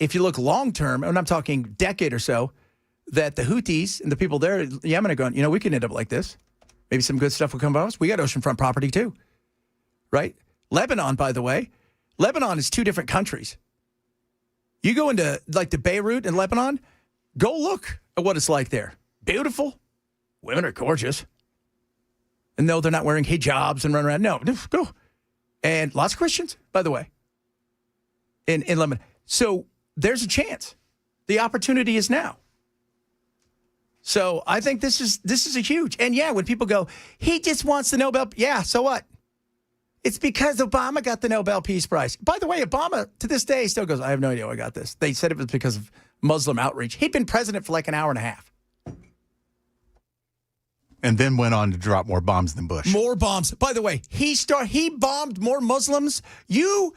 if you look long-term, and I'm talking decade or so, that the Houthis and the people there in Yemen are going, we can end up like this. Maybe some good stuff will come by us. We got oceanfront property too, right? Lebanon, by the way, Lebanon is two different countries. You go into like the Beirut in Lebanon, go look at what it's like there. Beautiful. Women are gorgeous. And no, they're not wearing hijabs and running around. No, go. And lots of Christians, by the way, in Lebanon. So there's a chance. The opportunity is now. So I think this is a huge. And yeah, when people go, he just wants the Nobel. Yeah, so what? It's because Obama got the Nobel Peace Prize. By the way, Obama to this day still goes, I have no idea how I got this. They said it was because of Muslim outreach. He'd been president for like an hour and a half. And then went on to drop more bombs than Bush. More bombs. By the way, he bombed more Muslims. You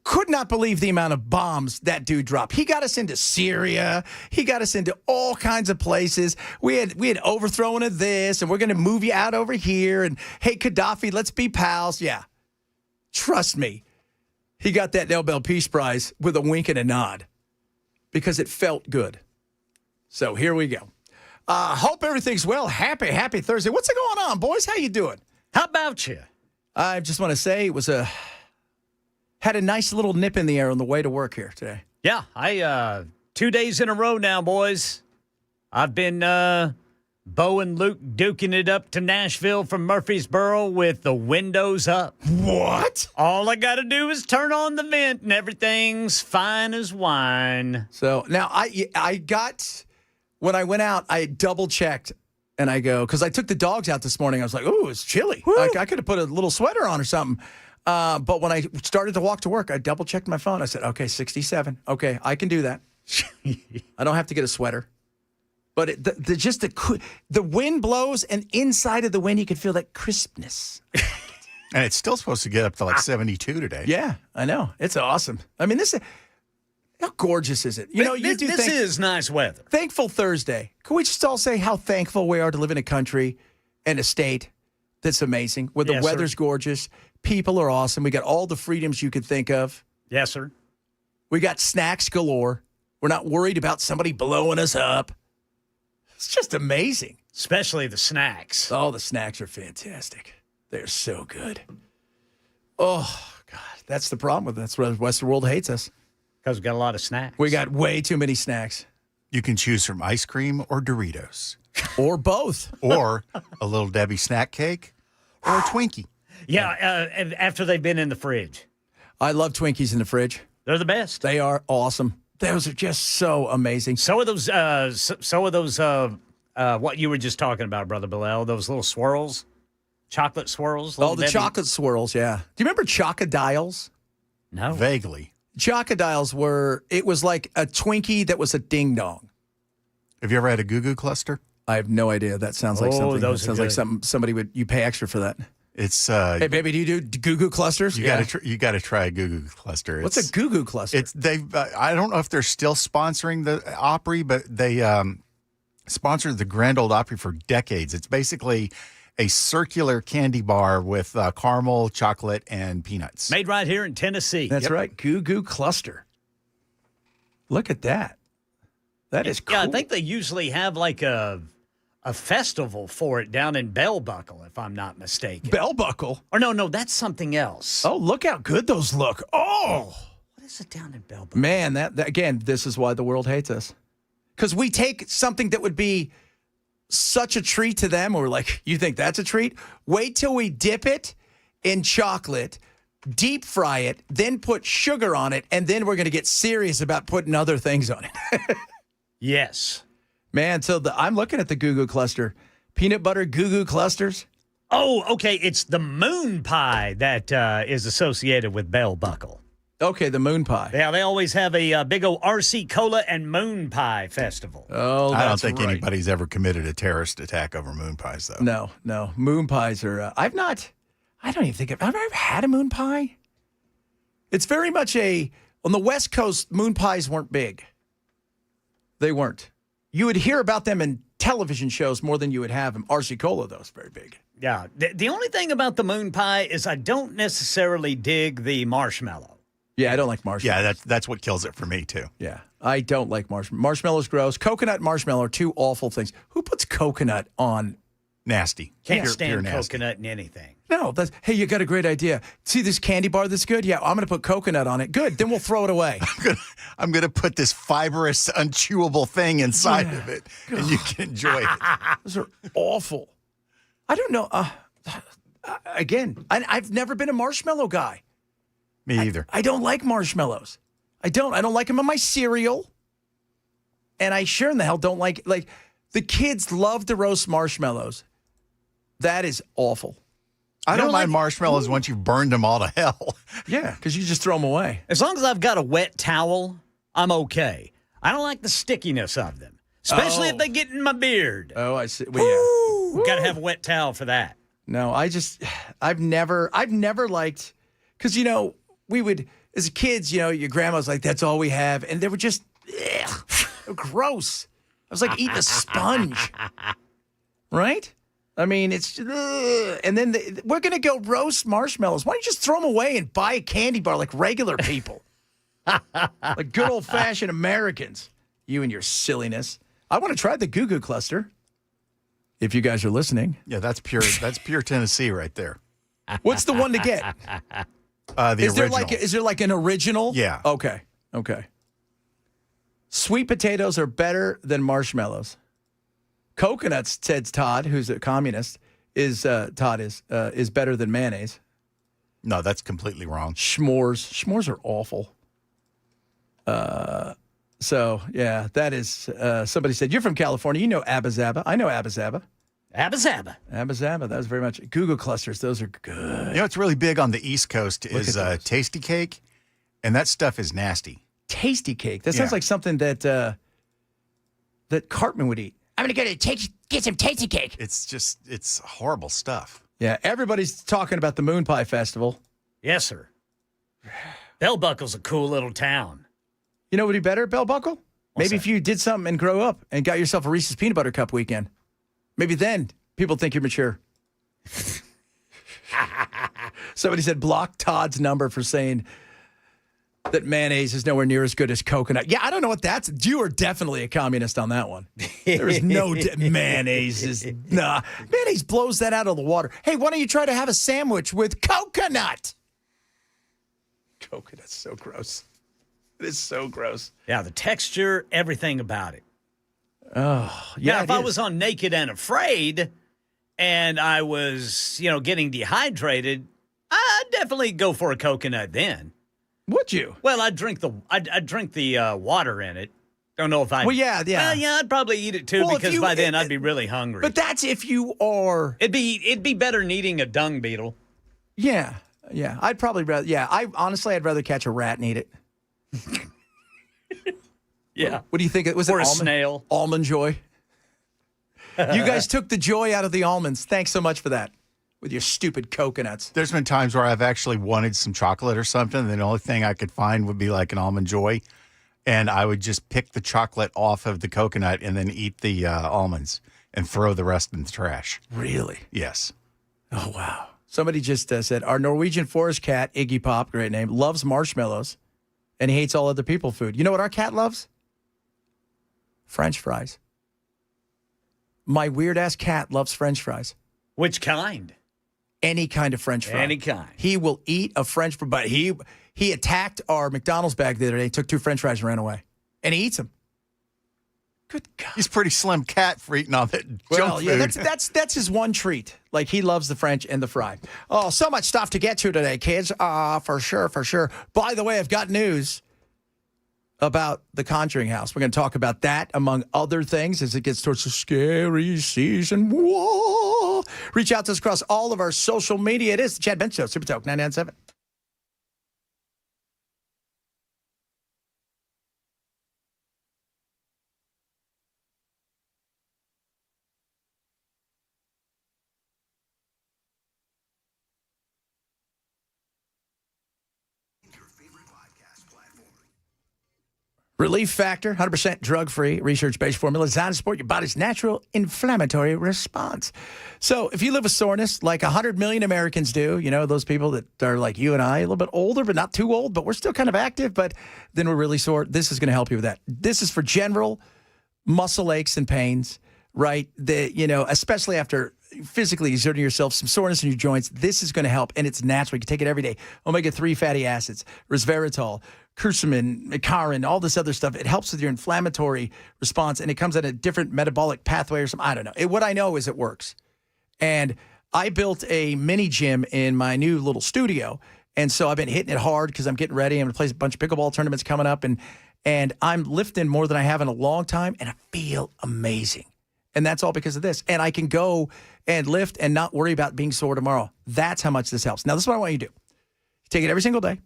could not believe the amount of bombs that dude dropped. He got us into Syria. He got us into all kinds of places. We had overthrown of this, and we're going to move you out over here. And, hey, Gaddafi, let's be pals. Yeah. Trust me. He got that Nobel Peace Prize with a wink and a nod because it felt good. So here we go. Hope everything's well. Happy Thursday. What's going on, boys? How you doing? How about you? I just want to say it was had a nice little nip in the air on the way to work here today. Yeah, I 2 days in a row now, boys. I've been Bo and Luke duking it up to Nashville from Murfreesboro with the windows up. What? All I got to do is turn on the vent and everything's fine as wine. So now I got, when I went out, I double checked and I go, because I took the dogs out this morning. I was like, ooh, it's chilly. I could have put a little sweater on or something. But when I started to walk to work, I double checked my phone. I said, okay, 67. Okay, I can do that. I don't have to get a sweater. But the wind blows, and inside of the wind, you can feel that crispness. And it's still supposed to get up to like 72 today. Yeah, I know. It's awesome. I mean, how gorgeous is it? This is nice weather. Thankful Thursday. Can we just all say how thankful we are to live in a country and a state that's amazing, where the weather's gorgeous, people are awesome, we got all the freedoms you could think of. Yes, sir. We got snacks galore. We're not worried about somebody blowing us up. It's just amazing. Especially the snacks. Oh, the snacks are fantastic. They're so good. Oh, God. That's the problem with it. That's why the Western world hates us. Because we got a lot of snacks. We got way too many snacks. You can choose from ice cream or Doritos. Or both. Or a little Debbie snack cake or a Twinkie. Yeah, after they've been in the fridge. I love Twinkies in the fridge. They're the best. They are awesome. Those are just so amazing. So are those, what you were just talking about, Brother Bilal, those little swirls, chocolate swirls. Oh, the chocolate swirls, yeah. Do you remember Chocodiles? No. Vaguely. Chocodiles it was like a Twinkie that was a ding-dong. Have you ever had a Goo Goo Cluster? I have no idea. That sounds like something. Those that sounds like something somebody would, you pay extra for that. It's hey baby, do you do Goo Goo Clusters? You got to try a Goo Goo Cluster. What's a Goo Goo Cluster? I don't know if they're still sponsoring the Opry, but they sponsored the Grand Ole Opry for decades. It's basically a circular candy bar with caramel, chocolate, and peanuts. Made right here in Tennessee. That's right, Goo Goo Cluster. Look at that. That is cool. Yeah, I think they usually have like a festival for it down in Bell Buckle, if I'm not mistaken. Bell Buckle? Or no, that's something else. Oh, look how good those look. Oh. What is it down in Bell Buckle? Man, that again, this is why the world hates us. Because we take something that would be such a treat to them, or like, you think that's a treat? Wait till we dip it in chocolate, deep fry it, then put sugar on it, and then we're going to get serious about putting other things on it. Yes. Man, so I'm looking at the Goo Goo Cluster. Peanut butter Goo Goo Clusters. Oh, okay. It's the moon pie that is associated with Bell Buckle. Okay, the moon pie. Yeah, they always have a big old RC Cola and moon pie festival. Oh, I don't think anybody's ever committed a terrorist attack over moon pies, though. No. Moon pies are, I don't even think I've ever had a moon pie. It's very much on the West Coast, moon pies weren't big. They weren't. You would hear about them in television shows more than you would have them. RC Cola, though, is very big. Yeah. The only thing about the moon pie is I don't necessarily dig the marshmallow. Yeah, I don't like marshmallows. Yeah, that's what kills it for me too. Yeah, I don't like marshmallows. Marshmallows gross. Coconut and marshmallow are two awful things. Who puts coconut on? Nasty. Can't Pure stand nasty. coconut in anything. No, hey, you got a great idea. See this candy bar that's good? Yeah, I'm going to put coconut on it. Good. Then we'll throw it away. I'm gonna put this fibrous, unchewable thing inside of it, and you can enjoy it. Those are awful. I don't know. Again, I've never been a marshmallow guy. Me either. I don't like marshmallows. I don't like them in my cereal. And I sure in the hell don't like the kids love to roast marshmallows. That is awful. I don't mind marshmallows once you've burned them all to hell. Yeah, because you just throw them away. As long as I've got a wet towel, I'm okay. I don't like the stickiness of them, especially if they get in my beard. Oh, I see. Well, yeah. Got to have a wet towel for that. No, I've never liked, because, we would, as kids, your grandma's like, that's all we have. And they were just gross. I was like eating a sponge. Right? I mean, it's, and then we're going to go roast marshmallows. Why don't you just throw them away and buy a candy bar like regular people? Like good old fashioned Americans. You and your silliness. I want to try the Goo Goo Cluster. If you guys are listening. Yeah, that's pure Tennessee right there. What's the one to get? The original. Is there like an original? Yeah. Okay. Sweet potatoes are better than marshmallows. Coconuts, says Todd, who's a communist, is better than mayonnaise. No, that's completely wrong. S'mores are awful. So yeah, that is. Somebody said you're from California. You know Abba Zaba. I know Abba Zaba. Abba Zaba. Abba Zaba. That was very much Goo Goo Clusters. Those are good. You know what's really big on the East Coast is Tasty Cake, and that stuff is nasty. Tasty Cake. That sounds like something that Cartman would eat. I'm gonna get some Tasty Cake. It's horrible stuff. Yeah, everybody's talking about the Moon Pie Festival. Yes, sir. Bell Buckle's a cool little town. You know what would be better, Bell Buckle? Maybe if you did something and grow up and got yourself a Reese's Peanut Butter Cup weekend. Maybe then people think you're mature. Somebody said block Todd's number for saying that mayonnaise is nowhere near as good as coconut. Yeah, I don't know what that's. You are definitely a communist on that one. There is no mayonnaise is nah. Mayonnaise blows that out of the water. Hey, why don't you try to have a sandwich with coconut? Coconut's so gross. It is so gross. Yeah, the texture, everything about it. Oh, yeah. Now, if I was on Naked and Afraid and I was, getting dehydrated, I'd definitely go for a coconut then. Would you? Well, I'd drink the water in it. Don't know if I. Well, yeah. Well, yeah, I'd probably eat it too because by then I'd be really hungry. But that's if you are. It'd be better than eating a dung beetle. Yeah. I'd probably rather. Yeah, I'd rather catch a rat and eat it. Yeah. What do you think? Was or it a snail? Almond joy. You guys took the joy out of the almonds. Thanks so much for that. With your stupid coconuts. There's been times where I've actually wanted some chocolate or something, and the only thing I could find would be like an Almond Joy, and I would just pick the chocolate off of the coconut and then eat the almonds and throw the rest in the trash. Really? Yes. Oh, wow. Somebody just said, our Norwegian forest cat, Iggy Pop, great name, loves marshmallows, and he hates all other people's food. You know what our cat loves? French fries. My weird-ass cat loves French fries. Which kind? Any kind of French fry. Any kind. He will eat a French fry, but he attacked our McDonald's bag the other day, took 2 French fries and ran away. And he eats them. Good God. He's a pretty slim cat for eating all that junk food. That's his one treat. Like, he loves the French and the fry. Oh, so much stuff to get to today, kids. For sure. By the way, I've got news about the Conjuring House. We're going to talk about that, among other things, as it gets towards the scary season. Whoa. Reach out to us across all of our social media. It is the Chad Bench Show, Super Talk 997. Relief Factor, 100% drug-free, research-based formula designed to support your body's natural inflammatory response. So if you live with soreness like 100 million Americans do, you know, those people that are like you and I, a little bit older, but not too old, but we're still kind of active, but then we're really sore, this is going to help you with that. This is for general muscle aches and pains, right? Especially after physically exerting yourself, some soreness in your joints, this is going to help, and it's natural. You can take it every day. Omega-3 fatty acids, resveratrol, curcumin, ikarin, all this other stuff. It helps with your inflammatory response, and it comes at a different metabolic pathway or something. I don't know. What I know is it works. And I built a mini gym in my new little studio, and so I've been hitting it hard because I'm getting ready. I'm going to play a bunch of pickleball tournaments coming up, and I'm lifting more than I have in a long time, and I feel amazing. And that's all because of this. And I can go and lift and not worry about being sore tomorrow. That's how much this helps. Now, this is what I want you to do. Take it every single day.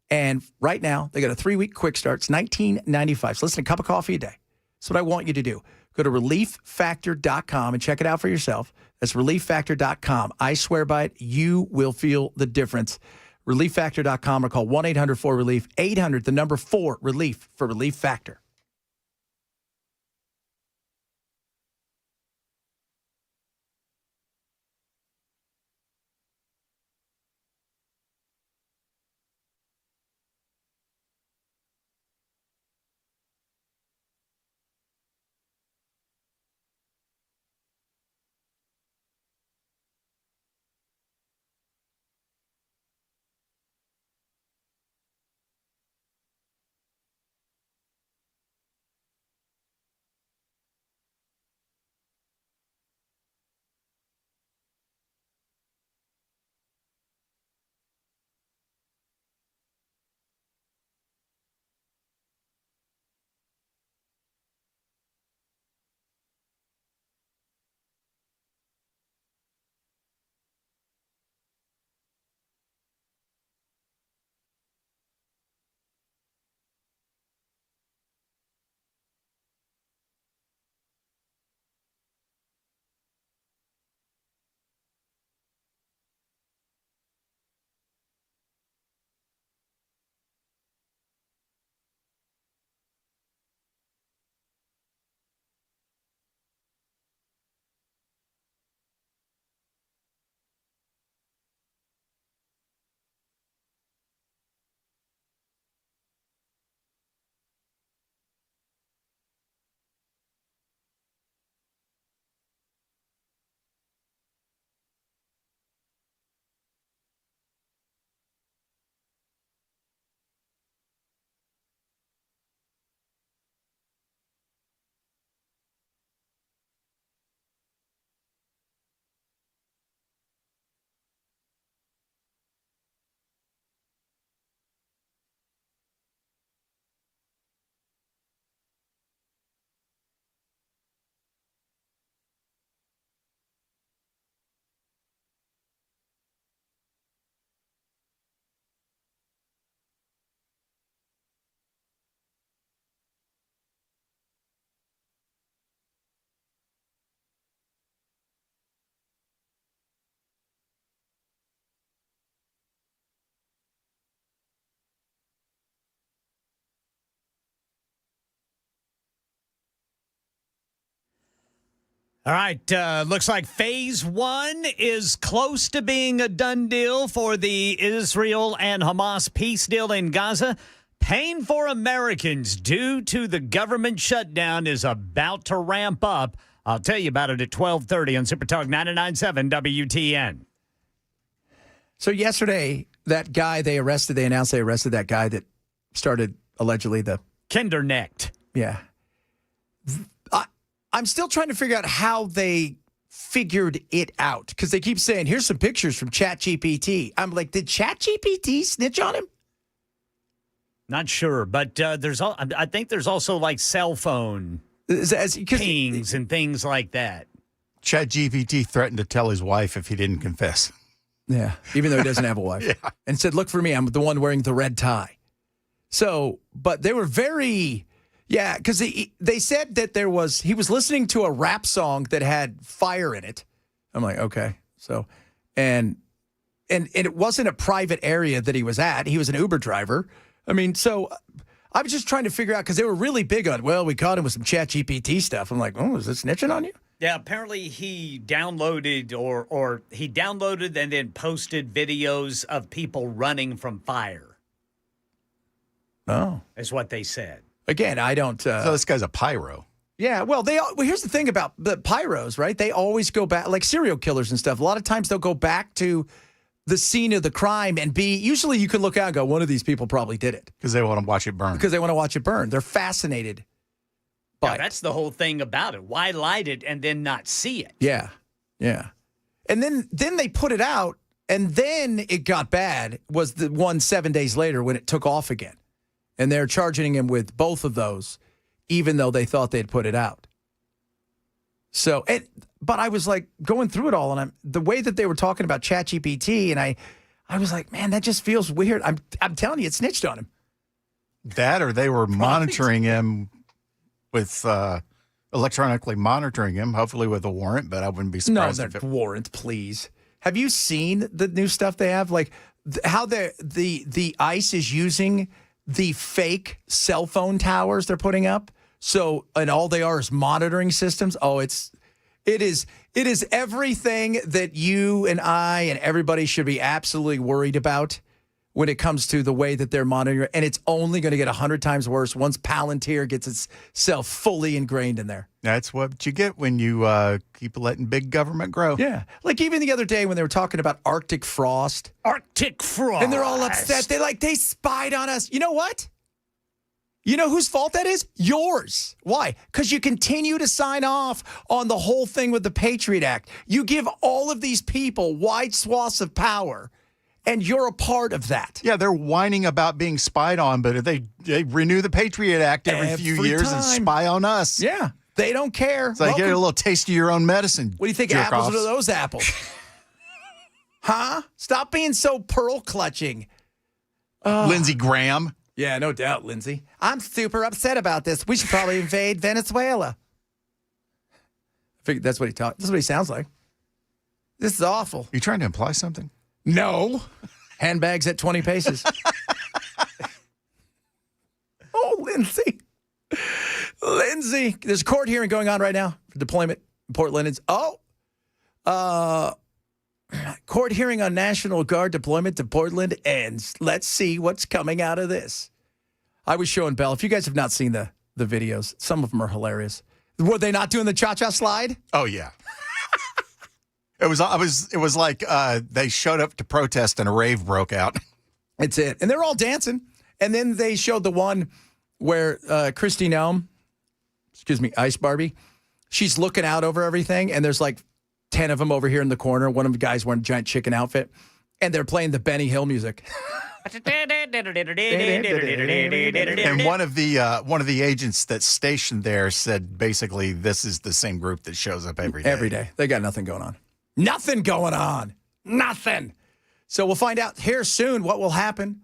And right now, they got a 3-week quick start. It's $19.95. So listen, a cup of coffee a day. That's what I want you to do. Go to relieffactor.com and check it out for yourself. That's relieffactor.com. I swear by it, you will feel the difference. Relieffactor.com or call 1-800-4RELIEF, 800, the number 4-RELIEF for Relief Factor. All right, looks like phase 1 is close to being a done deal for the Israel and Hamas peace deal in Gaza. Pain for Americans due to the government shutdown is about to ramp up. I'll tell you about it at 12:30 on Super Talk 99.7 WTN. So yesterday, that guy they announced they arrested that guy that started allegedly the Kindernecht. Yeah. I'm still trying to figure out how they figured it out because they keep saying, here's some pictures from ChatGPT. I'm like, did ChatGPT snitch on him? Not sure, but I think there's also like cell phone pings and things like that. ChatGPT threatened to tell his wife if he didn't confess. Yeah, even though he doesn't have a wife. Yeah. And said, look for me, I'm the one wearing the red tie. So, but they were very... Yeah, because they said that he was listening to a rap song that had fire in it. I'm like, okay. So, and it wasn't a private area that he was at. He was an Uber driver. I mean, so I was just trying to figure out because they were really big on, well, we caught him with some ChatGPT stuff. I'm like, oh, is this snitching on you? Yeah, apparently he downloaded or he downloaded and then posted videos of people running from fire. Oh. Is what they said. Again, I don't. So this guy's a pyro. Yeah, well, here's the thing about the pyros, right? They always go back, like serial killers and stuff. A lot of times they'll go back to the scene of the crime and usually you can look out and go, one of these people probably did it. Because they want to watch it burn. Because they want to watch it burn. They're fascinated by Yeah, that's the whole thing about it. Why light it and then not see it? Yeah, yeah. And then they put it out, and then it got bad, was the one 7 days later when it took off again. And they're charging him with both of those, even though they thought they'd put it out. So, but I was like going through it all, and the way that they were talking about ChatGPT, and I was like, man, that just feels weird. I'm telling you, it snitched on him. That, or they were monitoring him with electronically monitoring him, hopefully with a warrant. But I wouldn't be surprised if it warrant, please. Have you seen the new stuff they have? Like how the ICE is using the fake cell phone towers they're putting up. So, and all they are is monitoring systems. Oh, it is everything that you and I and everybody should be absolutely worried about when it comes to the way that they're monitoring. And it's only going to get 100 times worse once Palantir gets itself fully ingrained in there. That's what you get when you keep letting big government grow. Yeah. Like even the other day when they were talking about Arctic frost. Arctic frost. And they're all upset. They spied on us. You know what? You know whose fault that is? Yours. Why? Because you continue to sign off on the whole thing with the Patriot Act. You give all of these people wide swaths of power, and you're a part of that. Yeah, they're whining about being spied on, but they renew the Patriot Act every few years and spy on us. Yeah, they don't care. So get a little taste of your own medicine. What do you think apples are those apples? Huh? Stop being so pearl clutching. Lindsey Graham. Yeah, no doubt, Lindsay. I'm super upset about this. We should probably invade Venezuela. I figured that's what he talked. That's what he sounds like. This is awful. You trying to imply something? No. Handbags at 20 paces. Oh, Lindsay. Lindsay. There's a court hearing going on right now for deployment in Portland. Court hearing on National Guard deployment to Portland ends. Let's see what's coming out of this. I was showing Belle. If you guys have not seen the videos, some of them are hilarious. Were they not doing the cha-cha slide? Oh yeah. It was like they showed up to protest and a rave broke out. It's it. And they're all dancing. And then they showed the one where Kristi Noem, Ice Barbie, she's looking out over everything, and there's like 10 of them over here in the corner. One of the guys wearing a giant chicken outfit, and they're playing the Benny Hill music. And one of the agents that's stationed there said basically this is the same group that shows up every day. Every day. They got nothing going on. Nothing going on. Nothing. So we'll find out here soon what will happen.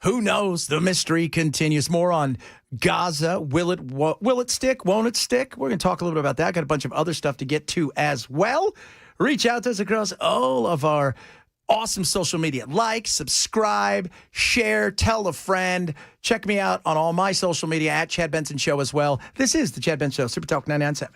Who knows? The mystery continues. More on Gaza. Will it stick? Won't it stick? We're going to talk a little bit about that. Got a bunch of other stuff to get to as well. Reach out to us across all of our awesome social media. Like, subscribe, share, tell a friend. Check me out on all my social media at Chad Benson Show as well. This is the Chad Benson Show, Super Talk 997.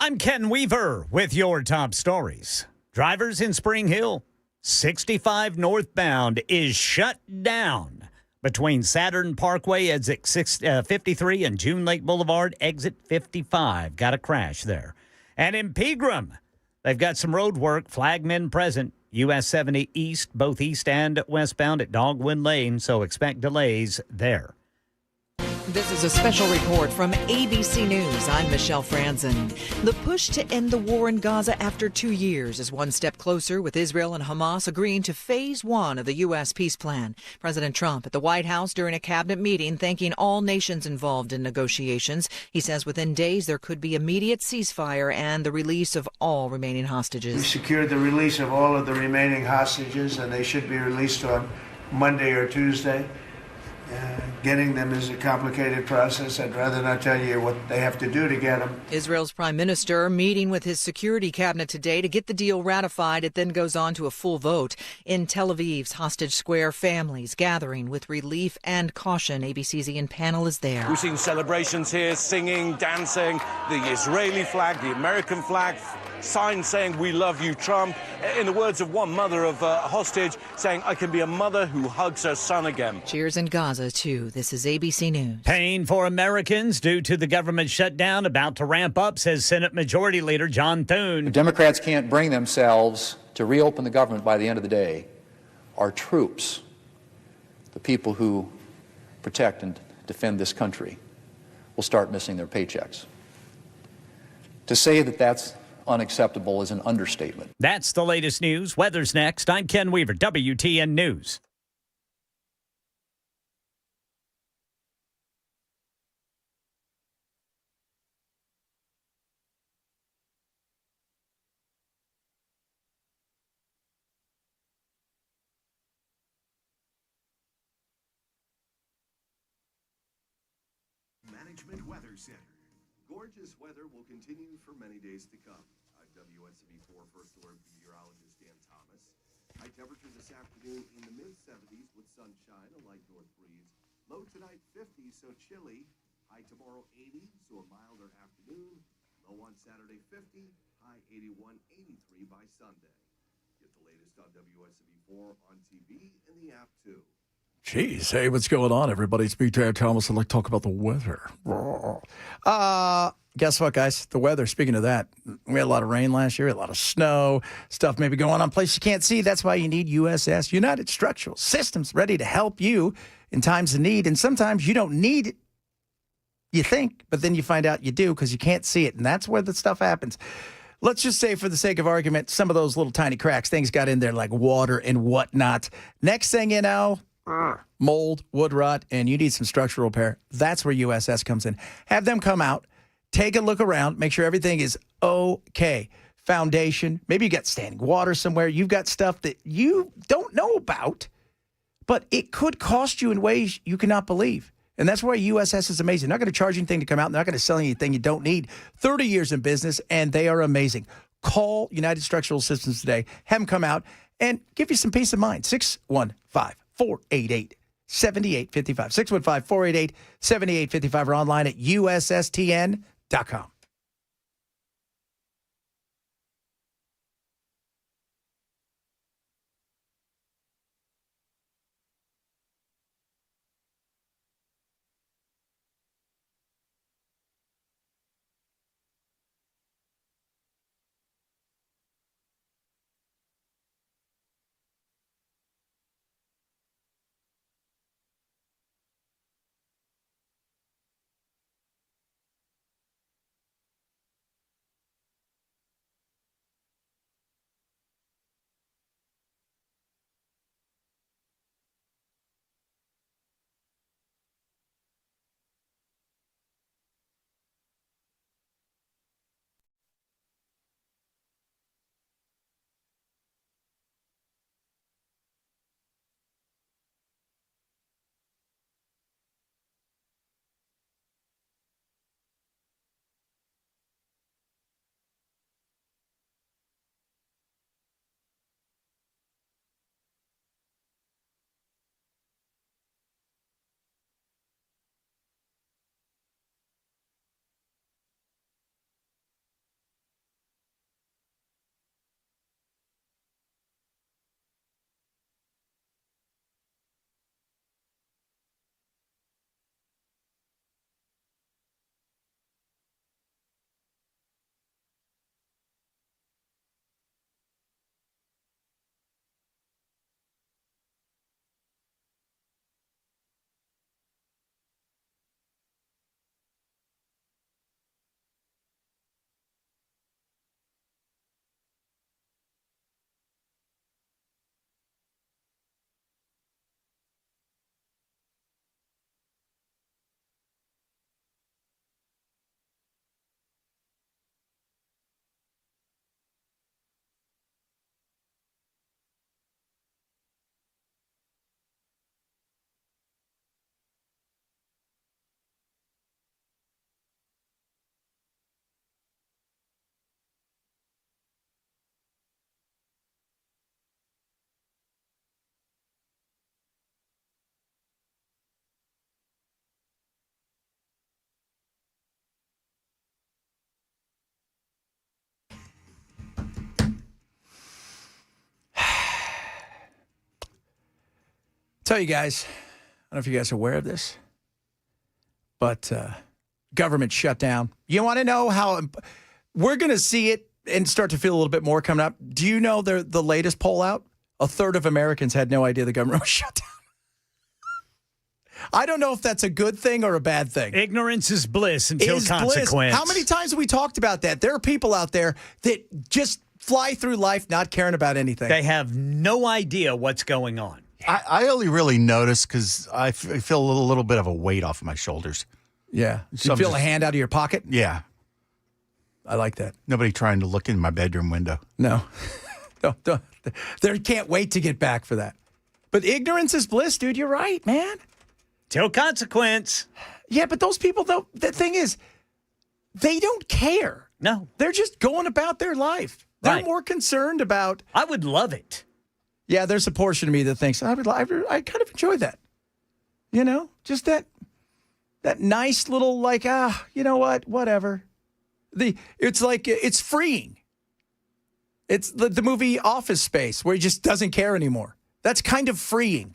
I'm Ken Weaver with your top stories. Drivers in Spring Hill, 65 northbound is shut down between Saturn Parkway exit 53 and June Lake Boulevard exit 55. Got a crash there. And in Pegram, they've got some road work, flagmen present. US 70 east, both east and westbound at Dogwood Lane, so expect delays there. This is a special report from ABC News. I'm Michelle Franzen. The push to end the war in Gaza after 2 years is one step closer, with Israel and Hamas agreeing to phase 1 of the U.S. peace plan. President Trump at the White House during a cabinet meeting thanking all nations involved in negotiations. He says within days there could be immediate ceasefire and the release of all remaining hostages. We secured the release of all of the remaining hostages, and they should be released on Monday or Tuesday. Getting them is a complicated process. I'd rather not tell you what they have to do to get them. Israel's prime minister meeting with his security cabinet today to get the deal ratified. It then goes on to a full vote. In Tel Aviv's Hostage Square, families gathering with relief and caution. ABC's Ian Pannell is there. We've seen celebrations here, singing, dancing, the Israeli flag, the American flag, signs saying, "We love you, Trump." In the words of one mother of a hostage, saying, "I can be a mother who hugs her son again." Cheers in Gaza, too. This is ABC News. Pain for Americans due to the government shutdown about to ramp up, says Senate Majority Leader John Thune. The Democrats can't bring themselves to reopen the government by the end of the day. Our troops, the people who protect and defend this country, will start missing their paychecks. To say that that's unacceptable is an understatement. That's the latest news. Weather's next. I'm Ken Weaver, WTN News. Management Weather Center. Gorgeous weather will continue for many days to come. I'm WSB4 First Alert meteorologist Dan Thomas. High temperature this afternoon in the mid-70s with sunshine, a light north breeze. Low tonight 50, so chilly. High tomorrow 80, so a milder afternoon. Low on Saturday 50, high 81, 83 by Sunday. Get the latest on WSB4 on TV and the app too. Jeez, hey, what's going on, everybody? It's me, Dan Thomas. I'd like to talk about the weather. Guess what, guys? The weather, speaking of that, we had a lot of rain last year, a lot of snow, stuff maybe going on places you can't see. That's why you need USS, United Structural Systems, ready to help you in times of need. And sometimes you don't need it, you think, but then you find out you do because you can't see it. And that's where the stuff happens. Let's just say, for the sake of argument, some of those little tiny cracks, things got in there like water and whatnot. Next thing you know, mold, wood rot, and you need some structural repair. That's where USS comes in. Have them come out, take a look around, make sure everything is okay. Foundation, maybe you got standing water somewhere. You've got stuff that you don't know about, but it could cost you in ways you cannot believe. And that's why USS is amazing. They're not going to charge you anything to come out. They're not going to sell you anything you don't need. 30 years in business, and they are amazing. Call United Structural Systems today. Have them come out and give you some peace of mind. 615-488-7855. 615-488-7855 or online at USSTN.com. Tell you guys, I don't know if you guys are aware of this, but government shutdown. You want to know how we're going to see it and start to feel a little bit more coming up? Do you know the latest poll out? A third of Americans had no idea the government was shut down. I don't know if that's a good thing or a bad thing. Ignorance is bliss until consequence. Bliss. How many times have we talked about that? There are people out there that just fly through life not caring about anything. They have no idea what's going on. I only really notice because I feel a little bit of a weight off my shoulders. Yeah. So you feel a hand out of your pocket? Yeah. I like that. Nobody trying to look in my bedroom window. No. No. They can't wait to get back for that. But ignorance is bliss, dude. You're right, man. Till consequence. Yeah, but those people, though, the thing is, they don't care. No. They're just going about their life. They're more concerned about. I would love it. Yeah, there's a portion of me that thinks I kind of enjoy that. You know, just that nice little you know what, whatever. It's like it's freeing. It's the movie Office Space where he just doesn't care anymore. That's kind of freeing.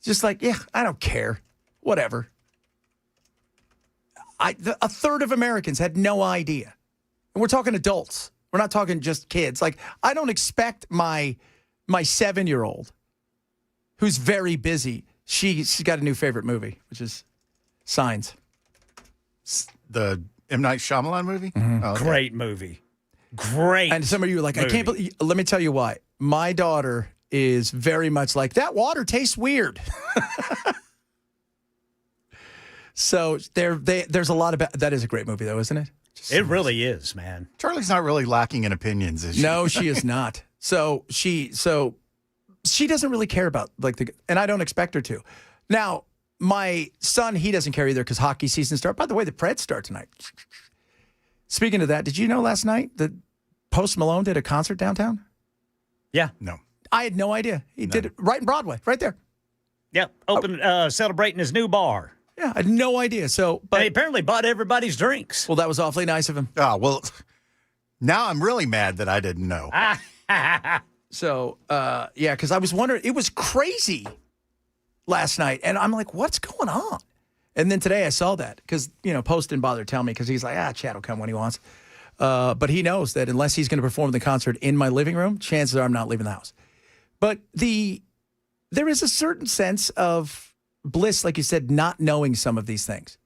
Just like, yeah, I don't care. Whatever. A third of Americans had no idea. And we're talking adults. We're not talking just kids. Like, I don't expect my 7-year-old, who's very busy, she's got a new favorite movie, which is Signs. The M. Night Shyamalan movie? Mm-hmm. Oh, okay. Great movie. Great. And some of you are like, I can't believe. Let me tell you why. My daughter is very much like, that water tastes weird. So there's a lot of that is a great movie, though, isn't it? It really is, man. Charlie's not really lacking in opinions, is she? No, she is not. So she doesn't really care about and I don't expect her to. Now, my son, he doesn't care either because hockey season starts. By the way, the Preds start tonight. Speaking of that, did you know last night that Post Malone did a concert downtown? Yeah. No. I had no idea. He did it right in Broadway, right there. Yep. Celebrating his new bar. Yeah, I had no idea. So, but And he apparently bought everybody's drinks. well, that was awfully nice of him. Oh, well, now I'm really mad that I didn't know. So, yeah, because I was wondering, it was crazy last night. And I'm like, what's going on? And then today I saw that because, Post didn't bother to tell me because he's like, Chad will come when he wants. But he knows that unless he's going to perform the concert in my living room, chances are I'm not leaving the house. But there is a certain sense of bliss, like you said, not knowing some of these things.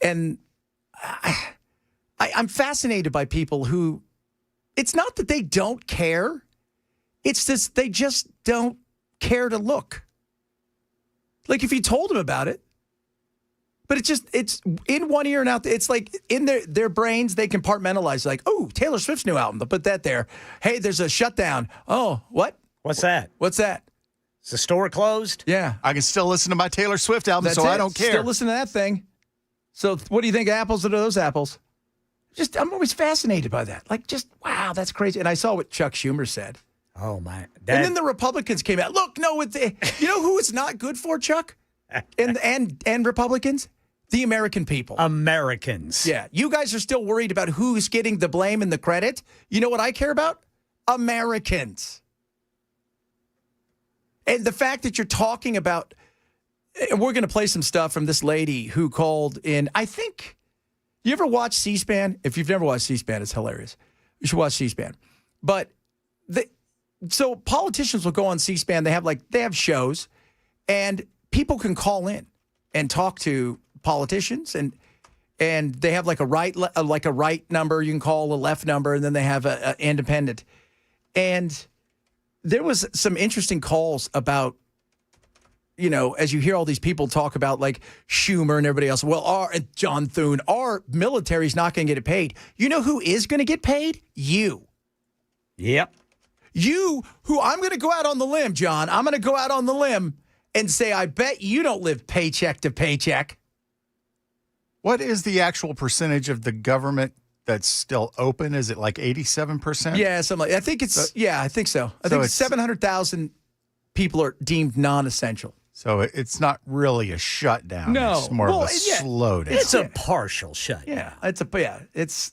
And I'm fascinated by people who, it's not that they don't care. It's just they just don't care to look. Like if you told them about it, but it's in one ear and out. It's like in their brains, they compartmentalize like, oh, Taylor Swift's new album. They'll put that there. Hey, there's a shutdown. Oh, what? What's that? What's that? Is the store closed? Yeah. I can still listen to my Taylor Swift album, so I don't care. Still listen to that thing. So what do you think apples are to those apples? I'm always fascinated by that. Like, wow, that's crazy. And I saw what Chuck Schumer said. Oh, my. And then the Republicans came out. Look, no, you know who it's not good for, Chuck? And Republicans? The American people. Americans. Yeah. You guys are still worried about who's getting the blame and the credit. You know what I care about? Americans. And the fact that you're talking about, and we're going to play some stuff from this lady who called in, I think, you ever watch C-SPAN? If you've never watched C-SPAN, it's hilarious. You should watch C-SPAN. But, so politicians will go on C-SPAN, they have shows, and people can call in and talk to politicians, and they have like a right number you can call, a left number, and then they have an independent. And there was some interesting calls about, as you hear all these people talk about like Schumer and everybody else, and John Thune, our military's not going to get it paid. You know who is going to get paid? You. Yep. You, who I'm going to go out on the limb, John. I'm going to go out on the limb and say, I bet you don't live paycheck to paycheck. What is the actual percentage of the government that's still open? Is it like 87%? Yeah, something like I think it's I think so. I think 700,000 people are deemed non-essential. So it's not really a shutdown. No. It's more of a slowdown. It's a partial shutdown. Yeah,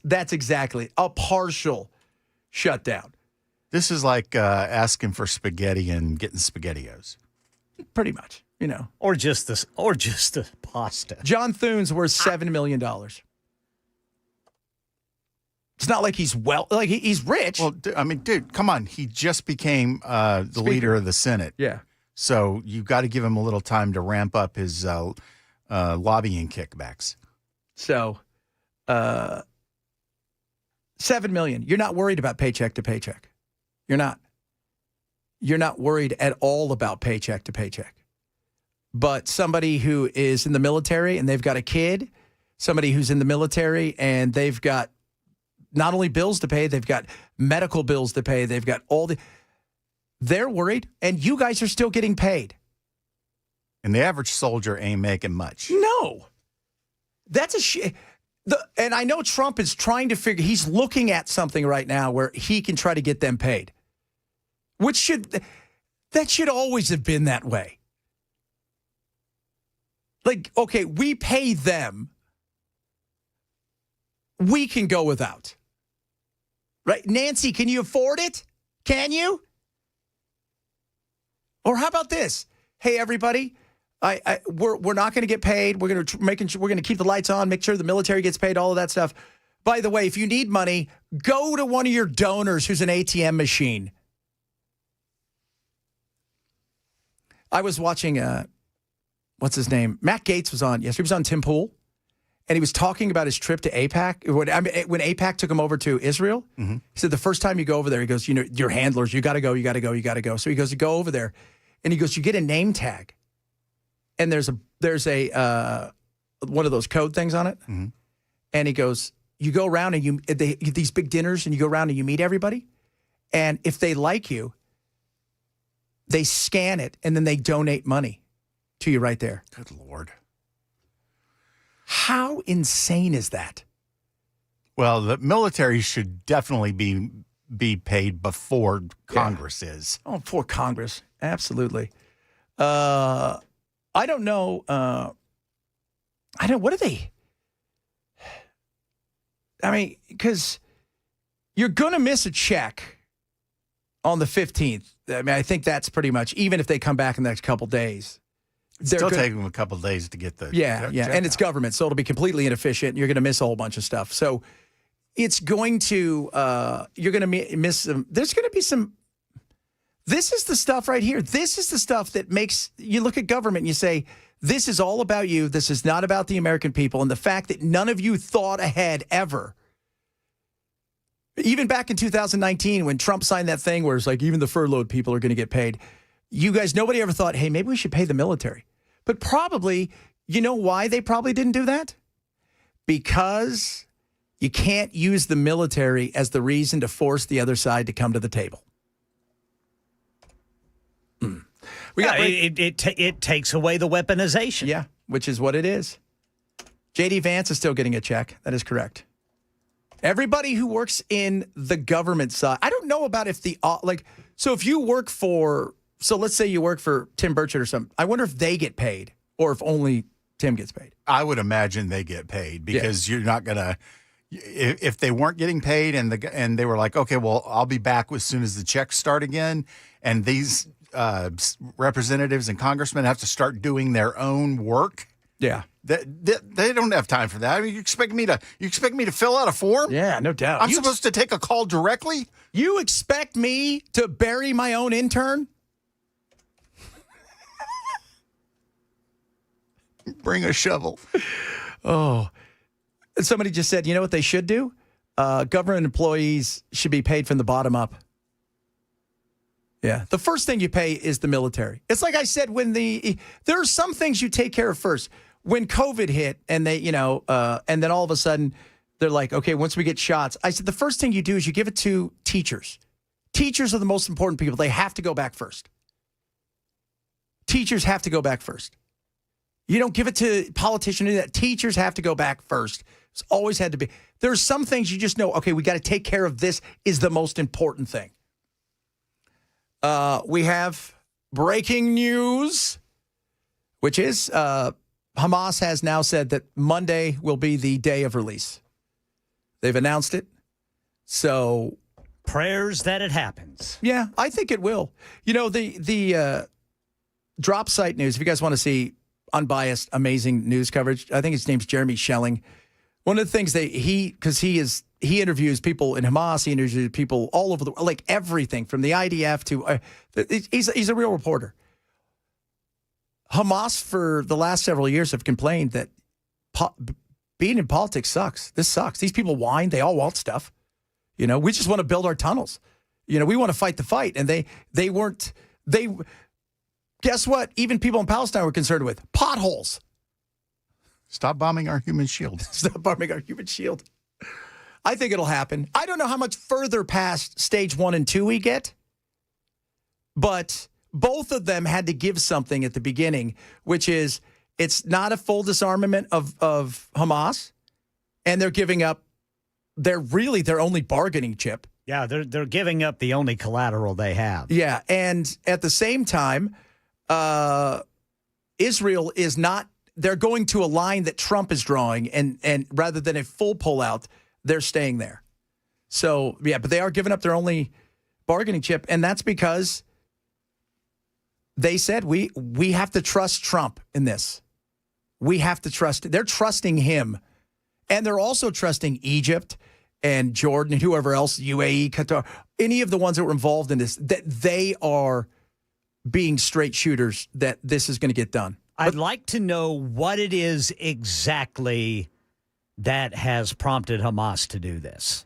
that's exactly a partial shutdown. This is like asking for spaghetti and getting SpaghettiOs. Pretty much, you know. Or just the pasta. John Thune's worth $7 million. It's not like he's he's rich. Well, I mean, dude, come on. He just became the leader of the Senate. Yeah. So you've got to give him a little time to ramp up his lobbying kickbacks. So, $7 million. You're not worried about paycheck to paycheck. You're not. You're not worried at all about paycheck to paycheck. But somebody who is in the military and they've got a kid, somebody who's in the military and they've got not only bills to pay, they've got medical bills to pay, they've got they're worried, and you guys are still getting paid. And the average soldier ain't making much. No. That's a shit. And I know Trump is trying to he's looking at something right now where he can try to get them paid. That should always have been that way. Like, okay, we pay them. We can go without. Right? Nancy, can you afford it? Can you? Or how about this? Hey, everybody, we're not going to get paid. We're going to keep the lights on, make sure the military gets paid, all of that stuff. By the way, if you need money, go to one of your donors who's an ATM machine. I was watching, what's his name? Matt Gaetz was on. Yes, he was on Tim Pool. And he was talking about his trip to AIPAC. When AIPAC took him over to Israel, he said the first time you go over there, he goes, you know, your handlers, you got to go, you got to go, you got to go. So he goes, you go over there, and he goes, you get a name tag, and there's a one of those code things on it, and he goes, you go around and these big dinners, and you go around and you meet everybody, and if they like you, they scan it and then they donate money to you right there. Good Lord. How insane is that? Well, the military should definitely be paid before Congress is. Oh, before Congress. Absolutely. I don't know. What are they? I mean, because you're going to miss a check on the 15th. I mean, I think that's pretty much, even if they come back in the next couple days. It's still taking them a couple of days to get the and it's government, so it'll be completely inefficient. You're going to miss a whole bunch of stuff. So it's going to you're going to miss some. There's going to be some. This is the stuff right here. This is the stuff that makes you look at government and you say, this is all about you. This is not about the American people. And the fact that none of you thought ahead ever. Even back in 2019 when Trump signed that thing where it's like even the furloughed people are going to get paid. You guys, nobody ever thought, hey, maybe we should pay the military. But probably, you know why they probably didn't do that? Because you can't use the military as the reason to force the other side to come to the table. It takes away the weaponization. Yeah, which is what it is. J.D. Vance is still getting a check. That is correct. Everybody who works in the government side, I don't know about if so if you work for, so let's say you work for Tim Burchett or something, I wonder if they get paid or if only Tim gets paid. I would imagine they get paid because you're not going to, if they weren't getting paid and they were like, okay, well, I'll be back as soon as the checks start again. And these representatives and congressmen have to start doing their own work. Yeah. They don't have time for that. I mean, you expect me to fill out a form? Yeah, no doubt. I'm supposed to take a call directly? You expect me to bury my own intern? Bring a shovel. Oh. Somebody just said, you know what they should do? Government employees should be paid from the bottom up. Yeah. The first thing you pay is the military. It's like I said, there are some things you take care of first. When COVID hit and they, and then all of a sudden they're like, okay, once we get shots, I said, the first thing you do is you give it to teachers. Teachers are the most important people. They have to go back first. Teachers have to go back first. You don't give it to politicians. Teachers have to go back first. It's always had to be. There's some things you just know, okay, we got to take care of this is the most important thing. We have breaking news, which is Hamas has now said that Monday will be the day of release. They've announced it. So Prayers that it happens. Yeah, I think it will. You know, the Drop Site News, if you guys want to see unbiased, amazing news coverage, I think his name's Jeremy Schelling. One of the things he interviews people in Hamas, he interviews people all over the world, like everything from the IDF to, he's a real reporter. Hamas for the last several years have complained that being in politics sucks. This sucks. These people whine. They all want stuff. You know, we just want to build our tunnels. You know, we want to fight the fight. And guess what? Even people in Palestine were concerned with potholes. Stop bombing our human shield. Stop bombing our human shield. I think it'll happen. I don't know how much further past stage 1 and 2 we get, but both of them had to give something at the beginning, which is it's not a full disarmament of Hamas, and they're giving up. They're really their only bargaining chip. Yeah, they're giving up the only collateral they have. Yeah, and at the same time, Israel is not. They're going to a line that Trump is drawing, and rather than a full pullout, they're staying there. So yeah, but they are giving up their only bargaining chip, and that's because they said we have to trust Trump in this. We have to trust. They're trusting him, and they're also trusting Egypt and Jordan and whoever else, UAE, Qatar, any of the ones that were involved in this, that they are being straight shooters, that this is going to get done. I'd like to know what it is exactly that has prompted Hamas to do this.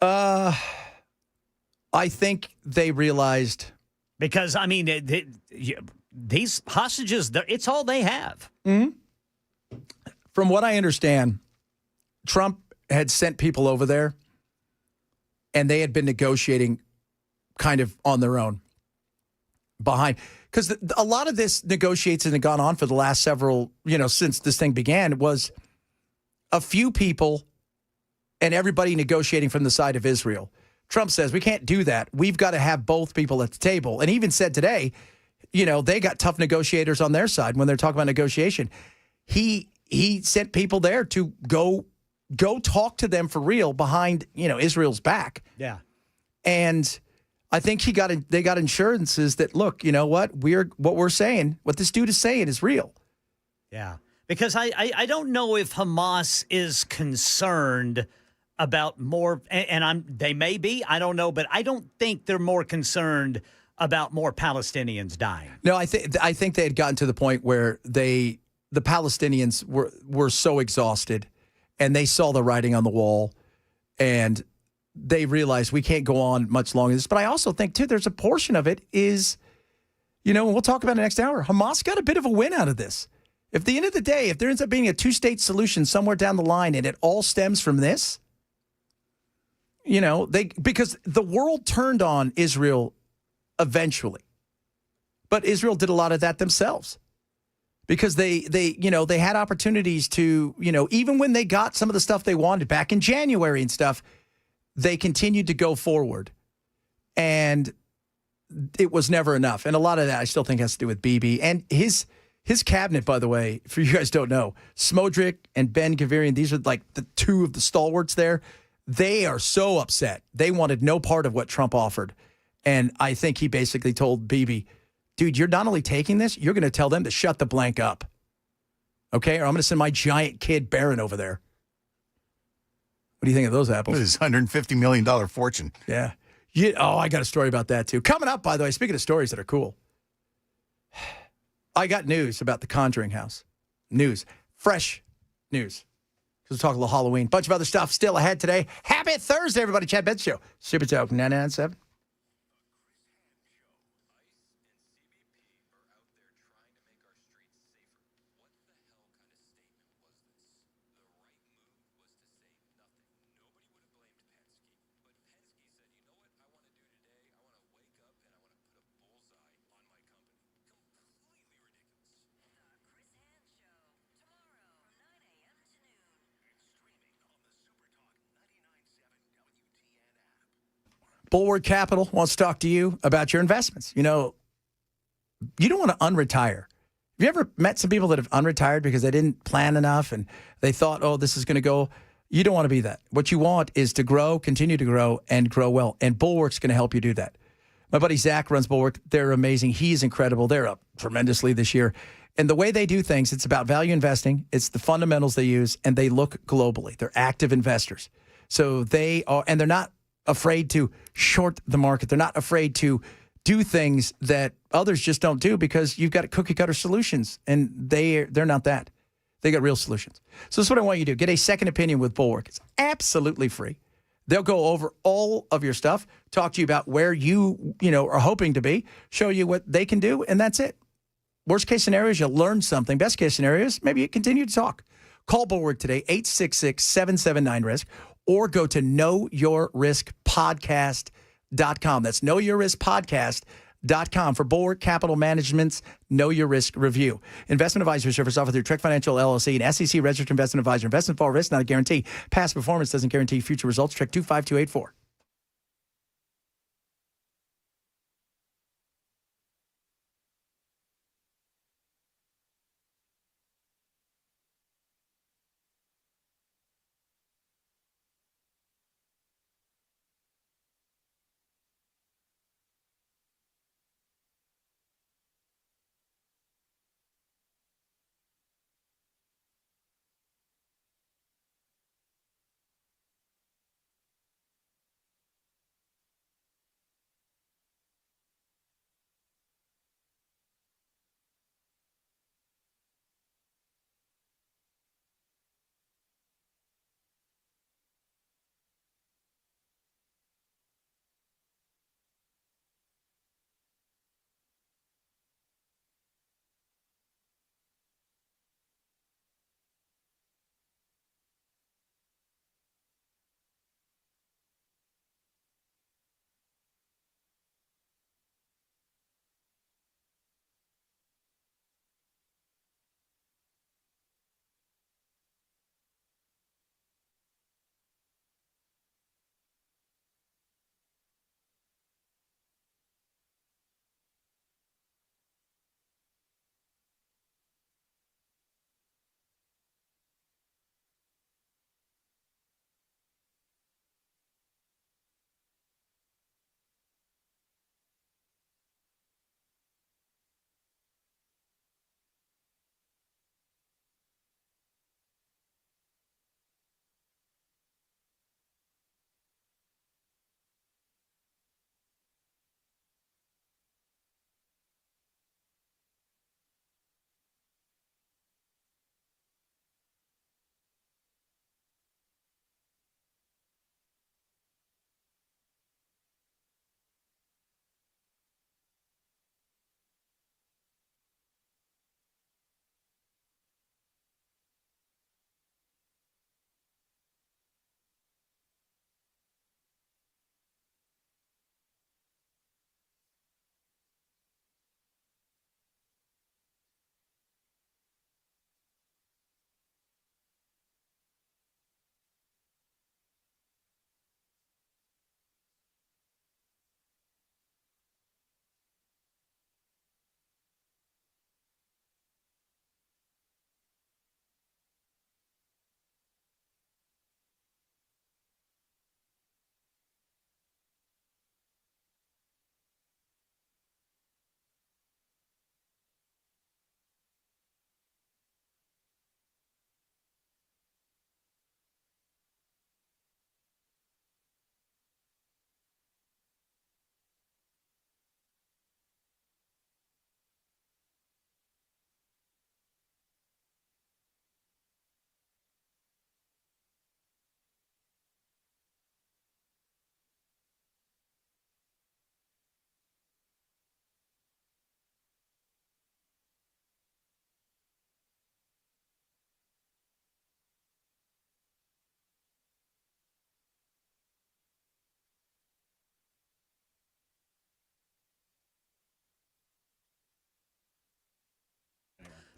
I think they realized. Because, I mean, these hostages, it's all they have. Mm-hmm. From what I understand, Trump had sent people over there, and they had been negotiating kind of on their own behind. Because a lot of this negotiations had gone on for the last several, since this thing began, was a few people and everybody negotiating from the side of Israel. Trump says, we can't do that. We've got to have both people at the table. And even said today, they got tough negotiators on their side when they're talking about negotiation. He sent people there to go talk to them for real behind, Israel's back. Yeah. And I think they got assurances that, look, you know what? What we're saying, what this dude is saying is real. Yeah. Because I don't know if Hamas is concerned about more, and they may be, I don't know, but I don't think they're more concerned about more Palestinians dying. No, I think they had gotten to the point where the Palestinians were so exhausted, and they saw the writing on the wall, and they realized we can't go on much longer. But I also think, too, there's a portion of it is, and we'll talk about it next hour, Hamas got a bit of a win out of this. If at the end of the day, if there ends up being a two-state solution somewhere down the line and it all stems from this, because the world turned on Israel eventually. But Israel did a lot of that themselves. Because they had opportunities to, even when they got some of the stuff they wanted back in January and stuff, they continued to go forward. And it was never enough. And a lot of that I still think has to do with Bibi. And his cabinet, by the way, for you guys don't know, Smodrick and Ben Gvirian, these are like the two of the stalwarts there. They are so upset. They wanted no part of what Trump offered. And I think he basically told Bibi, dude, you're not only taking this, you're going to tell them to shut the blank up. Okay? Or I'm going to send my giant kid Barron over there. What do you think of those apples? His $150 million fortune. Yeah. I got a story about that, too. Coming up, by the way, speaking of stories that are cool, I got news about the Conjuring House. News. Fresh news. Because we'll talk a little Halloween. Bunch of other stuff still ahead today. Happy Thursday, everybody. Chad Benz Show. Super Talk 997. Bulwark Capital wants to talk to you about your investments. You don't want to unretire. Have you ever met some people that have unretired because they didn't plan enough and they thought, this is going to go, You don't want to be that. What you want is to grow, continue to grow, and grow well. And Bulwark's going to help you do that. My buddy Zach runs Bulwark. They're amazing. He's incredible. They're up tremendously this year. And the way they do things, it's about value investing. It's the fundamentals they use, and they look globally. They're active investors. So they are, and they're not afraid to short the market. They're not afraid to do things that others just don't do because you've got cookie cutter solutions, and they're not that. They got real solutions. So this is what I want you to do. Get a second opinion with Bulwark. It's absolutely free. They'll go over all of your stuff, talk to you about where you are hoping to be, show you what they can do, and that's it. Worst case scenario is you'll learn something. Best case scenario is maybe you continue to talk. Call Bulwark today, 866-779-RISK, or go to knowyourriskpodcast.com. That's knowyourriskpodcast.com for Bulwark Capital Management's Know Your Risk Review. Investment advisory service offered through Trek Financial LLC, an SEC registered investment advisor. Investment fall risk, not a guarantee. Past performance doesn't guarantee future results. Trek 25284.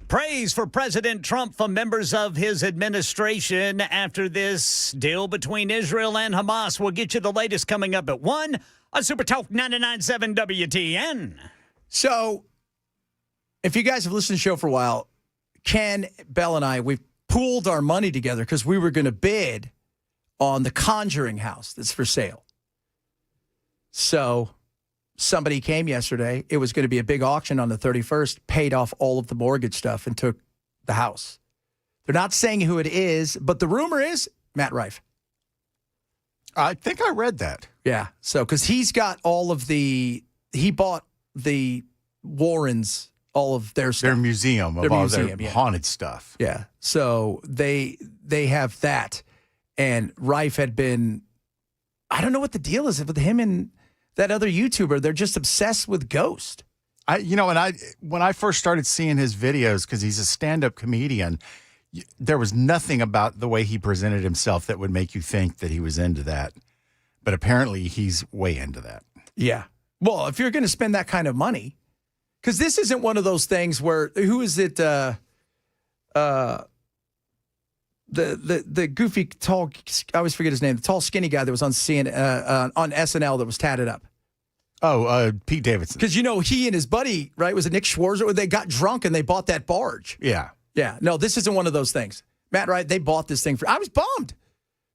Praise for President Trump from members of his administration after this deal between Israel and Hamas. We'll get you the latest coming up at 1 on Super Talk 99.7 WTN. So, if you guys have listened to the show for a while, Ken, Bell, and I, we've pooled our money together because we were going to bid on the Conjuring house that's for sale. So somebody came yesterday. It was going to be a big auction on the 31st, paid off all of the mortgage stuff and took the house. They're not saying who it is, but the rumor is Matt Rife. I think I read that. Yeah. So, because he's got all of he bought the Warrens, all of their stuff. Their museum of all their haunted stuff. Yeah. So they have that. And Rife had been, I don't know what the deal is with him and that other YouTuber. They're just obsessed with Ghost. When I first started seeing his videos, because he's a stand-up comedian, there was nothing about the way he presented himself that would make you think that he was into that. But apparently he's way into that. Yeah. Well, if you're going to spend that kind of money, because this isn't one of those things where, who is it? The goofy, tall, I always forget his name, the tall, skinny guy that was on on SNL that was tatted up. Oh, Pete Davidson. Because, he and his buddy, right, was it Nick Schwarzer? They got drunk and they bought that barge. Yeah. Yeah. No, this isn't one of those things. Matt, right, they bought this thing I was bummed.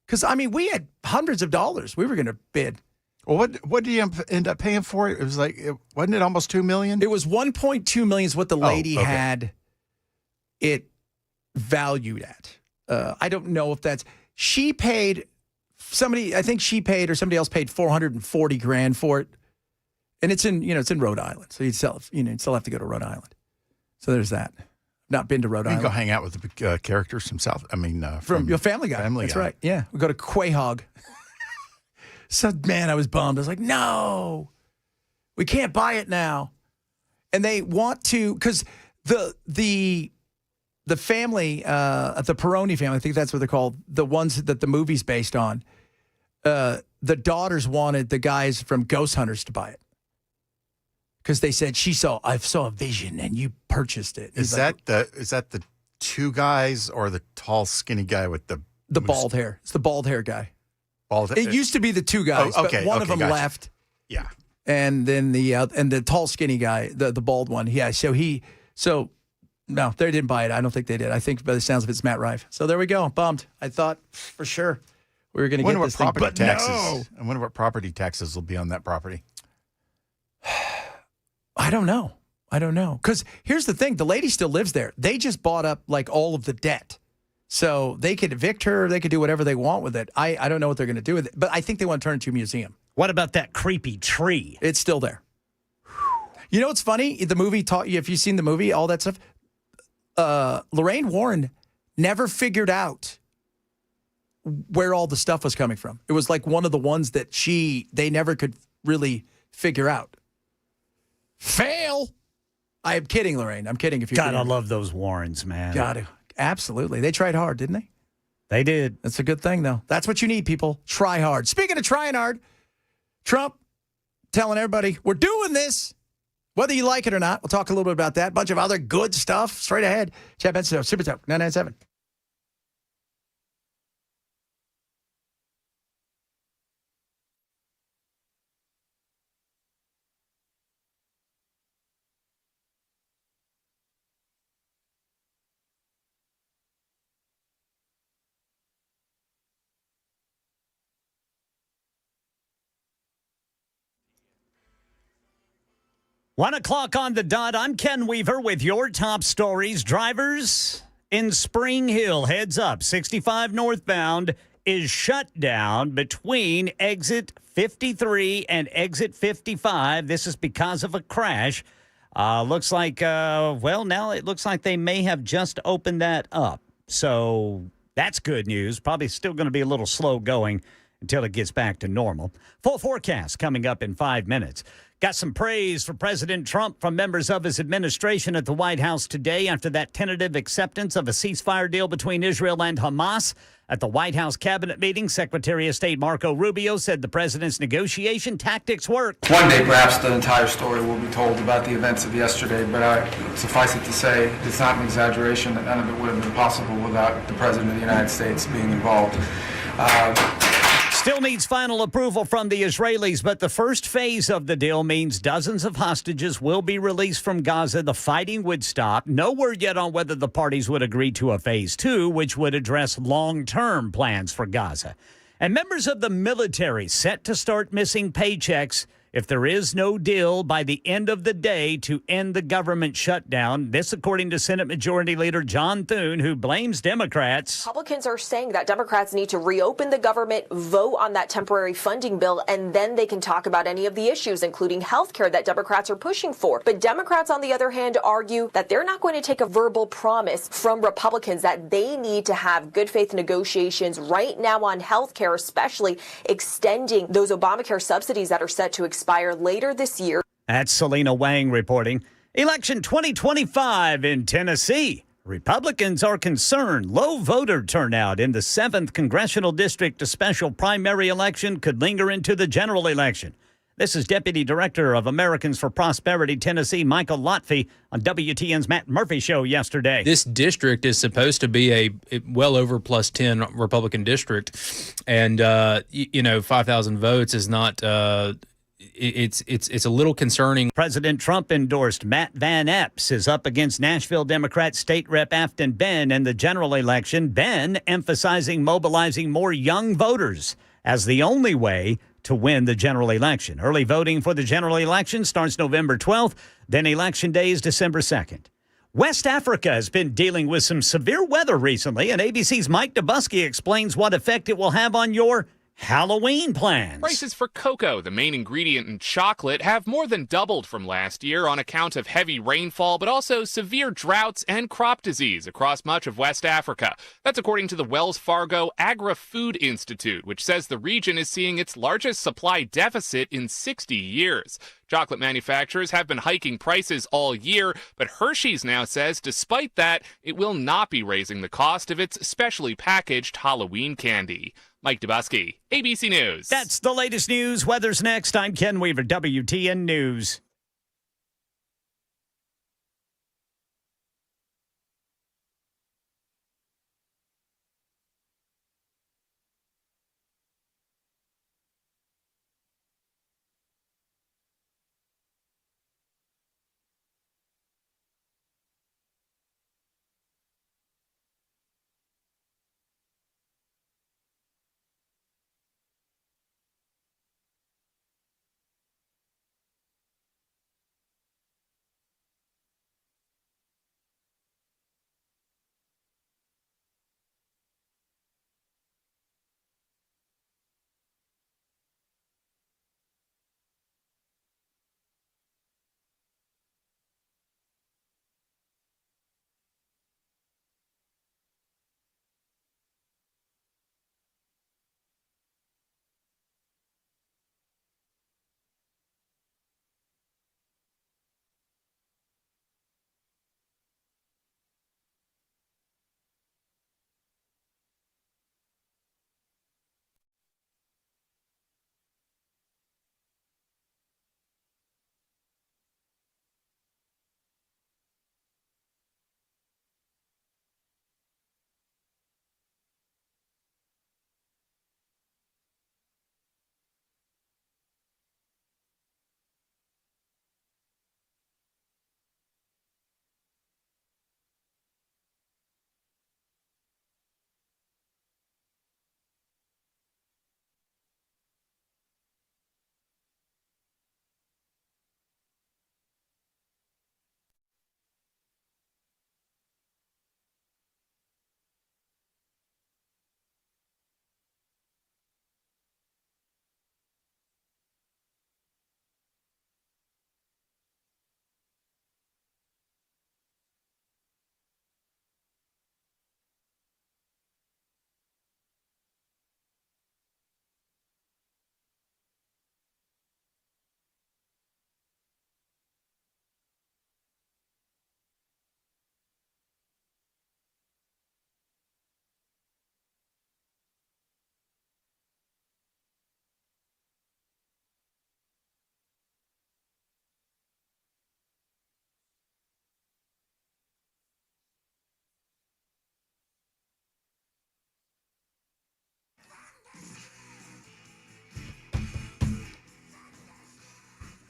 Because, we had hundreds of dollars we were going to bid. Well, what did you end up paying for it? It was wasn't it almost $2 million? It was $1.2 million is what the lady had it valued at. I don't know if she paid I think she paid or somebody else paid $440,000 for it. And it's in Rhode Island. So you'd still have to go to Rhode Island. So there's that. Not been to Rhode Island. You go hang out with the characters from from your Family Guy. That's right. Yeah. We go to Quahog. So, man, I was bummed. I was like, no, we can't buy it now. And they want to, because the family, the Peroni family, I think that's what they're called, the ones that the movie's based on, the daughters wanted the guys from Ghost Hunters to buy it. Because they said, I saw a vision and you purchased it. Is that the two guys or the tall, skinny guy with the bald hair? It's the bald hair guy. It used to be the two guys, but one of them left. Yeah. And then the tall, skinny guy, the bald one. Yeah. No, they didn't buy it. I don't think they did. I think by the sounds of it's Matt Rife. So there we go. Bummed. I thought for sure we were going to get this thing. But no. I wonder what property taxes will be on that property. I don't know. Because here's the thing. The lady still lives there. They just bought up all of the debt. So they could evict her. They could do whatever they want with it. I don't know what they're going to do with it. But I think they want to turn it into a museum. What about that creepy tree? It's still there. You know what's funny? The movie taught you, if you've seen the movie, all that stuff, Lorraine Warren never figured out where all the stuff was coming from. It was one of the ones that they never could really figure out. Fail. I am kidding, Lorraine. I'm kidding. If you God, I love those Warrens, man. Got to. Absolutely. They tried hard, didn't they? They did. That's a good thing, though. That's what you need, people. Try hard. Speaking of trying hard, Trump telling everybody, we're doing this, whether you like it or not. We'll talk a little bit about that. Bunch of other good stuff straight ahead. Chad Benson, Super Talk 997. One o'clock on the dot. I'm Ken Weaver with your top stories. Drivers in Spring Hill, heads up, 65 northbound is shut down between exit 53 and exit 55. This is because of a crash. Looks like, now it looks like they may have just opened that up. So that's good news. Probably still going to be a little slow going until it gets back to normal. Full forecast coming up in 5 minutes. Got some praise for President Trump from members of his administration at the White House today after that tentative acceptance of a ceasefire deal between Israel and Hamas. At the White House cabinet meeting, Secretary of State Marco Rubio said the president's negotiation tactics worked. One day, perhaps the entire story will be told about the events of yesterday, but suffice it to say, it's not an exaggeration that none of it would have been possible without the President of the United States being involved. Still needs final approval from the Israelis, but the first phase of the deal means dozens of hostages will be released from Gaza. The fighting would stop. No word yet on whether the parties would agree to a phase two, which would address long-term plans for Gaza. And members of the military set to start missing paychecks if there is no deal by the end of the day to end the government shutdown. This, according to Senate Majority Leader John Thune, who blames Democrats. Republicans are saying that Democrats need to reopen the government, vote on that temporary funding bill, and then they can talk about any of the issues, including health care, that Democrats are pushing for. But Democrats, on the other hand, argue that they're not going to take a verbal promise from Republicans that they need to have good faith negotiations right now on health care, especially extending those Obamacare subsidies that are set to expire later this year. That's Selena Wang reporting. Election 2025 in Tennessee. Republicans are concerned low voter turnout in the 7th Congressional District. A special primary election could linger into the general election. This is Deputy Director of Americans for Prosperity Tennessee, Michael Lotfy, on WTN's Matt Murphy show yesterday. This district is supposed to be a well over plus 10 Republican district. And, 5,000 votes is not... It's a little concerning. President Trump endorsed Matt Van Epps is up against Nashville Democrat State Rep Afton Ben in the general election. Ben emphasizing mobilizing more young voters as the only way to win the general election. Early voting for the general election starts November 12th, then Election Day is December 2nd. West Africa has been dealing with some severe weather recently, and ABC's Mike Dubusky explains what effect it will have on your Halloween plans. Prices for cocoa, the main ingredient in chocolate, have more than doubled from last year on account of heavy rainfall, but also severe droughts and crop disease across much of West Africa. That's according to the Wells Fargo Agri-Food Institute, which says the region is seeing its largest supply deficit in 60 years. Chocolate manufacturers have been hiking prices all year, but Hershey's now says despite that, it will not be raising the cost of its specially packaged Halloween candy. Mike Dubusky, ABC News. That's the latest news. Weather's next. I'm Ken Weaver, WTN News.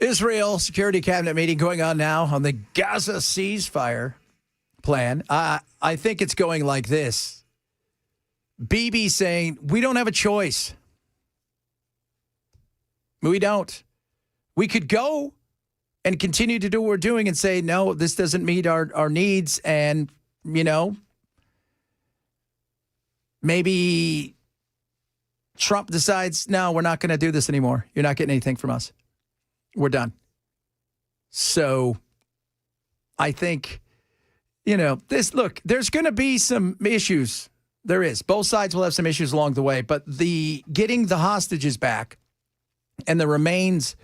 Israel Security Cabinet meeting going on now on the Gaza ceasefire plan. I think it's going like this. Bibi saying, we don't have a choice. We don't. We could go and continue to do what we're doing and say, no, this doesn't meet our needs. And, maybe Trump decides, no, we're not going to do this anymore. You're not getting anything from us. We're done. So I think, there's going to be some issues. There is. Both sides will have some issues along the way, but getting the hostages back and the remains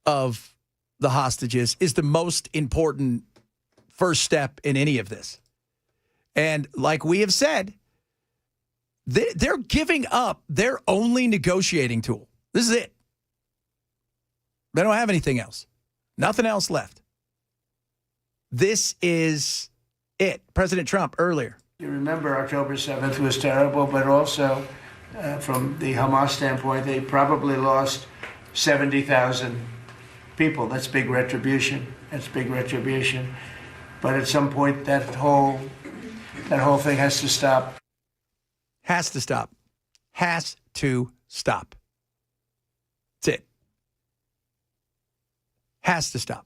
of the hostages is the most important first step in any of this. And like we have said, they're giving up their only negotiating tool. This is it. They don't have anything else. Nothing else left. This is it. President Trump earlier. You remember October 7th was terrible, but also from the Hamas standpoint, they probably lost 70,000 people. That's big retribution. But at some point, that whole thing has to stop. Has to stop. Has to stop. That's it. Has to stop.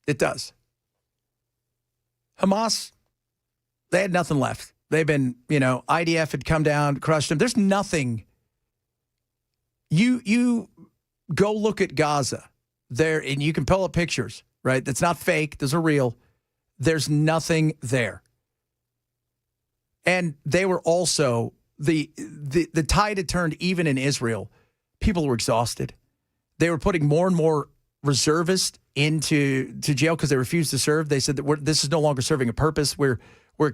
It does. Hamas, they had nothing left. They've been, IDF had come down, crushed them. There's nothing. You go look at Gaza there, and you can pull up pictures, right? That's not fake. Those are real. There's nothing there. And they were also, the tide had turned even in Israel. People were exhausted. They were putting more and more reservists into jail because they refused to serve. They said that this is no longer serving a purpose. We're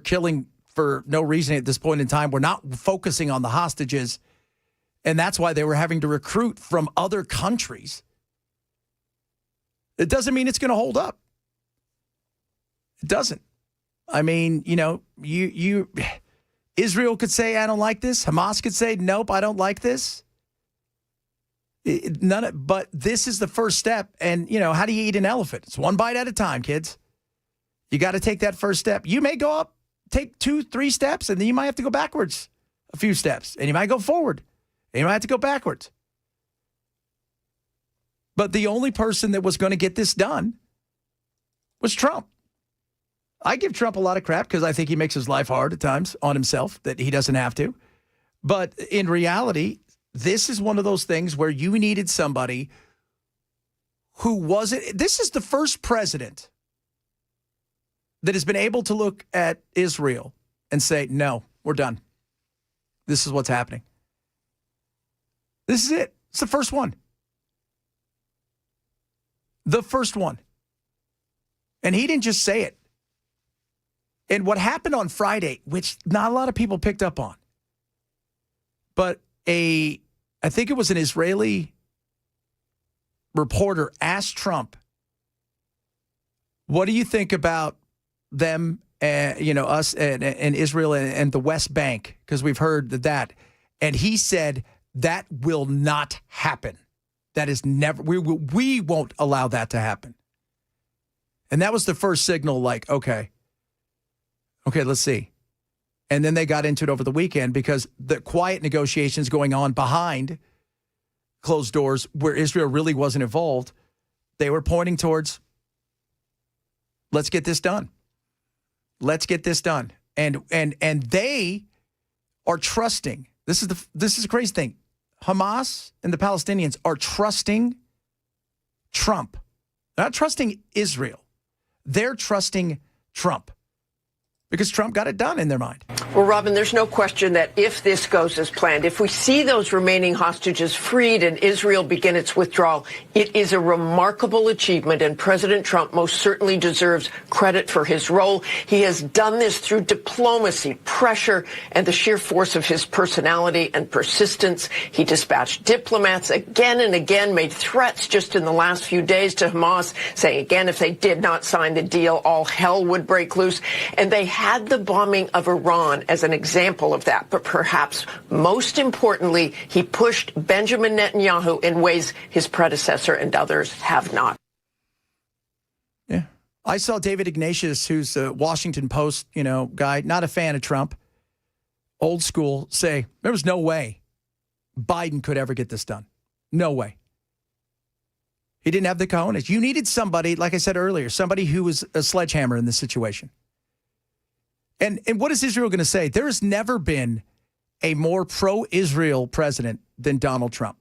killing for no reason at this point in time. We're not focusing on the hostages. And that's why they were having to recruit from other countries. It doesn't mean it's going to hold up. It doesn't. I mean, Israel could say, I don't like this. Hamas could say, nope, I don't like this. But this is the first step. And, how do you eat an elephant? It's one bite at a time, kids. You got to take that first step. You may go up, take 2-3 steps, and then you might have to go backwards a few steps. And you might go forward. And you might have to go backwards. But the only person that was going to get this done was Trump. I give Trump a lot of crap because I think he makes his life hard at times on himself that he doesn't have to. But in reality, this is one of those things where you needed somebody who wasn't. This is the first president that has been able to look at Israel and say, no, we're done. This is what's happening. This is it. It's the first one. The first one. And he didn't just say it. And what happened on Friday, which not a lot of people picked up on, but I think it was an Israeli reporter asked Trump, what do you think about them, us and Israel and the West Bank? Because we've heard that. And he said, that will not happen. That is never, we won't allow that to happen. And that was the first signal like, okay, let's see. And then they got into it over the weekend because the quiet negotiations going on behind closed doors where Israel really wasn't involved, they were pointing towards, let's get this done. Let's get this done. And they are trusting. This is a crazy thing. Hamas and the Palestinians are trusting Trump. They're not trusting Israel. They're trusting Trump. Because Trump got it done in their mind. Well, Robin, there's no question that if this goes as planned, if we see those remaining hostages freed and Israel begin its withdrawal, it is a remarkable achievement, and President Trump most certainly deserves credit for his role. He has done this through diplomacy, pressure, and the sheer force of his personality and persistence. He dispatched diplomats again and again, made threats just in the last few days to Hamas, saying again if they did not sign the deal, all hell would break loose. And they had the bombing of Iran as an example of that. But perhaps most importantly, he pushed Benjamin Netanyahu in ways his predecessor and others have not. Yeah. I saw David Ignatius, who's a Washington Post, guy, not a fan of Trump, old school, say there was no way Biden could ever get this done. No way. He didn't have the cojones. You needed somebody, like I said earlier, somebody who was a sledgehammer in this situation. And what is Israel going to say? There has never been a more pro-Israel president than Donald Trump.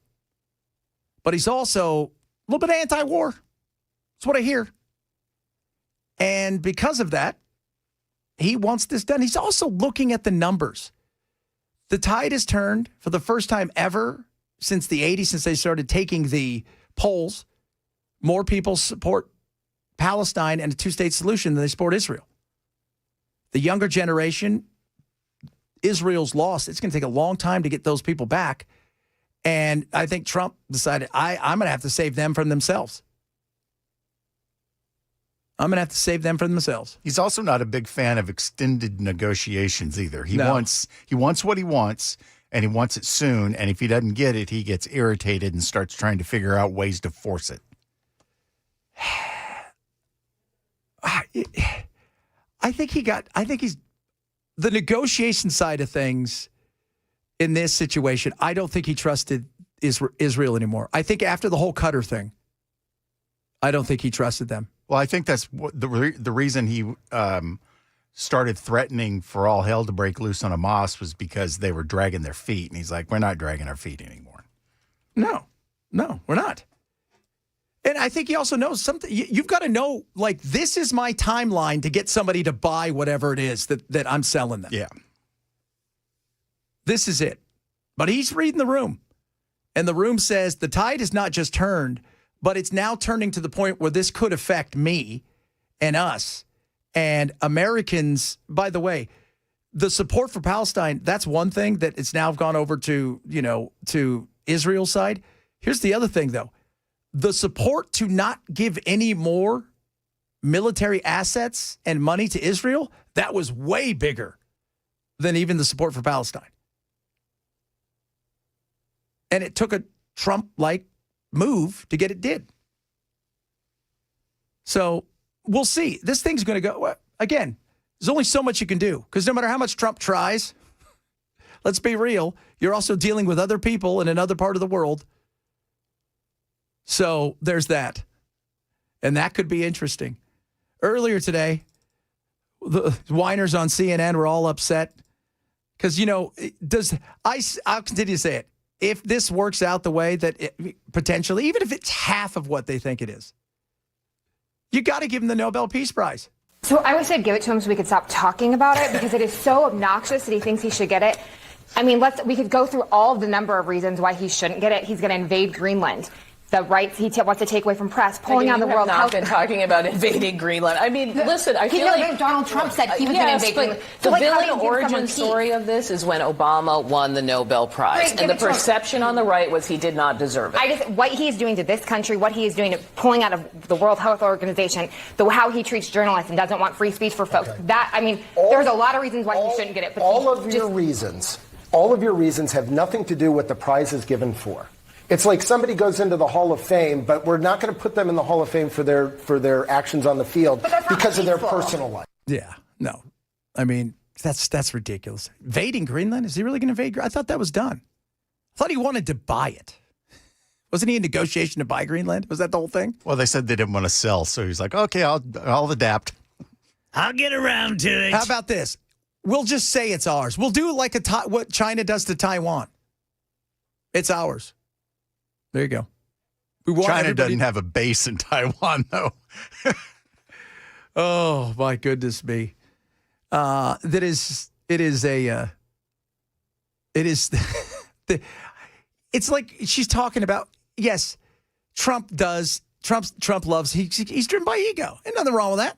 But he's also a little bit anti-war. That's what I hear. And because of that, he wants this done. He's also looking at the numbers. The tide has turned for the first time ever since the 80s, since they started taking the polls. More people support Palestine and a two-state solution than they support Israel. The younger generation, Israel's lost. It's going to take a long time to get those people back. And I think Trump decided, I'm going to have to save them from themselves. I'm going to have to save them from themselves. He's also not a big fan of extended negotiations either. He wants what he wants, and he wants it soon. And if he doesn't get it, he gets irritated and starts trying to figure out ways to force it. I think he's the negotiation side of things in this situation. I don't think he trusted Israel anymore. I think after the whole Qatar thing, I don't think he trusted them. Well, I think that's the reason he started threatening for all hell to break loose on Hamas was because they were dragging their feet. And he's like, we're not dragging our feet anymore. No, we're not. And I think he also knows something. You've got to know, like, this is my timeline to get somebody to buy whatever it is that I'm selling them. Yeah. This is it. But he's reading the room. And the room says the tide has not just turned, but it's now turning to the point where this could affect me and us and Americans. By the way, the support for Palestine, that's one thing that it's now gone over to, to Israel's side. Here's the other thing, though. The support to not give any more military assets and money to Israel, that was way bigger than even the support for Palestine. And it took a Trump-like move to get it did. So we'll see. This thing's going to go, again, there's only so much you can do because no matter how much Trump tries, let's be real, you're also dealing with other people in another part of the world. So there's that. And that could be interesting. Earlier today, the whiners on CNN were all upset because, I'll continue to say it. If this works out the way that it, potentially, even if it's half of what they think it is, you got to give them the Nobel Peace Prize. So I wish I'd give it to him so we could stop talking about it because it is so obnoxious that he thinks he should get it. I mean, we could go through all of the number of reasons why he shouldn't get it. He's going to invade Greenland. The rights he wants to take away from press, pulling down the World Health. Been talking about invading Greenland. I mean, listen, I feel like Donald Trump said he was going to invade Greenland. The villain origin story of this is when Obama won the Nobel Prize, and the perception on the right was he did not deserve it. What he is doing to this country, what he is doing to pulling out of the World Health Organization, how he treats journalists and doesn't want free speech for folks. Okay. There's a lot of reasons why he shouldn't get it. But all of your reasons have nothing to do with the prize is given for. It's like somebody goes into the Hall of Fame, but we're not going to put them in the Hall of Fame for their actions on the field because of their personal life. Yeah, no. I mean, that's ridiculous. Invading Greenland? Is he really going to invade? I thought that was done. I thought he wanted to buy it. Wasn't he in negotiation to buy Greenland? Was that the whole thing? Well, they said they didn't want to sell, so he's like, okay, I'll adapt. I'll get around to it. How about this? We'll just say it's ours. We'll do like what China does to Taiwan. It's ours. There you go. China doesn't have a base in Taiwan, though. Oh, my goodness me. It's like she's talking about, yes, Trump loves, he's driven by ego. Ain't nothing wrong with that.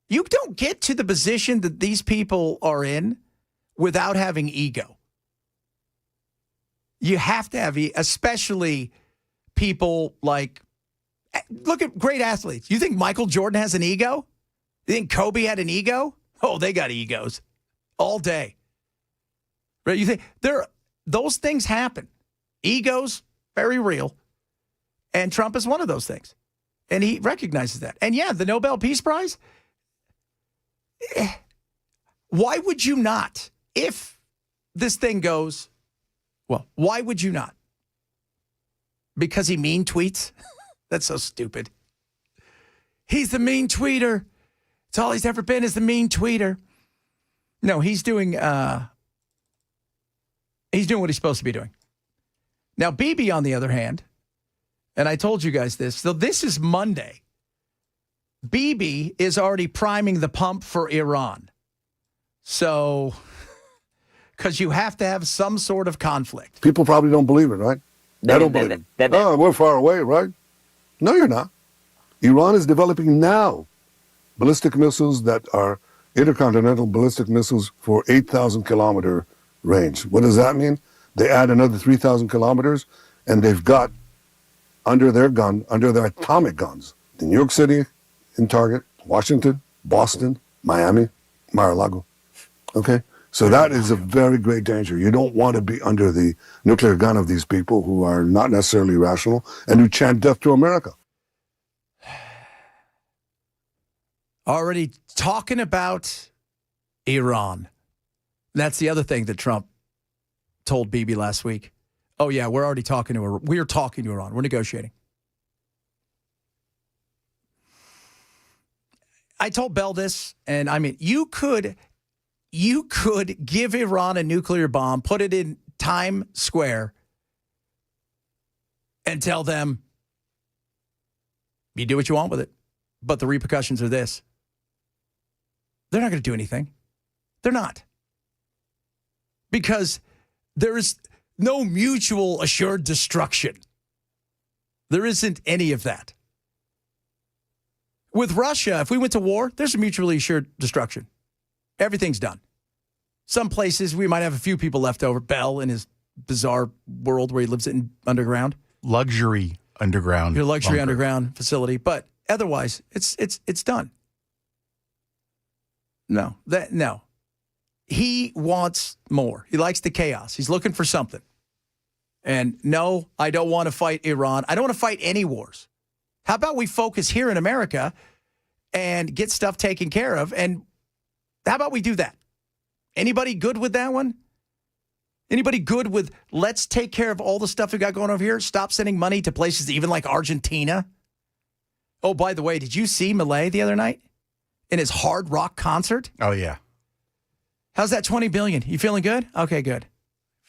You don't get to the position that these people are in without having ego. You have to have, especially people like, look at great athletes. You think Michael Jordan has an ego? You think Kobe had an ego? Oh, they got egos all day. Right? You think those things happen. Egos, very real. And Trump is one of those things. And he recognizes that. And yeah, the Nobel Peace Prize, why would you not? If this thing goes, well, why would you not? Because he mean tweets? That's so stupid. He's the mean tweeter. It's all he's ever been is the mean tweeter. No, he's doing what he's supposed to be doing. Now, Bibi, on the other hand, and I told you guys this, so this is Monday. Bibi is already priming the pump for Iran. So, because you have to have some sort of conflict. People probably don't believe it, right? They don't believe it. Oh, we're far away, right? No, you're not. Iran is developing now ballistic missiles that are intercontinental ballistic missiles for 8,000-kilometer range. What does that mean? They add another 3,000 kilometers, and they've got under their atomic guns, in New York City, in Target, Washington, Boston, Miami, Mar-a-Lago. Okay? So that is a very great danger. You don't want to be under the nuclear gun of these people who are not necessarily rational and who chant death to America. Already talking about Iran. That's the other thing that Trump told Bibi last week. Oh, yeah, we're already talking to Iran. We're talking to Iran. We're negotiating. I told Bell this, and I mean, you could give Iran a nuclear bomb, put it in Times Square, and tell them, you do what you want with it, but the repercussions are this. They're not going to do anything. They're not. Because there is no mutual assured destruction. There isn't any of that. With Russia, if we went to war, there's a mutually assured destruction. Everything's done. Some places we might have a few people left over. Bell in his bizarre world where he lives in underground. Luxury underground. Your luxury bunker. underground facility. But otherwise, it's done. No. He wants more. He likes the chaos. He's looking for something. And no, I don't want to fight Iran. I don't want to fight any wars. How about we focus here in America and get stuff taken care of? And how about we do that? Anybody good with that one? Anybody good with let's take care of all the stuff we got going over here? Stop sending money to places even like Argentina. Oh, by the way, did you see Milei the other night in his hard rock concert? Oh, yeah. How's that $20 billion? You feeling good? Okay, good.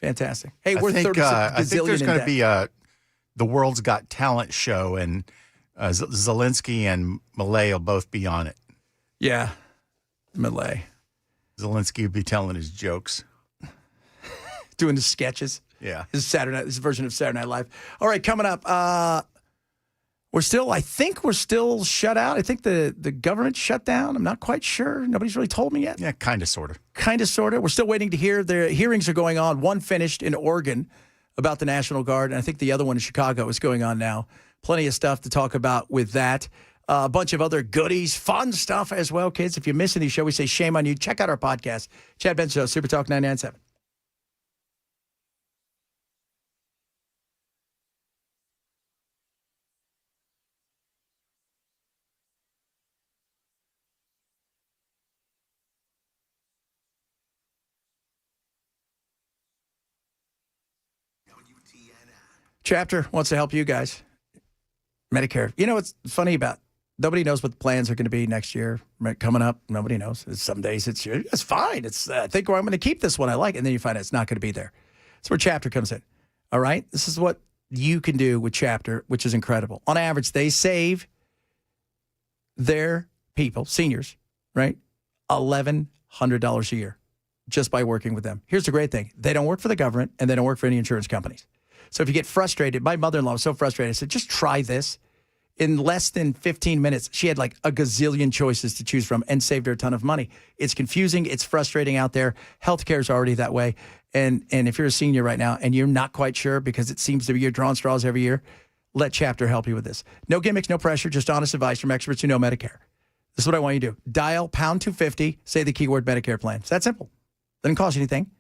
Fantastic. Hey, we're 30 I think there's going to be the World's Got Talent show, and Zelensky and Milei will both be on it. Yeah, Milei. Zelensky will be telling his jokes. Doing the sketches. Yeah. His version of Saturday Night Live. All right, coming up. I think we're still shut out. I think the government shut down. I'm not quite sure. Nobody's really told me yet. Yeah, kind of, sort of. Kind of, sort of. We're still waiting to hear. The hearings are going on. One finished in Oregon about the National Guard, and I think the other one in Chicago is going on now. Plenty of stuff to talk about with that. A bunch of other goodies, fun stuff as well, kids. If you're missing these shows, we say shame on you. Check out our podcast. Chad Benson Show, Super Talk 99.7. Chapter wants to help you guys. Medicare. You know what's funny about nobody knows what the plans are going to be next year coming up. Nobody knows. Some days it's fine. It's I think I'm going to keep this one I like, and then you find out it's not going to be there. That's where Chapter comes in. All right, this is what you can do with Chapter, which is incredible. On average, they save their people, seniors, right, $1,100 a year just by working with them. Here's the great thing: they don't work for the government, and they don't work for any insurance companies. So if you get frustrated, my mother-in-law was so frustrated. I said, just try this. In less than 15 minutes, she had like a gazillion choices to choose from and saved her a ton of money. It's confusing. It's frustrating out there. Healthcare is already that way. And if you're a senior right now and you're not quite sure because it seems to be you're drawing straws every year, let Chapter help you with this. No gimmicks, no pressure, just honest advice from experts who know Medicare. This is what I want you to do. Dial pound 250, say the keyword Medicare plan. It's that simple. Doesn't cost you anything.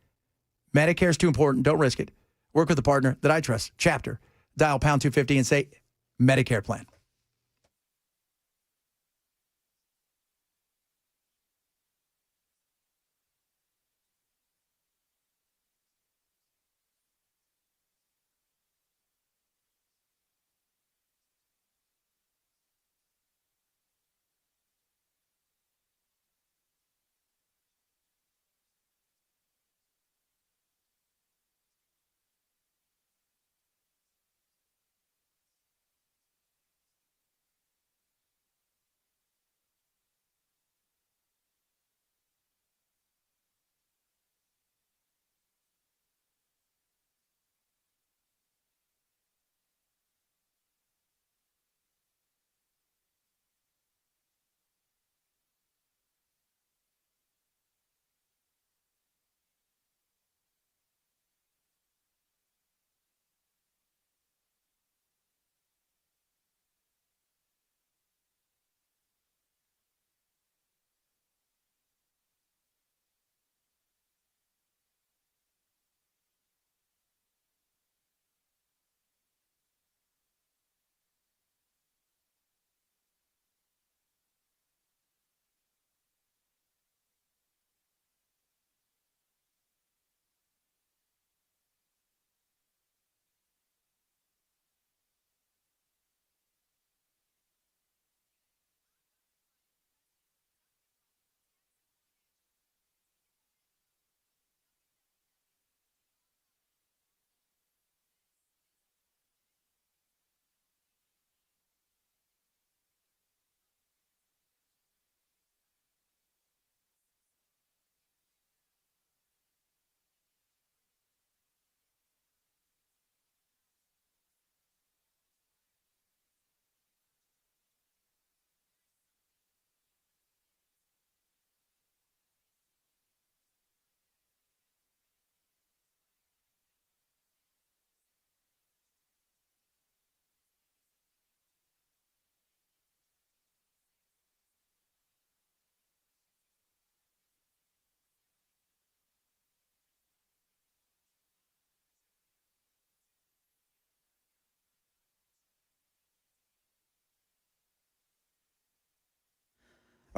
Medicare is too important. Don't risk it. Work with a partner that I trust. Chapter. Dial pound 250 and say Medicare plan.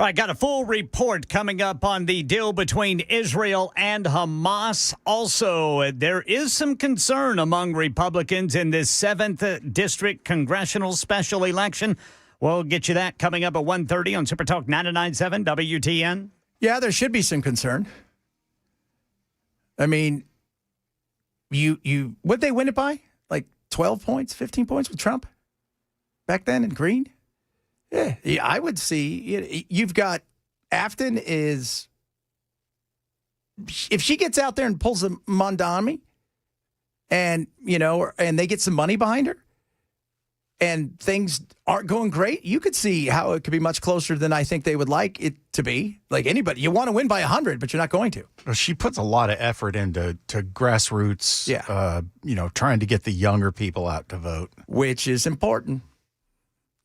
All right, got a full report coming up on the deal between Israel and Hamas. Also, there is some concern among Republicans in this 7th District congressional special election. We'll get you that coming up at 1:30 on Super Talk 99.7 WTN. Yeah, there should be some concern. I mean, would they win it by? Like 12 points, 15 points with Trump back then in Green? Yeah, I would see. You've got Afton is, if she gets out there and pulls a Mondami and, and they get some money behind her and things aren't going great, you could see how it could be much closer than I think they would like it to be. Like anybody, you want to win by 100, but you're not going to. Well, she puts a lot of effort into grassroots, trying to get the younger people out to vote. Which is important.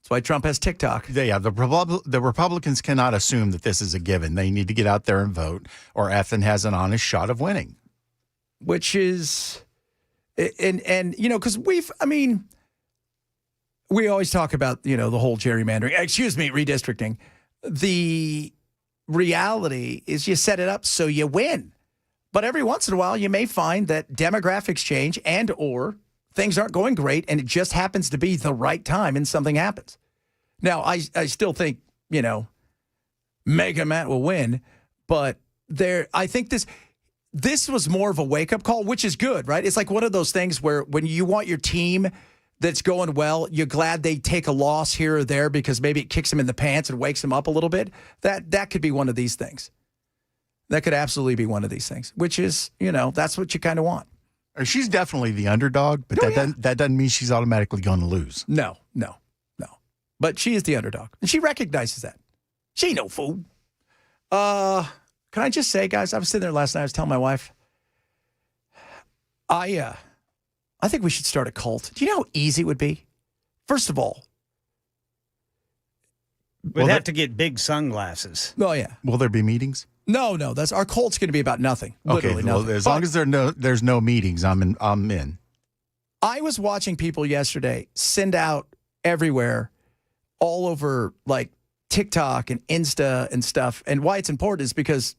That's why Trump has TikTok. Yeah, the Republicans cannot assume that this is a given. They need to get out there and vote, or Ethan has an honest shot of winning. Which is, because we always talk about, the whole gerrymandering, redistricting. The reality is you set it up so you win. But every once in a while, you may find that demographics change and or things aren't going great, and it just happens to be the right time and something happens. Now, I still think, Mega Matt will win, but I think this was more of a wake-up call, which is good, right? It's like one of those things where when you want your team that's going well, you're glad they take a loss here or there because maybe it kicks them in the pants and wakes them up a little bit. That could be one of these things. That could absolutely be one of these things, which is, that's what you kind of want. She's definitely the underdog, but that doesn't mean she's automatically going to lose. No. But she is the underdog, and she recognizes that. She ain't no fool. Can I just say, guys, I was sitting there last night. I was telling my wife, I think we should start a cult. Do you know how easy it would be? First of all, we'd have to get big sunglasses. Oh, yeah. Will there be meetings? No. That's our cult's going to be about nothing. Literally nothing. As long as there's no meetings, I'm in. I was watching people yesterday send out everywhere, all over like TikTok and Insta and stuff. And why it's important is because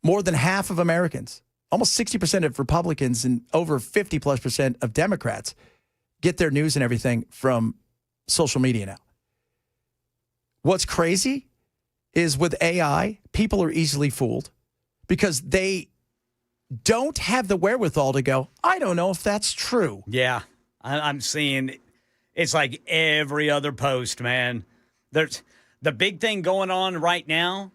more than half of Americans, almost 60% of Republicans and over 50+% of Democrats get their news and everything from social media now. What's crazy is with AI, people are easily fooled because they don't have the wherewithal to go, I don't know if that's true. Yeah, I'm seeing it's like every other post, man. There's the big thing going on right now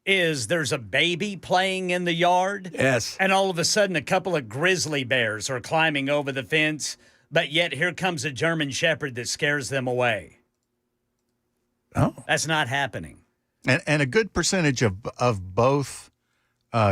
is there's a baby playing in the yard. Yes. And all of a sudden, a couple of grizzly bears are climbing over the fence, but yet here comes a German Shepherd that scares them away. Oh. That's not happening. And a good percentage of both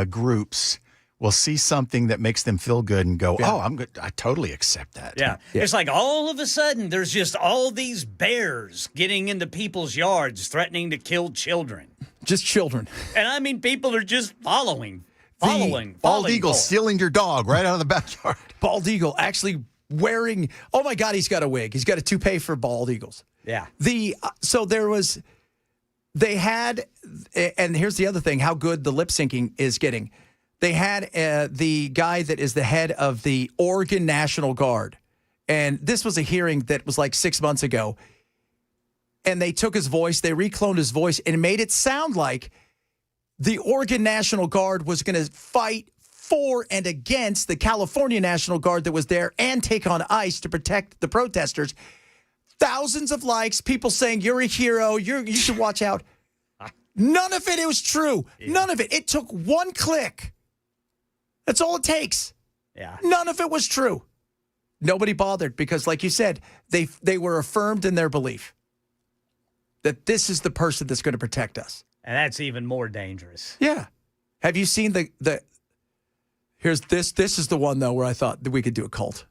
groups will see something that makes them feel good and go, oh, I'm good. I totally accept that. Yeah. It's like all of a sudden there's just all these bears getting into people's yards threatening to kill children. Just children. And I mean, people are just following. Bald eagle stealing your dog right out of the backyard. Bald eagle actually wearing, oh my God, he's got a wig. He's got a toupee for bald eagles. Yeah. So they had, and here's the other thing, how good the lip syncing is getting. They had the guy that is the head of the Oregon National Guard. And this was a hearing that was like 6 months ago. And they took his voice, they recloned his voice, and made it sound like the Oregon National Guard was going to fight for and against the California National Guard that was there and take on ICE to protect the protesters. Thousands of likes, people saying, you're a hero, you should watch out. None of it was true. Yeah. None of it. It took one click. That's all it takes. Yeah. None of it was true. Nobody bothered because, like you said, they were affirmed in their belief that this is the person that's going to protect us. And that's even more dangerous. Yeah. Have you seen the here's this is the one, though, where I thought that we could do a cult.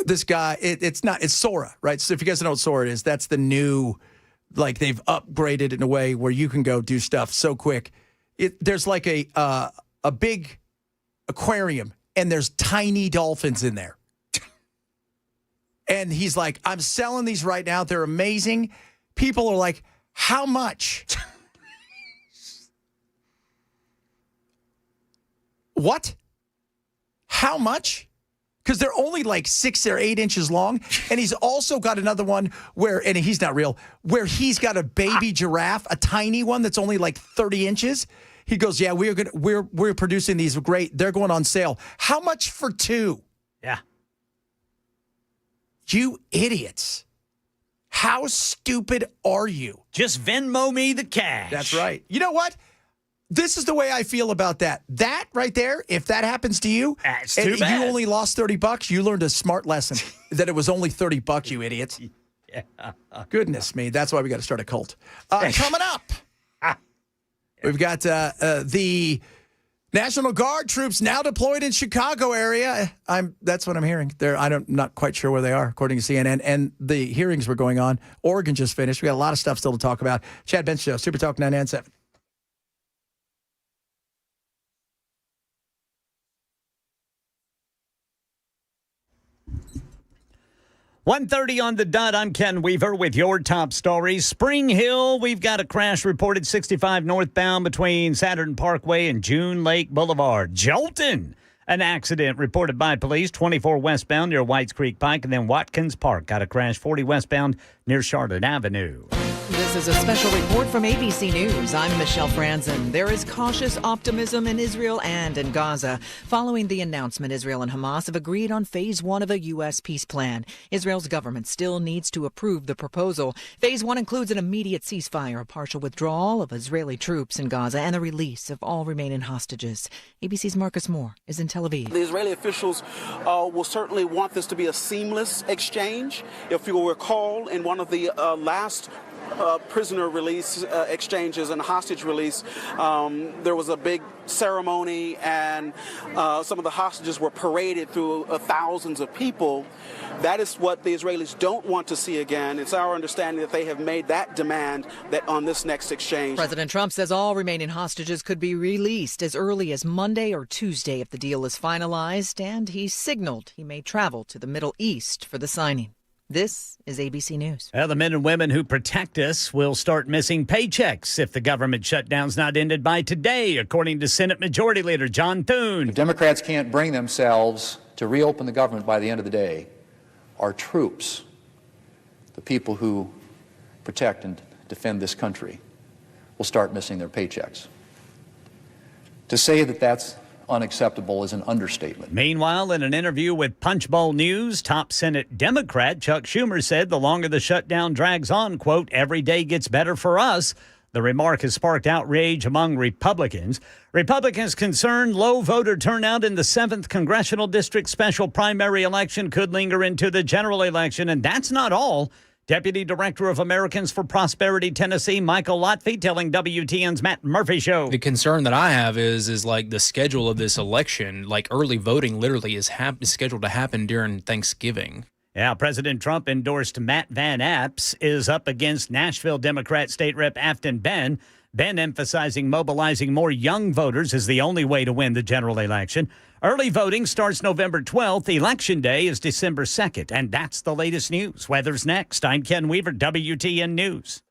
This guy, it's Sora, right? So if you guys know what Sora is, that's the new, like they've upgraded in a way where you can go do stuff so quick. There's like a big aquarium and there's tiny dolphins in there. And he's like, I'm selling these right now. They're amazing. People are like, How much? What? How much? Because they're only like 6 or 8 inches long. And he's also got another one where, and he's not real, where he's got a baby giraffe, a tiny one that's only like 30 inches. He goes, yeah, we're producing these. Great. They're going on sale. How much for 2? Yeah. You idiots. How stupid are you? Just Venmo me the cash. That's right. You know what? This is the way I feel about that. That right there, if that happens to you, That's and too bad. you only lost $30, you learned a smart lesson that it was only $30, you idiots. Yeah. Goodness me. That's why we got to start a cult. Coming up, we've got the National Guard troops now deployed in Chicago area. That's what I'm hearing. I'm not quite sure where they are, according to CNN. And the hearings were going on. Oregon just finished. We got a lot of stuff still to talk about. Chad Bench Show, Super Talk 997. 1:30 on the dot. I'm Ken Weaver with your top stories. Spring Hill, we've got a crash reported 65 northbound between Saturn Parkway and June Lake Boulevard. Jolton, an accident reported by police 24 westbound near Whites Creek Pike, and then Watkins Park got a crash 40 westbound near Charlotte Avenue. This is a special report from ABC News. I'm Michelle Franzen. There is cautious optimism in Israel and in Gaza following the announcement Israel and Hamas have agreed on phase 1 of a U.S. peace plan. Israel's government still needs to approve the proposal. Phase 1 includes an immediate ceasefire, a partial withdrawal of Israeli troops in Gaza, and the release of all remaining hostages. ABC's Marcus Moore is in Tel Aviv. The Israeli officials will certainly want this to be a seamless exchange. If you will recall, in one of the last prisoner release exchanges and hostage release, there was a big ceremony, and some of the hostages were paraded through thousands of people. That is what the Israelis don't want to see again. It's our understanding that they have made that demand that on this next exchange. President Trump says all remaining hostages could be released as early as Monday or Tuesday if the deal is finalized, and he signaled he may travel to the Middle East for the signing. This is ABC News. Well, the men and women who protect us will start missing paychecks if the government shutdown's not ended by today, according to Senate Majority Leader John Thune. If Democrats can't bring themselves to reopen the government by the end of the day, our troops, the people who protect and defend this country, will start missing their paychecks. To say that that's unacceptable is an understatement. Meanwhile, in an interview with Punchbowl News, top Senate Democrat Chuck Schumer said the longer the shutdown drags on, quote, every day gets better for us. The remark has sparked outrage among Republicans. Republicans concerned low voter turnout in the 7th Congressional District special primary election could linger into the general election, and that's not all. Deputy Director of Americans for Prosperity Tennessee, Michael Lotfy, telling WTN's Matt Murphy Show. The concern that I have is like the schedule of this election, like early voting literally is scheduled to happen during Thanksgiving. Yeah, President Trump endorsed Matt Van Apps is up against Nashville Democrat State Rep Afton Ben. Ben emphasizing mobilizing more young voters is the only way to win the general election. Early voting starts November 12th. Election Day is December 2nd. And that's the latest news. Weather's next. I'm Ken Weaver, WTN News.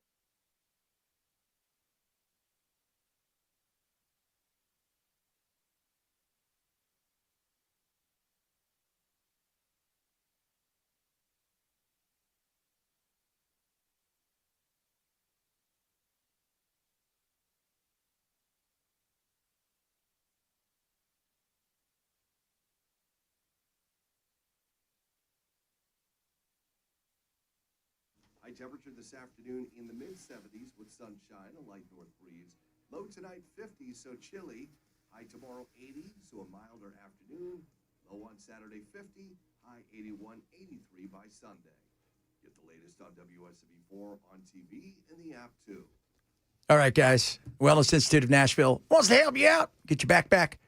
High temperature this afternoon in the mid-70s with sunshine, a light north breeze. Low tonight 50, so chilly. High tomorrow 80, so a milder afternoon. Low on Saturday 50, high 81, 83 by Sunday. Get the latest on WSB4 on TV and the app too. All right, guys. Wellness Institute of Nashville wants to help you out. Get your back.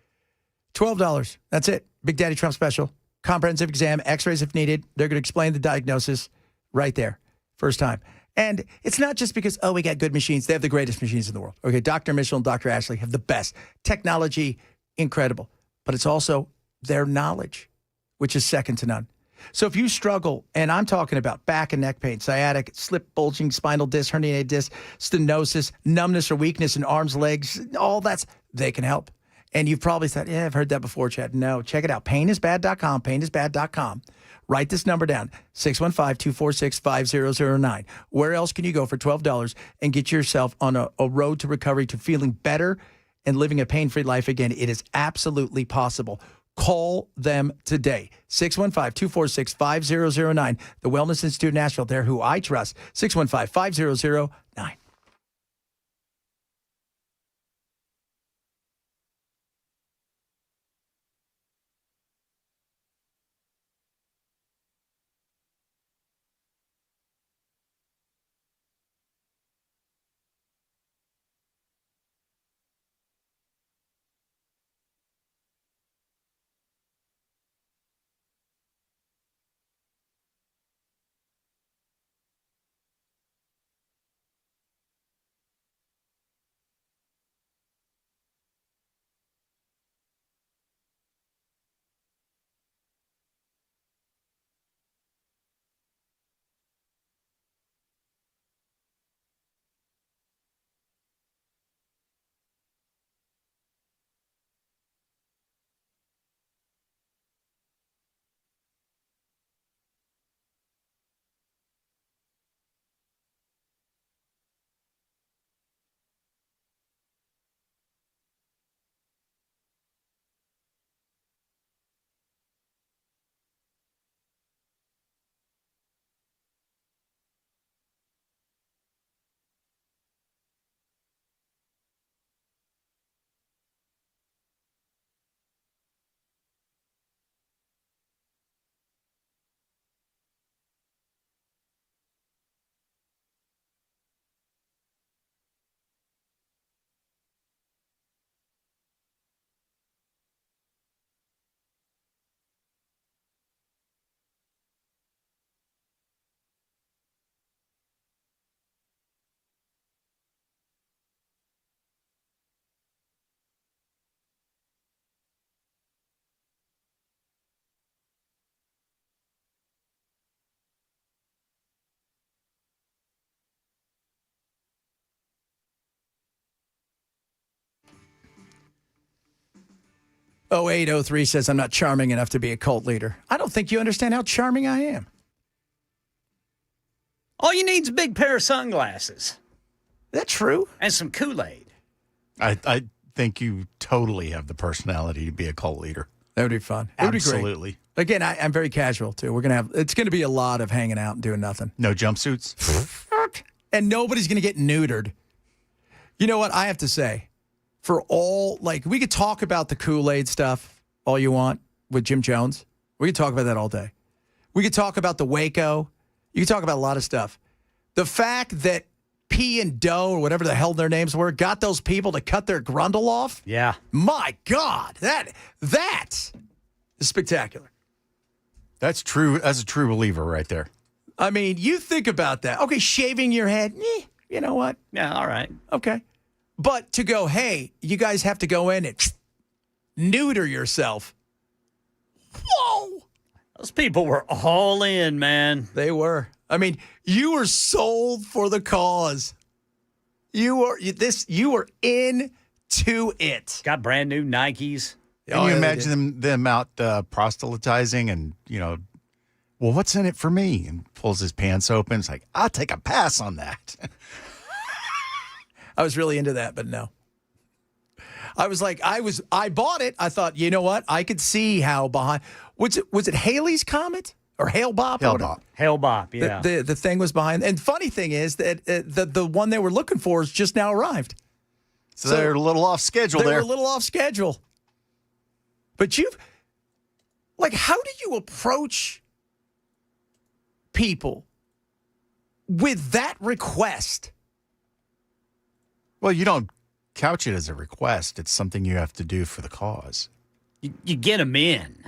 $12. That's it. Big Daddy Trump special. Comprehensive exam, x-rays if needed. They're going to explain the diagnosis right there. First time. And it's not just because, we got good machines. They have the greatest machines in the world. Okay, Dr. Mitchell and Dr. Ashley have the best. Technology, incredible. But it's also their knowledge, which is second to none. So if you struggle, and I'm talking about back and neck pain, sciatic, slip, bulging, spinal disc, herniated disc, stenosis, numbness or weakness in arms, legs, all that's, they can help. And you've probably said, yeah, I've heard that before, Chad. No, check it out. Painisbad.com, painisbad.com. Write this number down, 615-246-5009. Where else can you go for $12 and get yourself on a road to recovery, to feeling better and living a pain-free life again? It is absolutely possible. Call them today, 615-246-5009. The Wellness Institute of Nashville, they're who I trust, 615-5009. Oh, 0803 says, I'm not charming enough to be a cult leader. I don't think you understand how charming I am. All you need is a big pair of sunglasses. That's true. And some Kool-Aid. I think you totally have the personality to be a cult leader. That would be fun. It would be great. Absolutely. Again, I'm very casual, too. It's going to be a lot of hanging out and doing nothing. No jumpsuits? And nobody's going to get neutered. You know what I have to say? For all, we could talk about the Kool-Aid stuff all you want with Jim Jones. We could talk about that all day. We could talk about the Waco. You could talk about a lot of stuff. The fact that P and Doe, or whatever the hell their names were, got those people to cut their grundle off. Yeah. My God, that is spectacular. That's true. That's a true believer right there. I mean, you think about that. Okay, shaving your head. You know what? Yeah, all right. Okay. But to go, hey, you guys have to go in and neuter yourself. Whoa. Those people were all in, man. They were. I mean, you were sold for the cause. You were into it. Got brand new Nikes. Can you imagine them out proselytizing and, well, what's in it for me? And pulls his pants open. It's like, I'll take a pass on that. I was really into that, but no. I bought it. I thought, you know what? I could see how behind. Was it Haley's Comet or Hale Bopp? Hale Bopp, yeah. The thing was behind. And funny thing is that the one they were looking for has just now arrived. So they're a little off schedule there. They're a little off schedule. But how do you approach people with that request? Well, you don't couch it as a request. It's something you have to do for the cause. You get them in.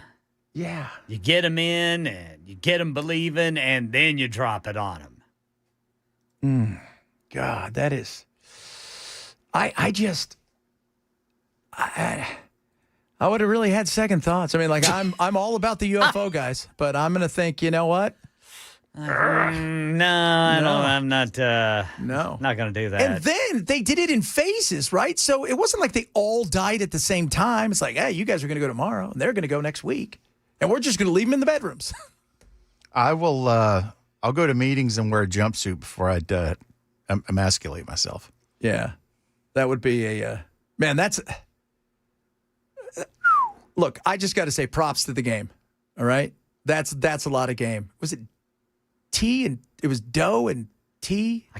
Yeah. You get them in and you get them believing, and then you drop it on them. God, that is. I I would have really had second thoughts. I mean, like I'm all about the UFO guys, but I'm going to think, you know what? No, I'm not. No, not going to do that. And then they did it in phases, right? So it wasn't like they all died at the same time. It's like, hey, you guys are going to go tomorrow, and they're going to go next week, and we're just going to leave them in the bedrooms. I will. I'll go to meetings and wear a jumpsuit before I emasculate myself. Yeah, that would be a man. That's look. I just got to say, props to the game. All right, that's a lot of game. Was it T and it was Doe and T? I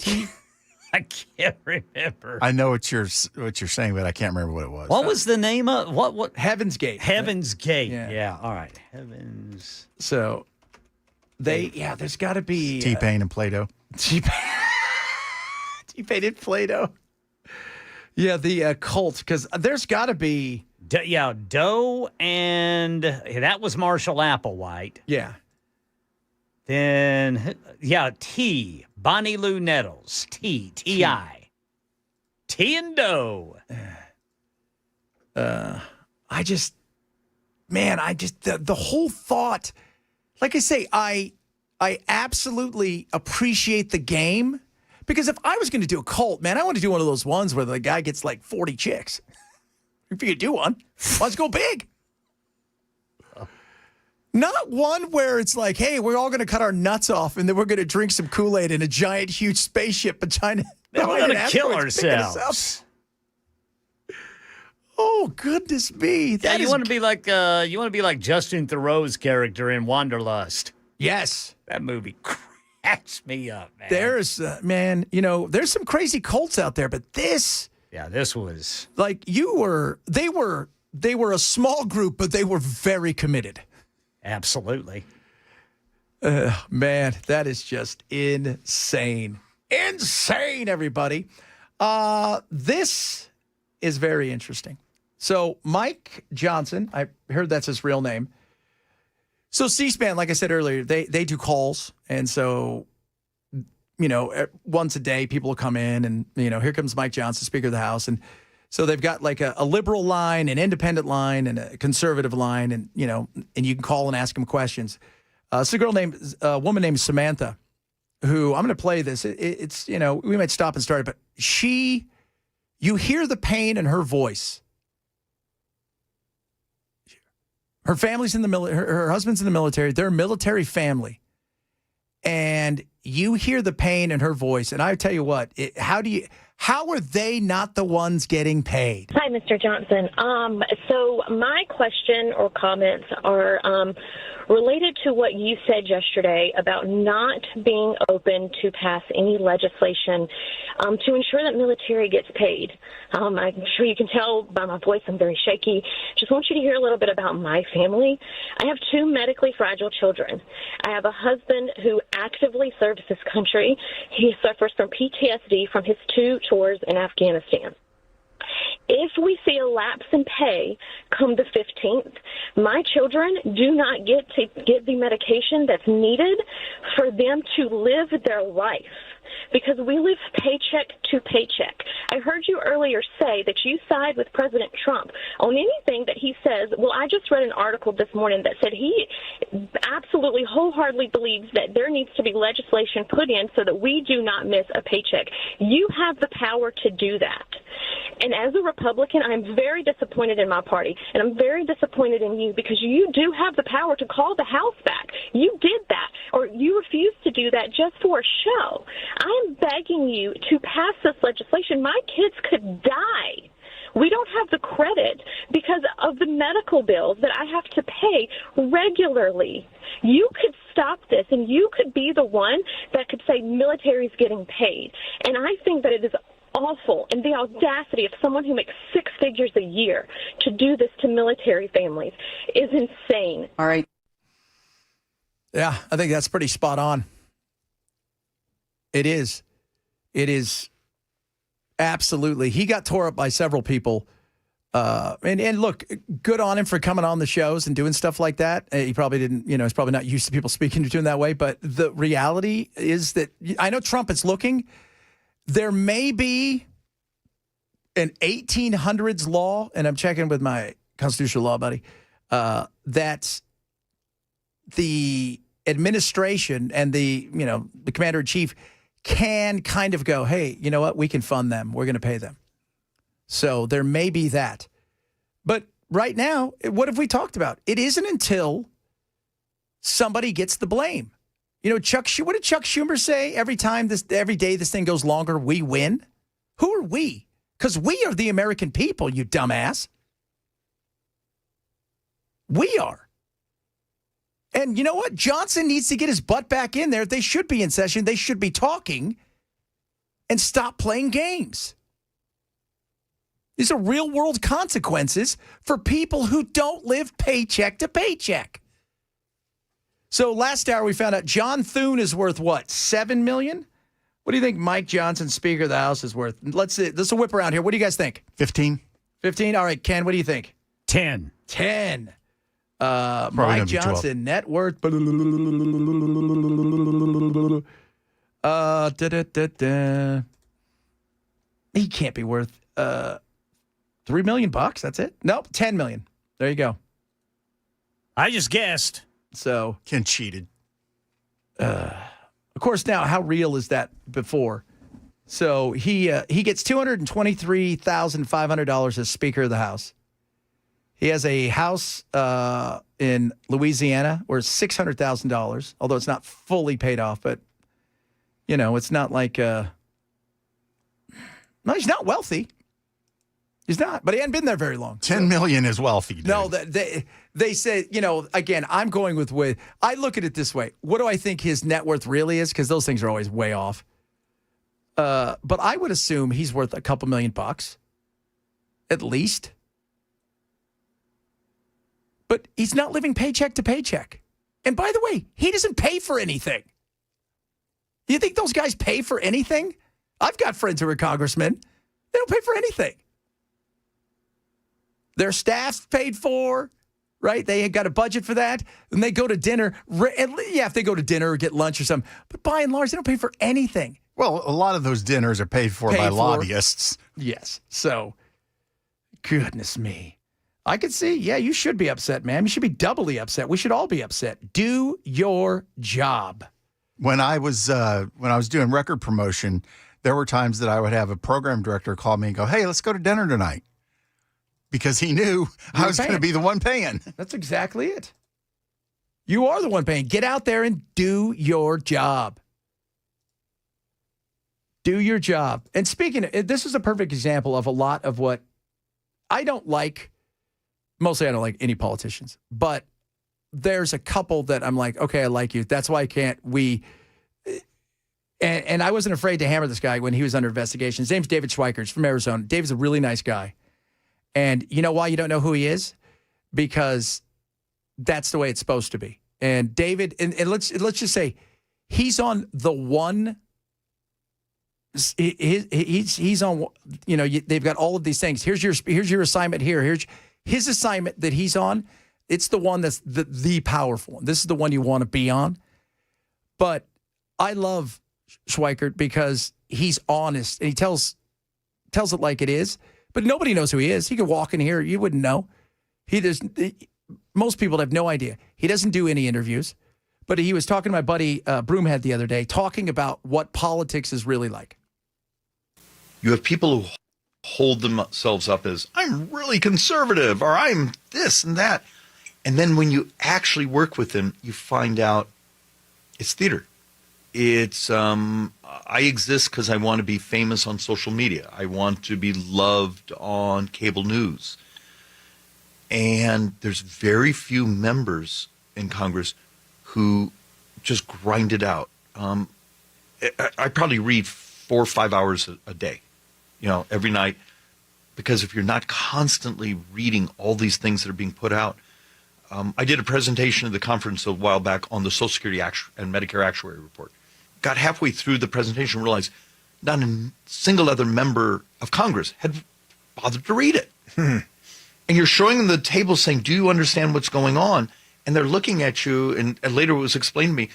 can't remember. I know what you're saying, but I can't remember what it was. What was the name of what? Heaven's Gate. Heaven's Gate. Yeah. Yeah. All right. Heaven's. So there's got to be T-Pain and Play-Doh. T-Pain and Play-Doh. Yeah, the cult, because there's got to be. Doe and that was Marshall Applewhite. Yeah. Then, T. Bonnie Lou Nettles. T-I. T and Doe. The whole thought, like I say, I absolutely appreciate the game, because if I was going to do a cult, man, I want to do one of those ones where the guy gets like 40 chicks. If you could do one, let's go big. Not one where it's like, hey, we're all going to cut our nuts off and then we're going to drink some Kool-Aid in a giant, huge spaceship behind Then we're going to kill ourselves. Oh, goodness me. You want to be like Justin Theroux's character in Wanderlust. Yes. That movie cracks me up, man. There's there's some crazy cults out there, but this. Yeah, this was. Like they were a small group, but they were very committed. Absolutely. Man, that is just insane. Insane, everybody. This is very interesting. So Mike Johnson, I heard that's his real name. So C-SPAN, like I said earlier, they do calls. And so, once a day, people will come in and, here comes Mike Johnson, Speaker of the House. And so they've got like a liberal line, an independent line, and a conservative line. And, and you can call and ask them questions. It's a woman named Samantha, who I'm going to play this. It's, we might stop and start it, but you hear the pain in her voice. Her family's in the military. Her husband's in the military. They're a military family. And you hear the pain in her voice. And I tell you what, how are they not the ones getting paid? Hi, Mr. Johnson. So my question or comments are related to what you said yesterday about not being open to pass any legislation to ensure that military gets paid. I'm sure you can tell by my voice I'm very shaky. Just want you to hear a little bit about my family. I have 2 medically fragile children. I have a husband who actively serves this country. He suffers from PTSD from his 2 tours in Afghanistan. If we see a lapse in pay come the 15th, my children do not get to get the medication that's needed for them to live their life, because we live paycheck to paycheck. I heard you earlier say that you side with President Trump on anything that he says. Well, I just read an article this morning that said he absolutely wholeheartedly believes that there needs to be legislation put in so that we do not miss a paycheck. You have the power to do that. And as a Republican, I'm very disappointed in my party, and I'm very disappointed in you, because you do have the power to call the House back. You did that, or you refused to do that just for a show. I am begging you to pass this legislation. My kids could die. We don't have the credit because of the medical bills that I have to pay regularly. You could stop this, and you could be the one that could say military's getting paid. And I think that it is awful, and the audacity of someone who makes 6 figures a year to do this to military families is insane. All right. Yeah, I think that's pretty spot on. It is. It is absolutely. He got tore up by several people. And look, good on him for coming on the shows and doing stuff like that. He probably didn't, he's probably not used to people speaking to him that way. But the reality is that I know Trump is looking. There may be an 1800s law, and I'm checking with my constitutional law, buddy, that the administration and the commander-in-chief can kind of go, hey, you know what? We can fund them. We're going to pay them. So there may be that. But right now, what have we talked about? It isn't until somebody gets the blame. You know, what did Chuck Schumer say? Every day this thing goes longer, we win. Who are we? Because we are the American people, you dumbass. We are. And you know what? Johnson needs to get his butt back in there. They should be in session. They should be talking and stop playing games. These are real-world consequences for people who don't live paycheck to paycheck. So last hour we found out John Thune is worth what? $7 million? What do you think Mike Johnson, Speaker of the House, is worth? Let's see. This will whip around here. What do you guys think? 15. 15? All right, Ken, what do you think? 10. 10. Mike Johnson, net worth. He can't be worth $3 million. That's it? Nope, $10 million. There you go. I just guessed. So Ken cheated. Of course, now how real is that before? So he gets $223,500 as Speaker of the House. He has a house in Louisiana where it's $600,000, although it's not fully paid off. But, you know, it's not like no, he's not wealthy. He's not, but he hadn't been there very long. $10 million is wealthy. Dude. No, they say, you know, again, I'm going with I look at it this way. What do I think his net worth really is? Because those things are always way off. But I would assume he's worth a couple $1 million, at least. But he's not living paycheck to paycheck. And by the way, he doesn't pay for anything. Do you think those guys pay for anything? I've got friends who are congressmen. They don't pay for anything. Their staff's paid for, right? They got a budget for that. And they go to dinner. Yeah, if they go to dinner or get lunch or something. But by and large, they don't pay for anything. Well, a lot of those dinners are paid for by lobbyists. Yes. So, goodness me. I could see, yeah, you should be upset, man. You should be doubly upset. We should all be upset. Do your job. When I was doing record promotion, there were times that I would have a program director call me and go, hey, let's go to dinner tonight. Because he knew I was going to be the one paying. That's exactly it. You are the one paying. Get out there and do your job. Do your job. And speaking of, this is a perfect example of a lot of what I don't like. Mostly I don't like any politicians. But there's a couple that I'm like, okay, I like you. That's why and I wasn't afraid to hammer this guy when he was under investigation. His name's David Schweikert. He's from Arizona. David's a really nice guy. And you know why you don't know who he is? Because that's the way it's supposed to be. And David, and let's just say he's on the one. He's on. You know, they've got all of these things. Here's your assignment here. Here's his assignment that he's on. It's the one that's the powerful one. This is the one you want to be on. But I love Schweikert because he's honest and he tells it like it is. But nobody knows who he is. He could walk in here. You wouldn't know. Most people have no idea. He doesn't do any interviews. But he was talking to my buddy Broomhead the other day, talking about what politics is really like. You have people who hold themselves up as, I'm really conservative, or I'm this and that. And then when you actually work with them, you find out it's theater. It's, I exist because I want to be famous on social media. I want to be loved on cable news. And there's very few members in Congress who just grind it out. I probably read 4 or 5 hours a day, every night. Because if you're not constantly reading all these things that are being put out, I did a presentation at the conference a while back on the Social Security and Medicare Actuary Report. Got halfway through the presentation and realized not a single other member of Congress had bothered to read it. And you're showing them the table saying, do you understand what's going on? And they're looking at you, and later it was explained to me,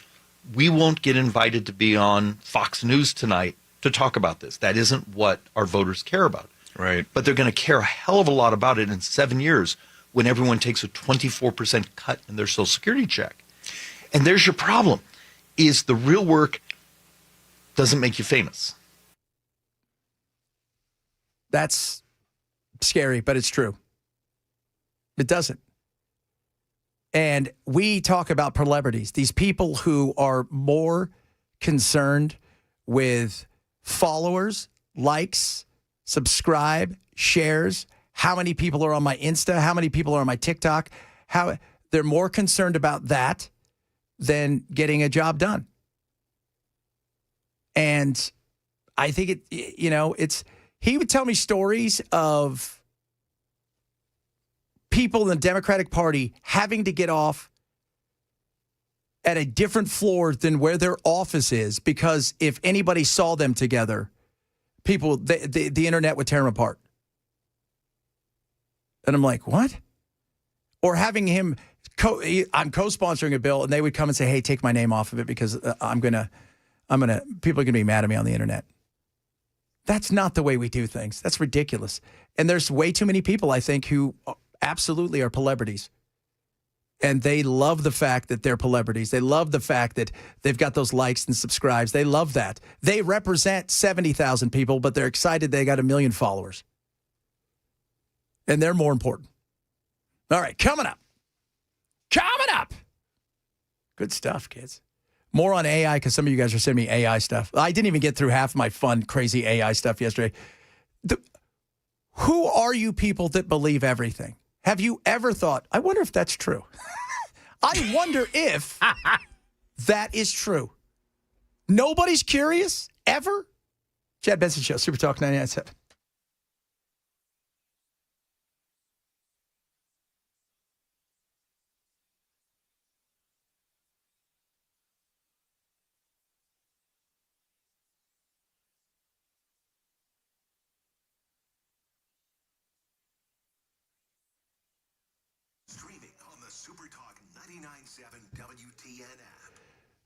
we won't get invited to be on Fox News tonight to talk about this. That isn't what our voters care about. Right. But they're going to care a hell of a lot about it in 7 years when everyone takes a 24% cut in their Social Security check. And there's your problem, is the real work doesn't make you famous. That's scary, but it's true. It doesn't. And we talk about celebrities, these people who are more concerned with followers, likes, subscribe, shares, how many people are on my Insta, how many people are on my TikTok, how they're more concerned about that than getting a job done. And I think he would tell me stories of people in the Democratic Party having to get off at a different floor than where their office is because if anybody saw them together, the internet would tear them apart. And I'm like, what? Or having him, I'm co-sponsoring a bill, and they would come and say, hey, take my name off of it because people are going to be mad at me on the internet. That's not the way we do things. That's ridiculous. And there's way too many people, I think, who absolutely are celebrities. And they love the fact that they're celebrities. They love the fact that they've got those likes and subscribes. They love that. They represent 70,000 people, but they're excited they got 1 million followers. And they're more important. All right, coming up. Good stuff, kids. More on AI because some of you guys are sending me AI stuff. I didn't even get through half of my fun, crazy AI stuff yesterday. Who are you people that believe everything? Have you ever thought, I wonder if that's true? I wonder if that is true. Nobody's curious, ever? Chad Benson Show, Super Talk 99.7.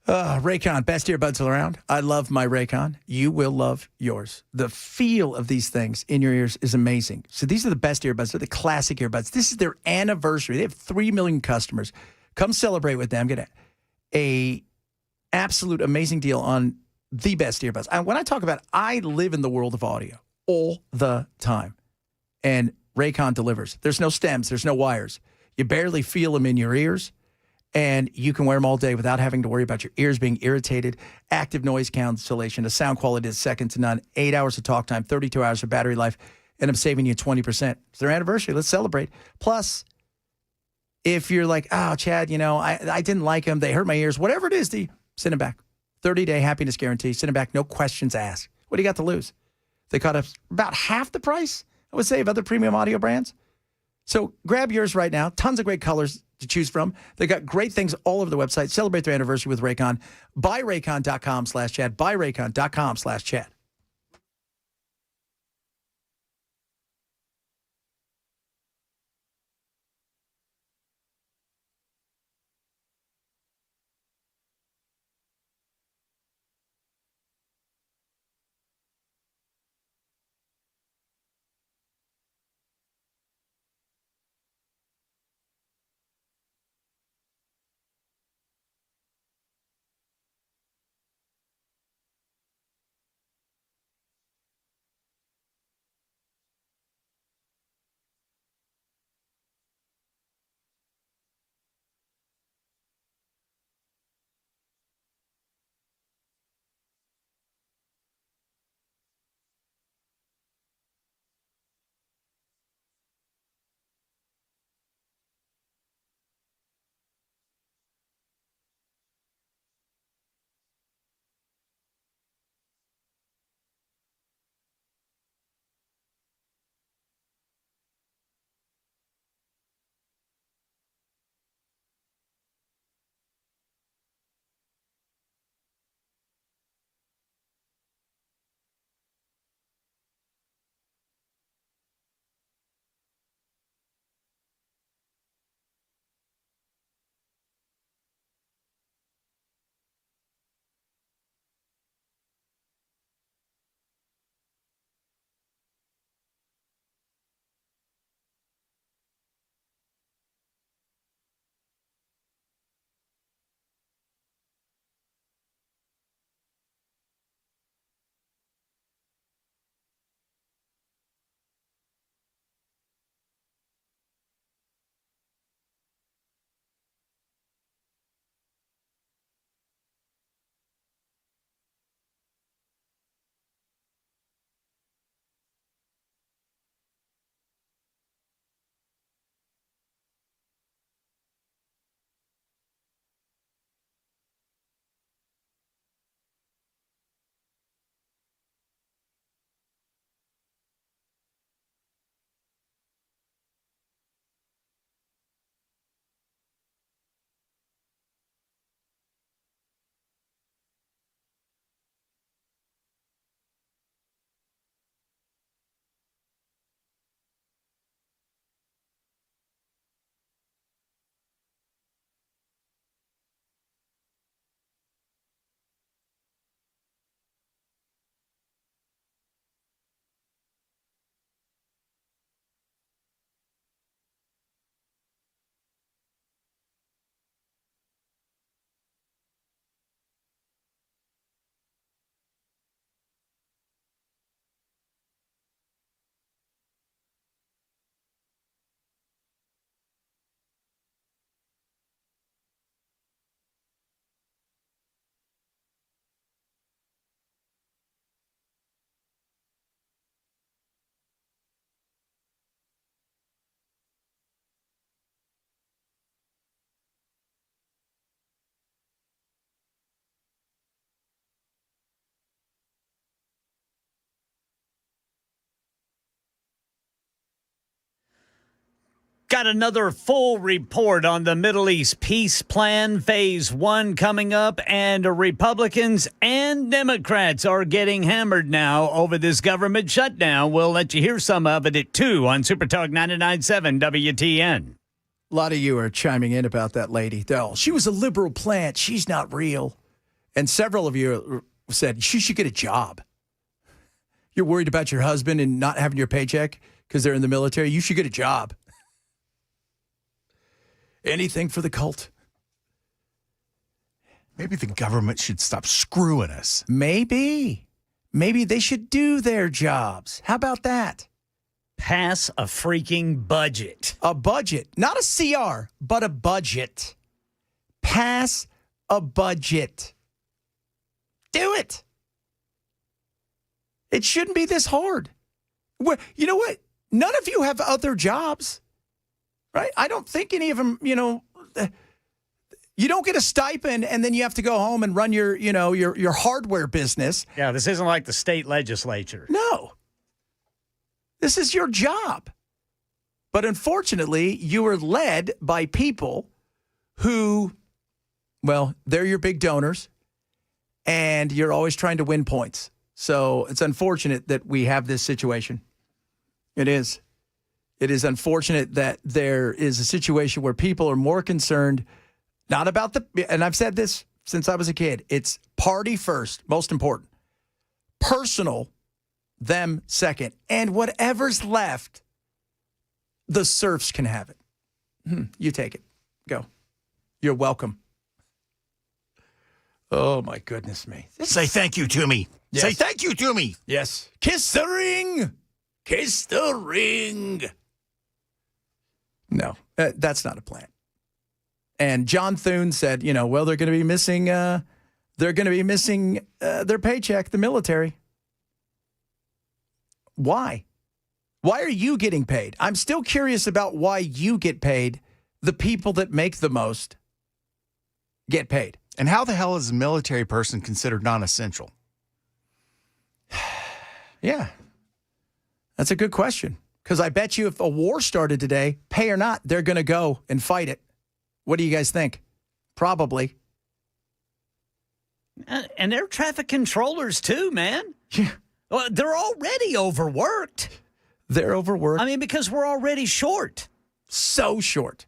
Raycon, best earbuds around. I love my Raycon. You will love yours. The feel of these things in your ears is amazing. So these are the best earbuds. They're the classic earbuds. This is their anniversary. They have 3 million customers. Come celebrate with them. Get a absolute amazing deal on the best earbuds. And when I talk about it, I live in the world of audio all the time. And Raycon delivers. There's no stems. There's no wires. You barely feel them in your ears. And you can wear them all day without having to worry about your ears being irritated. Active noise cancellation, a sound quality is second to none. 8 hours of talk time, 32 hours of battery life, and I'm saving you 20%. It's their anniversary. Let's celebrate. Plus, if you're like, oh, Chad, I didn't like them. They hurt my ears. Whatever it is, send them back. 30-day happiness guarantee. Send them back. No questions asked. What do you got to lose? They cut up about half the price, I would say, of other premium audio brands. So grab yours right now. Tons of great colors to choose from. They got great things all over the website. Celebrate their anniversary with Raycon. BuyRaycon.com/Chad. BuyRaycon.com/Chad. Got another full report on the Middle East peace plan, phase 1 coming up, and Republicans and Democrats are getting hammered now over this government shutdown. We'll let you hear some of it at 2 on Super Talk 99.7 WTN. A lot of you are chiming in about that lady. Oh, she was a liberal plant. She's not real. And several of you said she should get a job. You're worried about your husband and not having your paycheck because they're in the military. You should get a job. Anything for the cult. Maybe the government should stop screwing us. Maybe they should do their jobs. How about that? Pass a freaking budget. A budget. Not a CR, but a budget. Pass a budget. Do it. It shouldn't be this hard. You know what? None of you have other jobs. Right? I don't think any of them, you don't get a stipend and then you have to go home and run your hardware business. Yeah, this isn't like the state legislature. No. This is your job. But unfortunately, you are led by people who, well, they're your big donors and you're always trying to win points. So it's unfortunate that we have this situation. It is. It is unfortunate that there is a situation where people are more concerned, not about and I've said this since I was a kid, it's party first, most important. Personal, them second. And whatever's left, the serfs can have it. You take it. Go. You're welcome. Oh, my goodness me. Say thank you to me. Yes. Say thank you to me. Yes. Kiss the ring. Kiss the ring. No, that's not a plan. And John Thune said, well, they're going to be missing their paycheck, the military. Why? Why are you getting paid? I'm still curious about why you get paid. The people that make the most get paid. And how the hell is a military person considered non-essential? Yeah, that's a good question. Because I bet you if a war started today, pay or not, they're going to go and fight it. What do you guys think? Probably. And air traffic controllers too, man. Yeah. Well, they're already overworked. They're overworked. I mean, because we're already short. So short.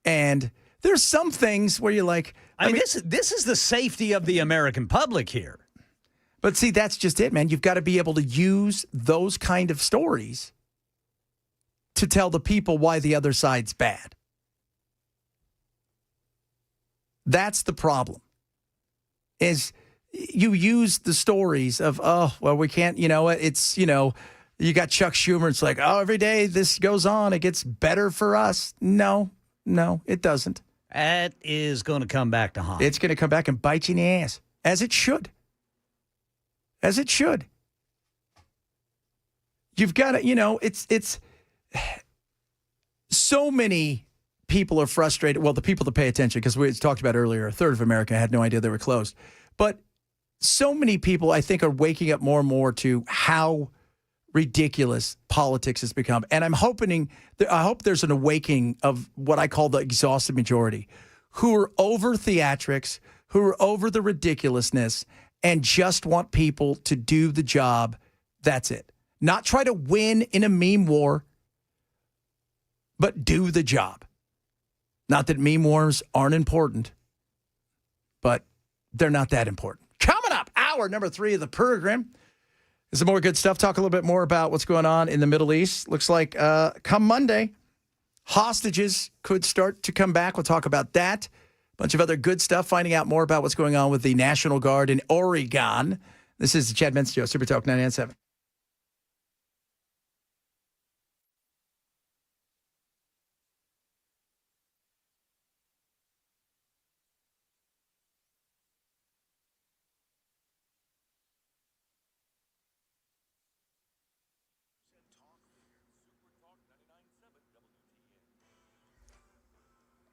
And there's some things where you're like... I mean, this is the safety of the American public here. But see, that's just it, man. You've got to be able to use those kind of stories to tell the people why the other side's bad. That's the problem. Is you use the stories of, we can't, it's, you got Chuck Schumer. It's like, every day this goes on, it gets better for us. No, it doesn't. That is going to come back to haunt. It's going to come back and bite you in the ass, as it should. As it should. You've got to, it's so many people are frustrated. Well, the people that pay attention, because we talked about earlier, a third of America had no idea they were closed. But so many people, I think, are waking up more and more to how ridiculous politics has become. And I hope there's an awakening of what I call the exhausted majority, who are over theatrics, who are over the ridiculousness, and just want people to do the job. That's it. Not try to win in a meme war, but do the job. Not that meme wars aren't important, but they're not that important. Coming up, hour number 3 of the program. Is some more good stuff. Talk a little bit more about what's going on in the Middle East. Looks like come Monday, hostages could start to come back. We'll talk about that. A bunch of other good stuff. Finding out more about what's going on with the National Guard in Oregon. This is the Chad Benson Show, Super Talk 99.7.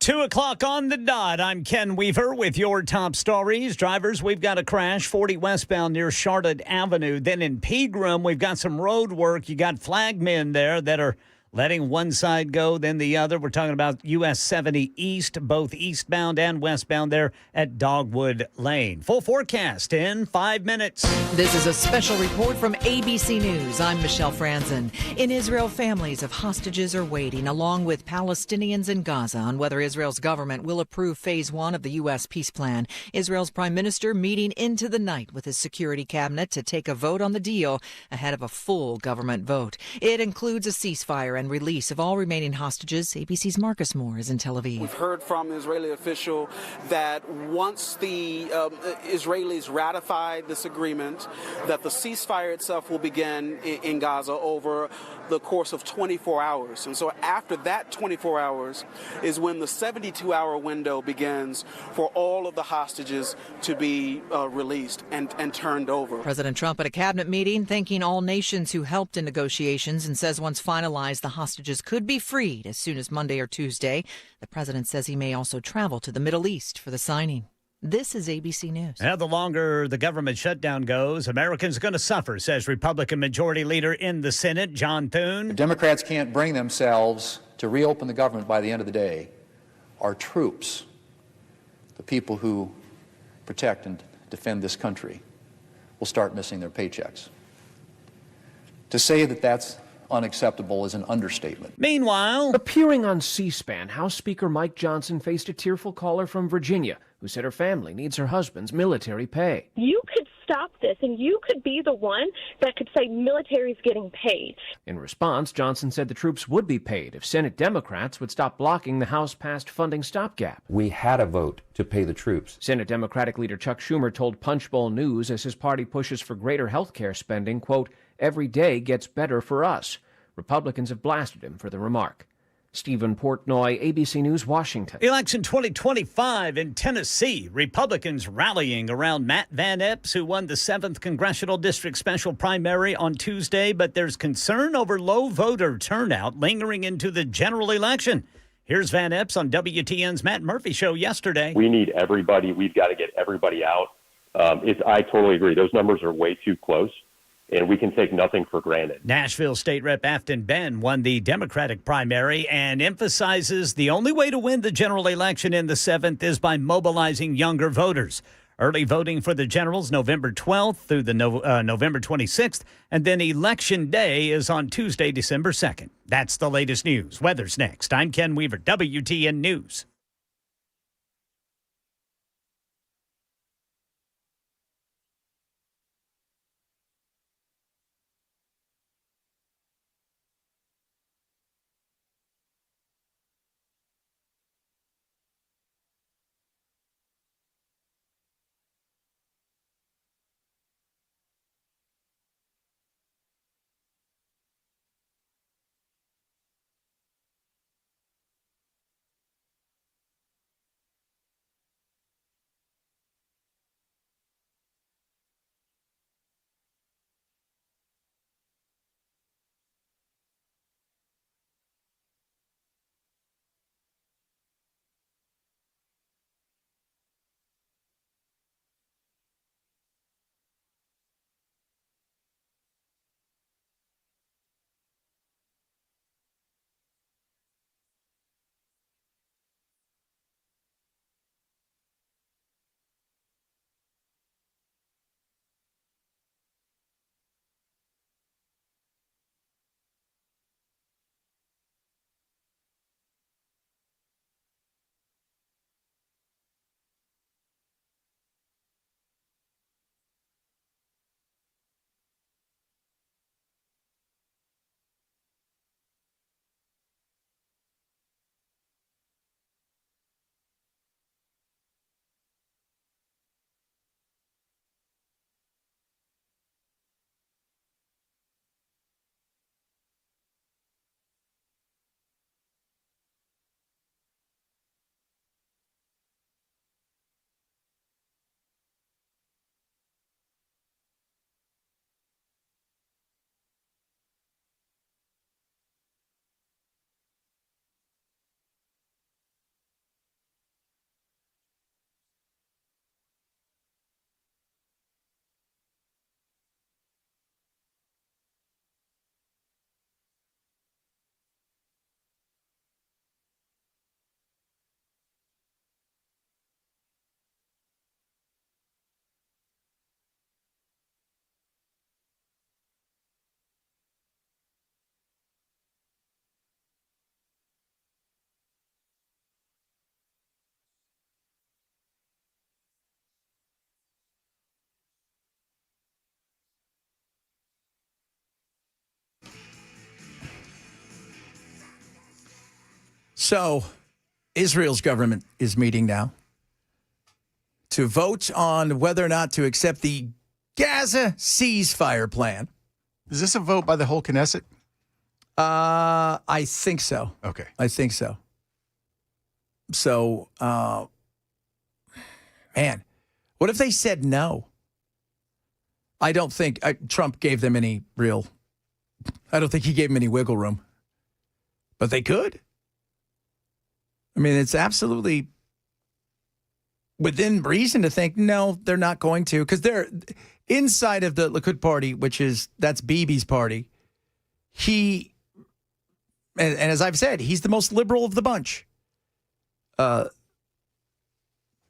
Two o'clock on the dot. I'm Ken Weaver with your top stories. Drivers, we've got a crash 40 westbound near Charlotte Avenue. Then in Pegram, we've got some road work. You got flagmen there that are letting one side go, then the other. We're talking about US 70 East, both eastbound and westbound there at Dogwood Lane. Full forecast in 5 minutes. This is a special report from ABC News. I'm Michelle Franzen. In Israel, families of hostages are waiting, along with Palestinians in Gaza, on whether Israel's government will approve phase 1 of the U.S. peace plan. Israel's prime minister meeting into the night with his security cabinet to take a vote on the deal ahead of a full government vote. It includes a ceasefire and release of all remaining hostages. ABC's Marcus Moore is in Tel Aviv. We've heard from an Israeli official that once the Israelis ratify this agreement, that the ceasefire itself will begin in Gaza over the course of 24 hours. And so after that 24 hours is when the 72-hour window begins for all of the hostages to be released and turned over. President Trump at a cabinet meeting thanking all nations who helped in negotiations and says once finalized, the hostages could be freed as soon as Monday or Tuesday. The president says he may also travel to the Middle East for the signing. This is ABC News. Now, the longer the government shutdown goes, Americans are going to suffer, says Republican Majority Leader in the Senate, John Thune. If Democrats can't bring themselves to reopen the government by the end of the day, our troops, the people who protect and defend this country, will start missing their paychecks. To say that that's unacceptable is an understatement. Meanwhile, appearing on C-SPAN, House Speaker Mike Johnson faced a tearful caller from Virginia who said her family needs her husband's military pay. You could stop this, and you could be the one that could say military's getting paid. In response, Johnson said the troops would be paid if Senate Democrats would stop blocking the House-passed funding stopgap. We had a vote to pay the troops. Senate Democratic leader Chuck Schumer told Punchbowl News as his party pushes for greater health care spending, quote, "Every day gets better for us." Republicans have blasted him for the remark. Stephen Portnoy, ABC News, Washington. Election 2025 in Tennessee. Republicans rallying around Matt Van Epps, who won the 7th Congressional District Special Primary on Tuesday, but there's concern over low voter turnout lingering into the general election. Here's Van Epps on WTN's Matt Murphy Show yesterday. We need everybody. We've got to get everybody out. I totally agree. Those numbers are way too close, and we can take nothing for granted. Nashville State Rep Afton Ben won the Democratic primary and emphasizes the only way to win the general election in the 7th is by mobilizing younger voters. Early voting for the generals November 12th through the November 26th, and then Election Day is on Tuesday, December 2nd. That's the latest news. Weather's next. I'm Ken Weaver, WTN News. So Israel's government is meeting now to vote on whether or not to accept the Gaza ceasefire plan. Is this a vote by the whole Knesset? I think so. Okay. I think so. So, man, what if they said no? I don't think Trump gave them any real, I don't think he gave them any wiggle room. But they could. I mean, it's absolutely within reason to think, no, they're not going to. Because they're inside of the Likud party, that's Bibi's party. And as I've said, he's the most liberal of the bunch.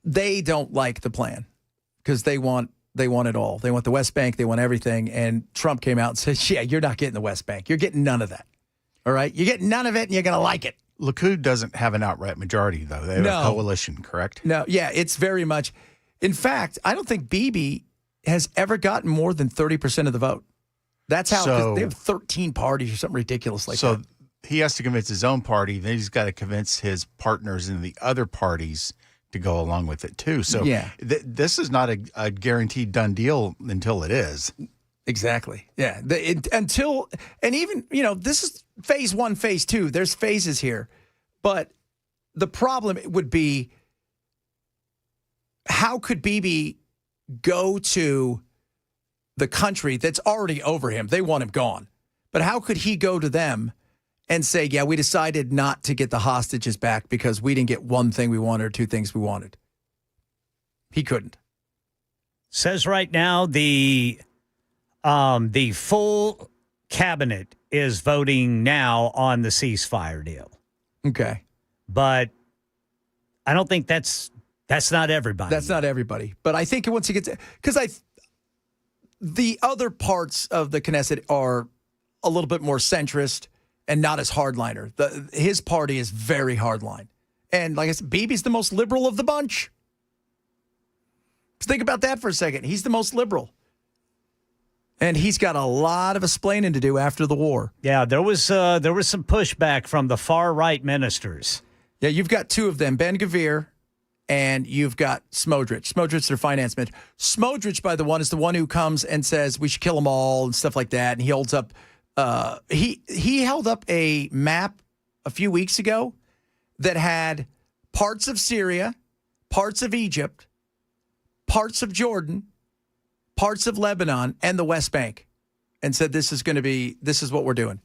They don't like the plan because they want it all. They want the West Bank. They want everything. And Trump came out and said, yeah, you're not getting the West Bank. You're getting none of that. All right? You're getting none of it, and you're going to like it. Likud doesn't have an outright majority, though. They have a coalition, correct? No, yeah, it's very much. In fact, I don't think Bibi has ever gotten more than 30% of the vote. That's how 'cause they have 13 parties or something ridiculous like that. So he has to convince his own party. Then he's got to convince his partners in the other parties to go along with it, too. So yeah. This is not a guaranteed done deal until it is. Exactly. Yeah. And even, this is phase 1, phase 2. There's phases here. But the problem would be, how could Bibi go to the country that's already over him? They want him gone. But how could he go to them and say, yeah, we decided not to get the hostages back because we didn't get one thing we wanted or two things we wanted? He couldn't. Says right now the full cabinet is voting now on the ceasefire deal. Okay. But I don't think that's not everybody. That's not everybody. But I think once you get to, because the other parts of the Knesset are a little bit more centrist and not as hardliner. His party is very hardline. And like I said, Bibi's the most liberal of the bunch. Just think about that for a second. He's the most liberal. And he's got a lot of explaining to do after the war. Yeah, there was some pushback from the far-right ministers. Yeah, you've got two of them, Ben-Gvir, and you've got Smodrich. Smodrich, their finance minister. Smodrich, by the one, is the one who comes and says we should kill them all and stuff like that. And he holds up, he held up a map a few weeks ago that had parts of Syria, parts of Egypt, parts of Jordan, parts of Lebanon, and the West Bank, and said this is what we're doing.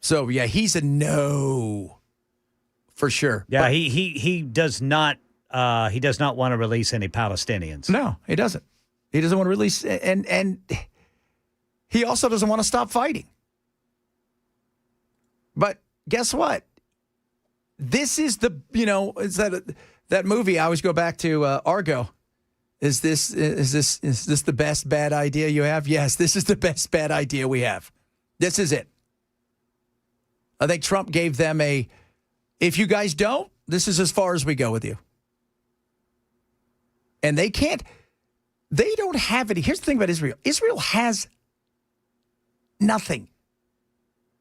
So, yeah, he's a no for sure. Yeah, but he does not want to release any Palestinians. No, he doesn't. He doesn't want to release, and he also doesn't want to stop fighting. But guess what? This is it's that movie I always go back to, Argo. Is this the best bad idea you have? Yes, this is the best bad idea we have. This is it. I think Trump gave them if you guys don't, this is as far as we go with you. And they don't have it. Here's the thing about Israel. Israel has nothing.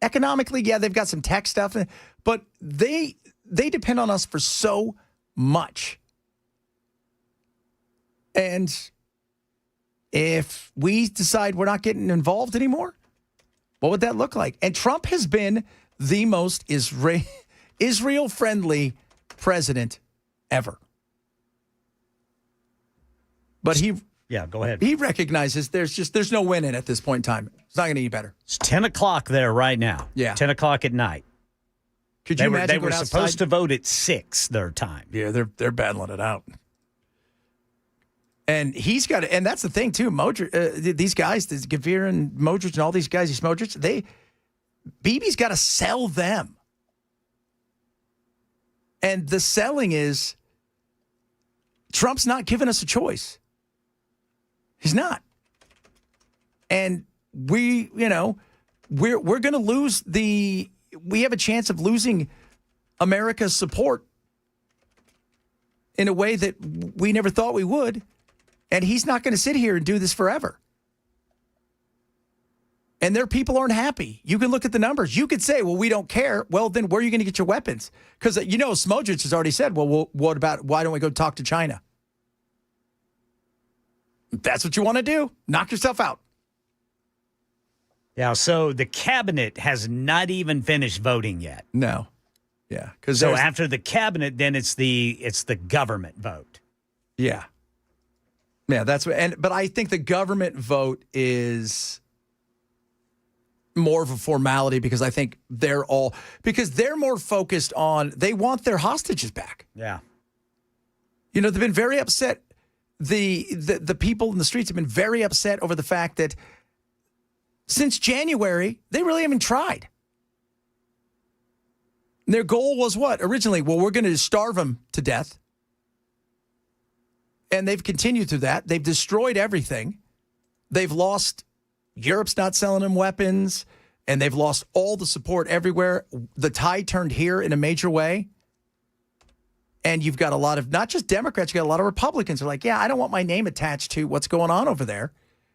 Economically, yeah, they've got some tech stuff, but they depend on us for so much. And if we decide we're not getting involved anymore, what would that look like? And Trump has been the most Israel-friendly president ever. But go ahead. He recognizes there's no winning at this point in time. It's not going to get any better. It's 10 o'clock there right now. Yeah. 10 o'clock at night. Could you imagine they were supposed to vote at 6 their time. Yeah, they're battling it out. And he's got, and that's the thing too. These guys, Gvir and Modric and all these guys, Bibi's got to sell them. And the selling is, Trump's not giving us a choice. He's not. And we're going to lose we have a chance of losing America's support in a way that we never thought we would. And he's not going to sit here and do this forever. And their people aren't happy. You can look at the numbers. You could say, well, we don't care. Well, then where are you going to get your weapons? Because, Smodrich has already said, well, what about, why don't we go talk to China? If that's what you want to do, knock yourself out. Yeah, so the cabinet has not even finished voting yet. No. Yeah. So after the cabinet, then it's the government vote. Yeah. Yeah, but I think the government vote is more of a formality because I think they're more focused on, they want their hostages back. Yeah. They've been very upset. The people in the streets have been very upset over the fact that since January, they really haven't tried. Their goal was what? Originally, well, we're going to starve them to death. And they've continued through that. They've destroyed everything. They've lost, Europe's not selling them weapons, and they've lost all the support everywhere. The tide turned here in a major way. And you've got a lot of, not just Democrats, you got a lot of Republicans who are like, yeah, I don't want my name attached to what's going on over there.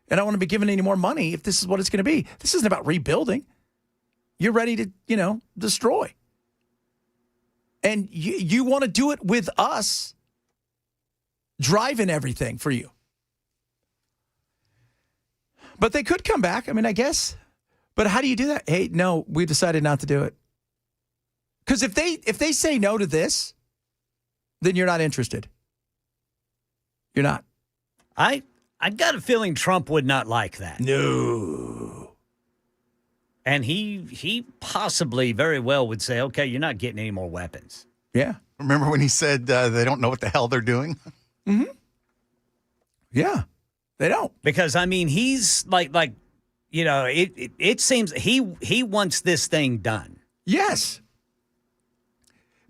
And I don't want to be given any more money if this is what it's going to be. This isn't about rebuilding. You're ready to, destroy. And you want to do it with us driving everything for you. But they could come back. I mean, I guess. But how do you do that? Hey, no, we decided not to do it. Because if they say no to this, then you're not interested. You're not. I got a feeling Trump would not like that. No. And he possibly very well would say, okay, you're not getting any more weapons. Yeah. Remember when he said they don't know what the hell they're doing? Mm-hmm. Yeah, they don't. Because, I mean, he's it seems he wants this thing done. Yes.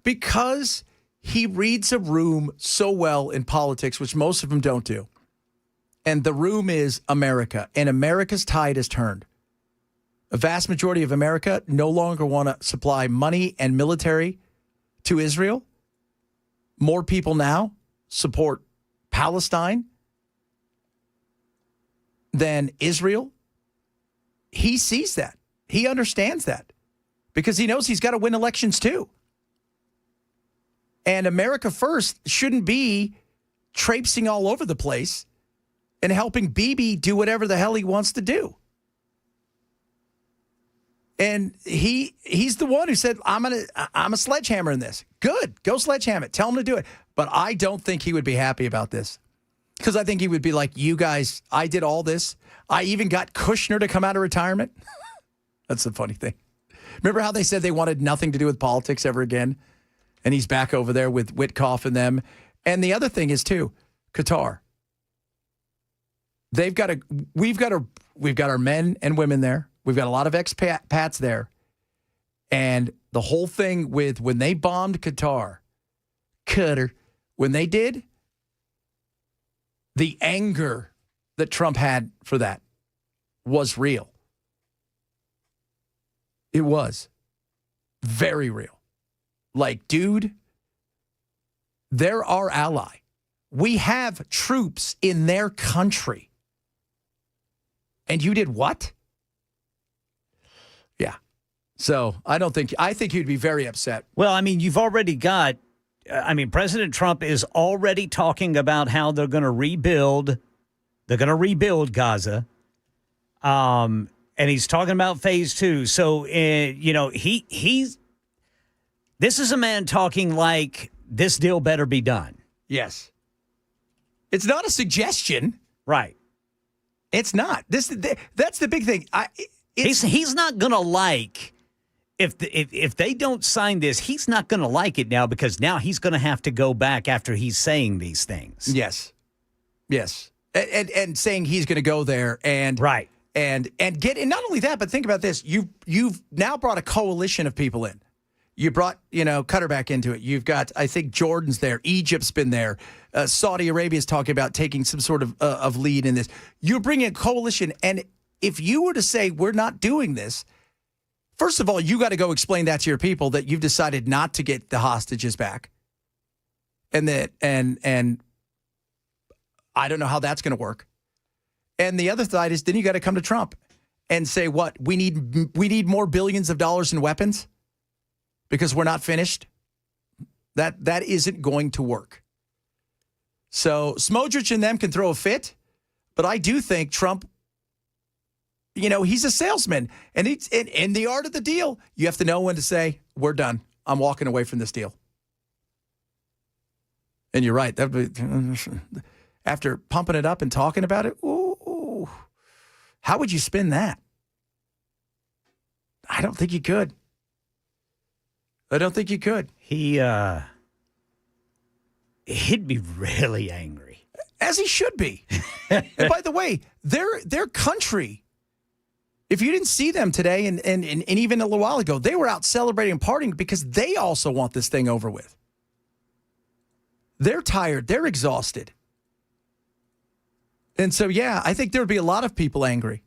Because he reads a room so well in politics, which most of them don't do. And the room is America, and America's tide has turned. A vast majority of America no longer want to supply money and military to Israel. More people now support Palestine than Israel. He sees that. He understands that because he knows he's got to win elections too. And America First shouldn't be traipsing all over the place and helping Bibi do whatever the hell he wants to do. And he's the one who said, I'm a sledgehammer in this. Good. Go sledgehammer it. Tell him to do it. But I don't think he would be happy about this. Because I think he would be like, you guys, I did all this. I even got Kushner to come out of retirement. That's the funny thing. Remember how they said they wanted nothing to do with politics ever again? And he's back over there with Witkoff and them. And the other thing is, too, Qatar. We've got our men and women there. We've got a lot of expats there. And the whole thing with when they bombed Qatar, when they did, the anger that Trump had for that was real. It was very real. Like, dude, they're our ally. We have troops in their country. And you did what? Yeah. So I think he'd be very upset. Well, I mean, you've already got, President Trump is already talking about how they're going to rebuild. They're going to rebuild Gaza. And he's talking about phase 2. So, this is a man talking like this deal better be done. Yes. It's not a suggestion. Right. It's not. That's the big thing. He's not going to like, if they don't sign this, he's not going to like it now because now he's going to have to go back after he's saying these things. Yes. Yes. And saying he's going to go there and right. And not only that, but think about this. You've now brought a coalition of people in. You brought, Qatar back into it. You've got, I think, Jordan's there. Egypt's been there. Saudi Arabia's talking about taking some sort of lead in this. You're bringing a coalition. And if you were to say, we're not doing this, first of all, you got to go explain that to your people that you've decided not to get the hostages back. And I don't know how that's going to work. And the other side is then you got to come to Trump and say, what, we need more billions of dollars in weapons because we're not finished? That isn't going to work. So Smodrich and them can throw a fit, but I do think Trump, he's a salesman. And in the art of the deal, you have to know when to say, we're done. I'm walking away from this deal. And you're right. After pumping it up and talking about it, ooh, how would you spin that? I don't think you could. He'd be really angry. As he should be. And by the way, their country, if you didn't see them today and even a little while ago, they were out celebrating and partying because they also want this thing over with. They're tired. They're exhausted. And so, yeah, I think there would be a lot of people angry.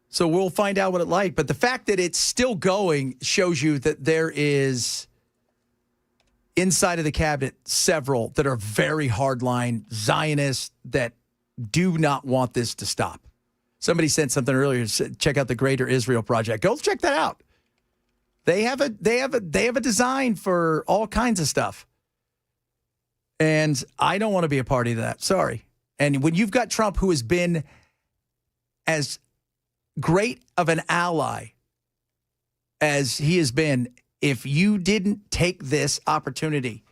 So we'll find out what it's like. But the fact that it's still going shows you that there is, inside of the cabinet, several that are very hardline Zionists that do not want this to stop. Somebody sent something earlier, said, check out the Greater Israel Project. Go check that out. They have a design for all kinds of stuff. And I don't want to be a party to that. Sorry. And when you've got Trump, who has been as great of an ally as he has been, if you didn't take this opportunity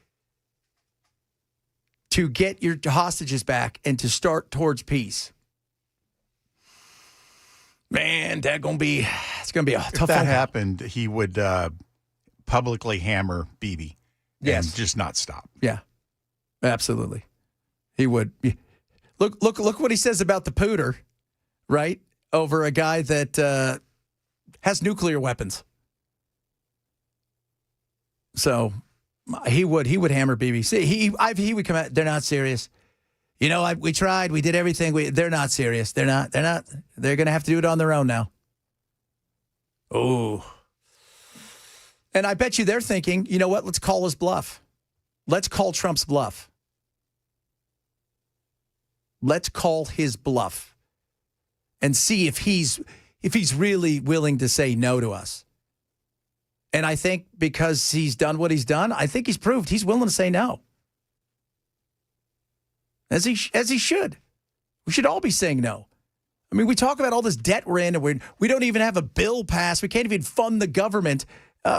to get your hostages back and to start towards peace, man, it's going to be a tough. If that happened, he would publicly hammer Bibi. Yes. And just not stop. Yeah, absolutely. He would. Look what he says about the pooter, right? Over a guy that has nuclear weapons. So he would hammer Bibi. See, he would come out. They're not serious. We tried. We did everything. They're not serious. They're not. They're going to have to do it on their own now. Oh. And I bet you they're thinking, you know what? Let's call his bluff. Let's call Trump's bluff. Let's call his bluff and see if he's really willing to say no to us. And I think because he's done what he's done, I think he's proved he's willing to say no. As he should. We should all be saying no. I mean, we talk about all this debt we're in, and we don't even have a bill passed. We can't even fund the government.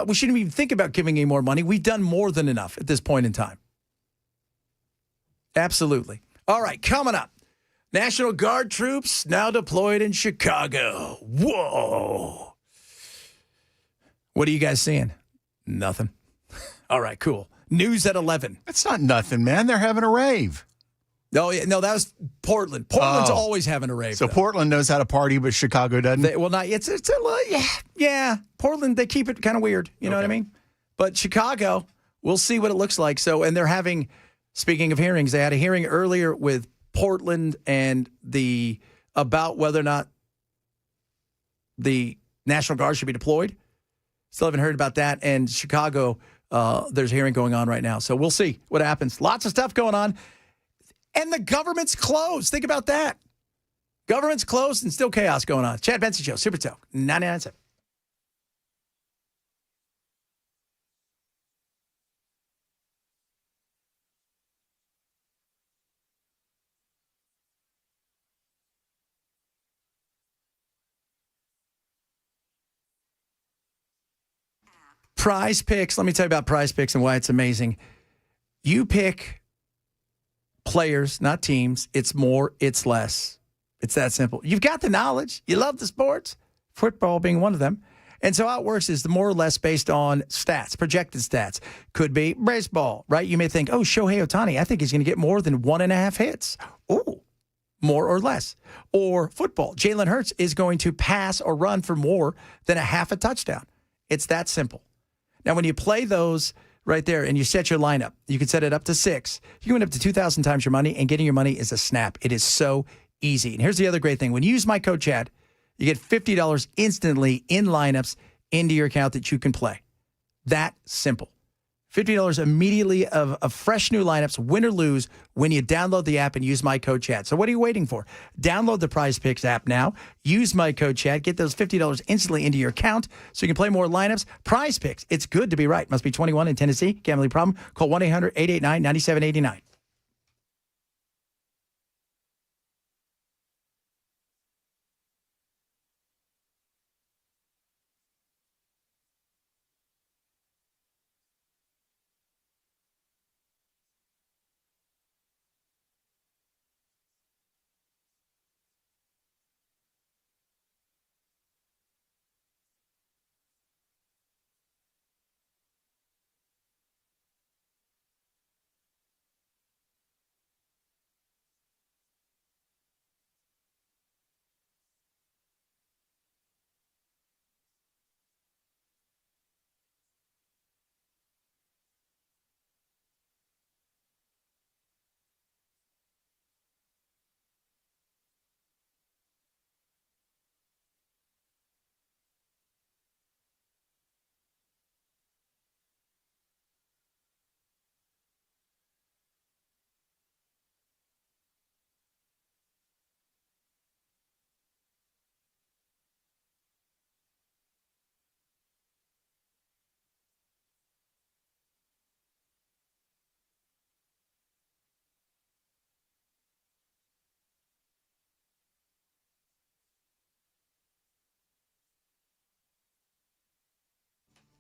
We shouldn't even think about giving any more money. We've done more than enough at this point in time. Absolutely. All right, coming up. National Guard troops now deployed in Chicago. Whoa. What are you guys seeing? Nothing. All right, cool. News at 11. It's not nothing, man. They're having a rave. No, that was Portland. Portland's always having a rave. So though. Portland knows how to party, but Chicago doesn't? It's a little, yeah. Portland, they keep it kind of weird. You know what I mean? But Chicago, we'll see what it looks like. So, and they're having, speaking of hearings, they had a hearing earlier with Portland and about whether or not the National Guard should be deployed. Still haven't heard about that. And Chicago, there's a hearing going on right now. So we'll see what happens. Lots of stuff going on. And the government's closed. Think about that. Government's closed and still chaos going on. Chad Benson Show, Super Talk, 99.7. Prize Picks. Let me tell you about Prize Picks and why it's amazing. You pick players, not teams. It's more, it's less. It's that simple. You've got the knowledge. You love the sports, football being one of them. And so how it works is the more or less based on stats, projected stats. Could be baseball, right? You may think, oh, Shohei Ohtani, I think he's going to get more than 1.5 hits. Oh, more or less. Or football, Jalen Hurts is going to pass or run for more than a half a touchdown. It's that simple. Now, when you play those right there and you set your lineup, you can set it up to 6. You can win up to 2,000 times your money, and getting your money is a snap. It is so easy. And here's the other great thing. When you use my code Chad, you get $50 instantly in lineups into your account that you can play. That simple. $50 immediately of fresh new lineups, win or lose, when you download the app and use my code chat. So what are you waiting for? Download the Prize Picks app now. Use my code chat. Get those $50 instantly into your account so you can play more lineups. Prize Picks. It's good to be right. Must be 21 in Tennessee. Gambling problem? Call 1-800-889-9789.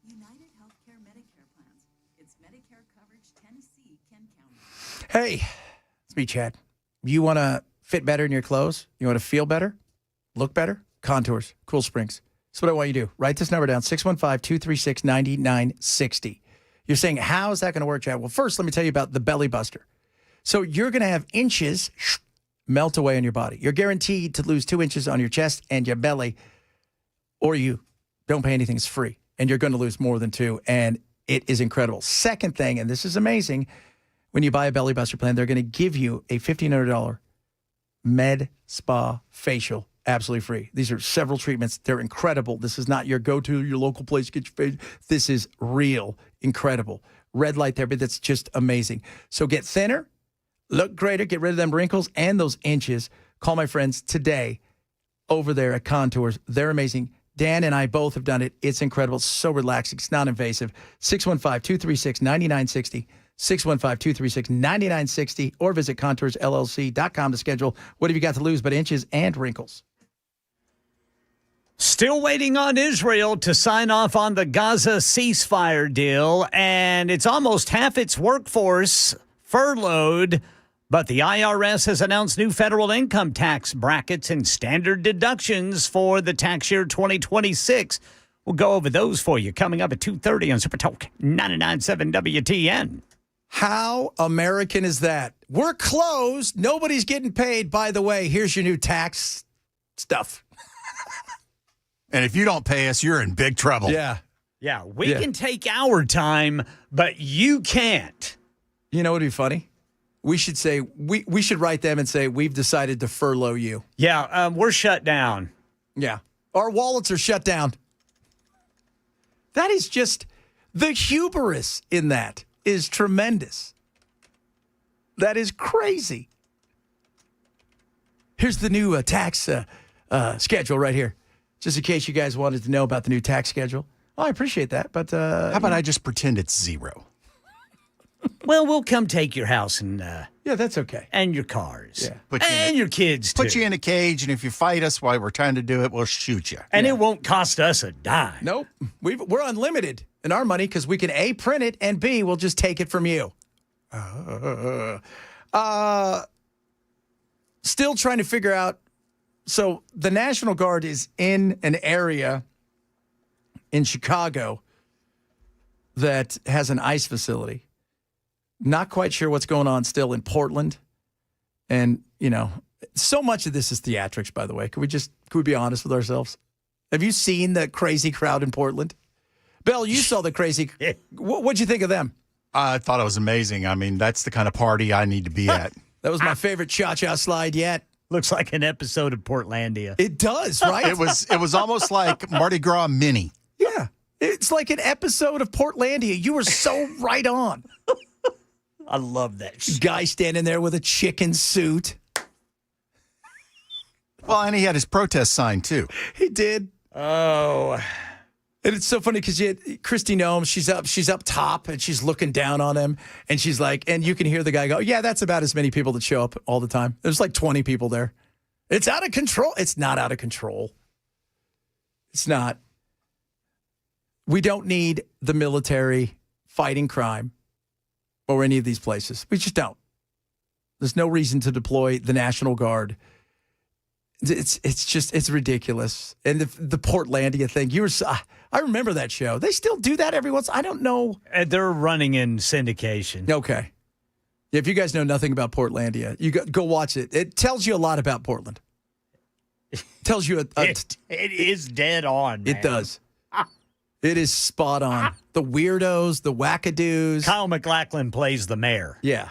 United Healthcare Medicare plans. It's Medicare coverage Tennessee can count on. Hey, it's me, Chad. You want to fit better in your clothes? You want to feel better? Look better? Contours, Cool Springs. That's what I want you to do. Write this number down, 615-236-9960. You're saying, how is that going to work, Chad? Well, first, let me tell you about the Belly Buster. So you're going to have inches melt away on your body. You're guaranteed to lose 2 inches on your chest and your belly, or you don't pay anything. It's free. And you're going to lose more than 2, and it is incredible. Second thing, and this is amazing, when you buy a Belly Buster plan, they're going to give you a $1,500 med spa facial absolutely free. These are several treatments. They're incredible. This is not your go-to, your local place to get your face. This is real, incredible. Red light therapy, that's just amazing. So get thinner, look greater, get rid of them wrinkles and those inches. Call my friends today over there at Contours. They're amazing. Dan and I both have done it. It's incredible. It's so relaxing. It's not invasive. 615-236-9960. 615-236-9960. Or visit ContoursLLC.com to schedule. What have you got to lose but inches and wrinkles? Still waiting on Israel to sign off on the Gaza ceasefire deal, and it's almost half its workforce furloughed. But the IRS has announced new federal income tax brackets and standard deductions for the tax year 2026. We'll go over those for you coming up at 2:30 on Super Talk 99.7 WTN. How American is that? We're closed. Nobody's getting paid. By the way, here's your new tax stuff. And if you don't pay us, you're in big trouble. Yeah. Yeah, we can take our time, but you can't. You know what would be funny? We should say, we should write them and say, we've decided to furlough you. Yeah, we're shut down. Yeah. Our wallets are shut down. That is just, the hubris in that is tremendous. That is crazy. Here's the new tax schedule right here. Just in case you guys wanted to know about the new tax schedule. Oh, I appreciate that, but... How about I just pretend it's zero? Well, we'll come take your house and... yeah, that's okay. And your cars. Yeah. And your kids, too. Put you in a cage, and if you fight us while we're trying to do it, we'll shoot you. And it won't cost us a dime. Nope. We're unlimited in our money because we can A, print it, and B, we'll just take it from you. Still trying to figure out. So the National Guard is in an area in Chicago that has an ICE facility. Not quite sure what's going on still in Portland. And, you know, so much of this is theatrics, by the way. Could we be honest with ourselves? Have you seen the crazy crowd in Portland? Bill, you saw the crazy. What'd you think of them? I thought it was amazing. I mean, that's the kind of party I need to be at. That was my favorite cha-cha slide yet. Looks like an episode of Portlandia. It does, right? It was almost like Mardi Gras mini. Yeah. It's like an episode of Portlandia. You were so right on. I love that guy standing there with a chicken suit. Well, and he had his protest sign, too. He did. Oh. And it's so funny because Kristi Noem, she's up top, and she's looking down on him, and she's like, and you can hear the guy go, yeah, that's about as many people that show up all the time. There's like 20 people there. It's out of control. It's not out of control. It's not. We don't need the military fighting crime or any of these places. We just don't. There's no reason to deploy the National Guard. It's ridiculous. And the Portlandia thing, I remember that show. They still do that every once. I don't know. They're running in syndication. Okay. If you guys know nothing about Portlandia, you go watch it. It tells you a lot about Portland. It tells you it is dead on. Man. It does. It is spot on. The weirdos, the wackadoos. Kyle MacLachlan plays the mayor. Yeah.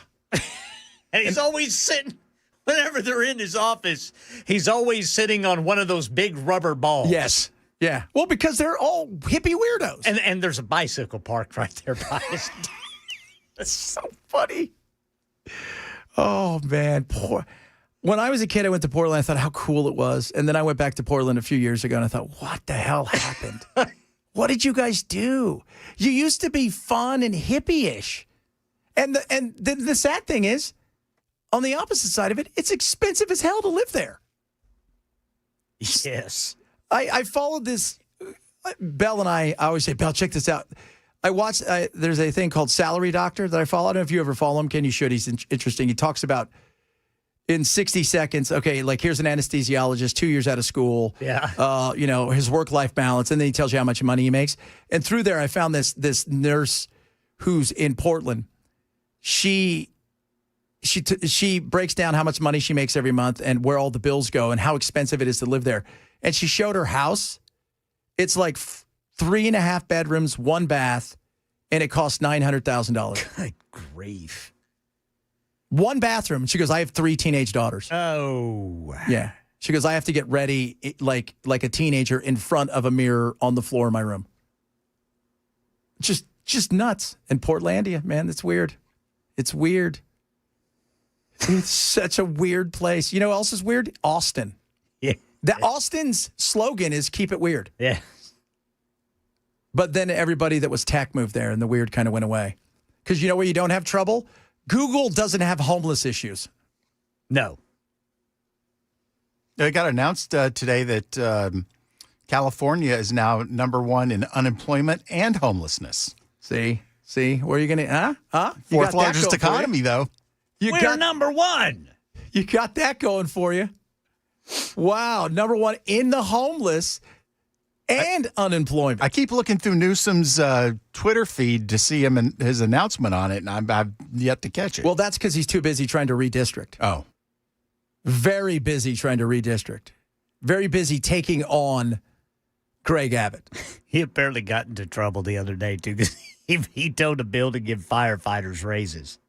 And he's always sitting, whenever they're in his office, he's always sitting on one of those big rubber balls. Yes. Yeah. Well, because they're all hippie weirdos. And there's a bicycle parked right there by his. That's so funny. Oh, man. When I was a kid, I went to Portland. I thought how cool it was. And then I went back to Portland a few years ago, and I thought, what the hell happened? What did you guys do? You used to be fun and hippie-ish. And the sad thing is, on the opposite side of it, it's expensive as hell to live there. Yes. I followed this. Bell and I always say, Bell, check this out. I watched, there's a thing called Salary Doctor that I follow. I don't know if you ever follow him. Ken, you should. He's interesting. He talks about in 60 seconds, okay, like here's an anesthesiologist, 2 years out of school. Yeah. His work-life balance, and then he tells you how much money he makes. And through there, I found this nurse who's in Portland. She breaks down how much money she makes every month and where all the bills go and how expensive it is to live there. And she showed her house. It's like 3.5 bedrooms, 1 bath, and it costs $900,000. Good grief. 1 bathroom. She goes, I have 3 teenage daughters. Oh. Yeah. She goes, I have to get ready like a teenager in front of a mirror on the floor of my room. Just nuts. And Portlandia, man, that's weird. It's weird. It's such a weird place. You know what else is weird? Austin. Yeah. Austin's slogan is keep it weird. Yeah. But then everybody that was tech moved there, and the weird kind of went away. Because you know where you don't have trouble? Google doesn't have homeless issues. No. It got announced today that California is now #1 in unemployment and homelessness. See? Where are you going to, huh? Fourth largest economy, though. We're #1. You got that going for you. Wow. #1 in the homeless and unemployment. I keep looking through Newsom's Twitter feed to see him and his announcement on it, and I've yet to catch it. Well, that's because he's too busy trying to redistrict. Oh. Very busy trying to redistrict. Very busy taking on Greg Abbott. He apparently got into trouble the other day, too, because he told a bill to give firefighters raises.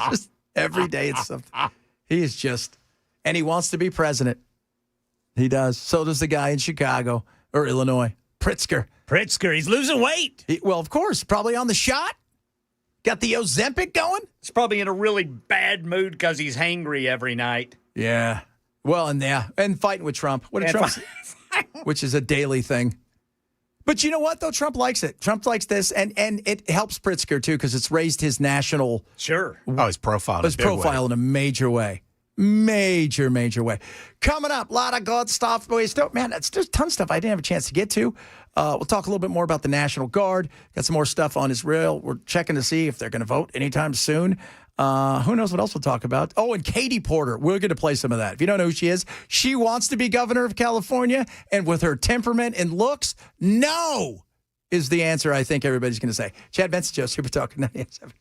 Just every day it's something. He is just, and he wants to be president. He does. So does the guy in Chicago or Illinois, Pritzker. He's losing weight. Well, of course, probably on the shot. Got the Ozempic going. He's probably in a really bad mood because he's hangry every night. Yeah. Well, and fighting with Trump. What did Trump say? Which is a daily thing. But you know what, though? Trump likes it. Trump likes this, and it helps Pritzker, too, because it's raised his national... Sure. His profile. His profile in a major way. Major way. Coming up, a lot of good stuff. There's tons of stuff I didn't have a chance to get to. We'll talk a little bit more about the National Guard. Got some more stuff on Israel. We're checking to see if they're going to vote anytime soon. Who knows what else we'll talk about? Oh, and Katie Porter. We're going to play some of that. If you don't know who she is, she wants to be governor of California. And with her temperament and looks, no is the answer I think everybody's going to say. Chad Benson, Joe, Super Talk 98.7.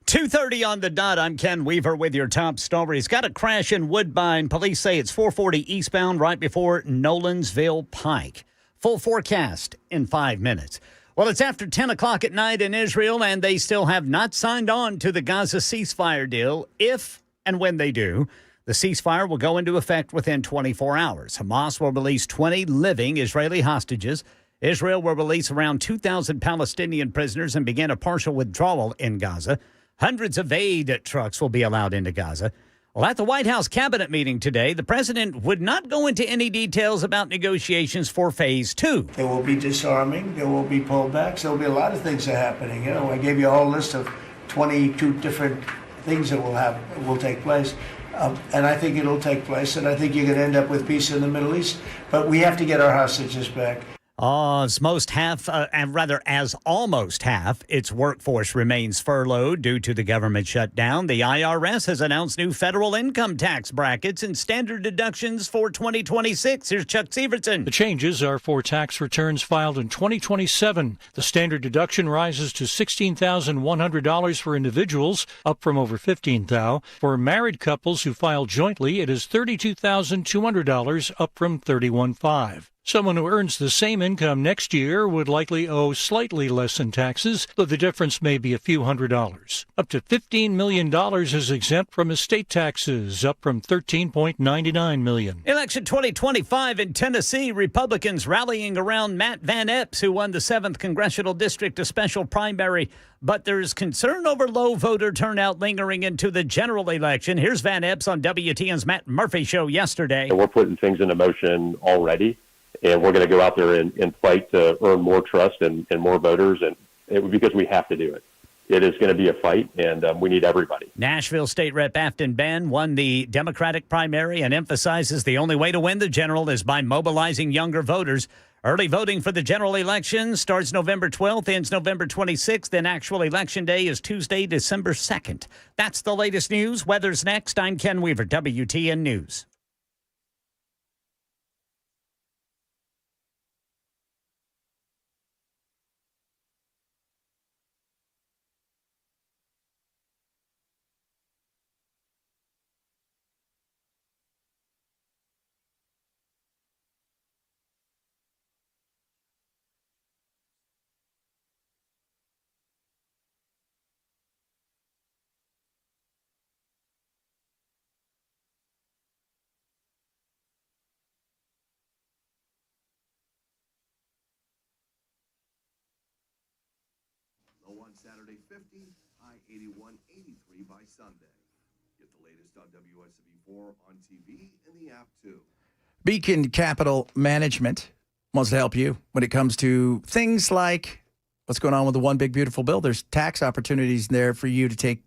.2:30 on the dot. I'm Ken Weaver with your top stories. Got a crash in Woodbine. Police say it's 440 eastbound right before Nolensville Pike. Full forecast in 5 minutes. Well, it's after 10 o'clock at night in Israel, and they still have not signed on to the Gaza ceasefire deal if And when they do, the ceasefire will go into effect within 24 hours. Hamas will release 20 living Israeli hostages. Israel will release around 2,000 Palestinian prisoners and begin a partial withdrawal in Gaza. Hundreds of aid trucks will be allowed into Gaza. Well, at the White House cabinet meeting today, the president would not go into any details about negotiations for phase 2. There will be disarming. There will be pullbacks. There will be a lot of things that are happening. You know, I gave you a whole list of 22 different things that will take place. And I think it'll take place. And I think you're going to end up with peace in the Middle East. But we have to get our hostages back. As almost half its workforce remains furloughed due to the government shutdown. The IRS has announced new federal income tax brackets and standard deductions for 2026. Here's Chuck Severson. The changes are for tax returns filed in 2027. The standard deduction rises to $16,100 for individuals, up from over $15,000. For married couples who file jointly, it is $32,200, up from $31,500. Someone who earns the same income next year would likely owe slightly less in taxes, though the difference may be a few $100s. Up to $15 million is exempt from estate taxes, up from $13.99 million. Election 2025 in Tennessee, Republicans rallying around Matt Van Epps, who won the 7th Congressional District, a special primary. But there's concern over low voter turnout lingering into the general election. Here's Van Epps on WTN's Matt Murphy show yesterday. And we're putting things into motion already. And we're going to go out there and fight to earn more trust and more voters, and because we have to do it. It is going to be a fight, and we need everybody. Nashville State Rep Afton Ben won the Democratic primary and emphasizes the only way to win the general is by mobilizing younger voters. Early voting for the general election starts November 12th, ends November 26th, and actual election day is Tuesday, December 2nd. That's the latest news. Weather's next. I'm Ken Weaver, WTN News. Low on Saturday 50, high 81, 83 by Sunday. Get the latest on WSB4 on TV and the app too. Beacon Capital Management wants to help you when it comes to things like what's going on with the One Big Beautiful Bill. There's tax opportunities there for you to take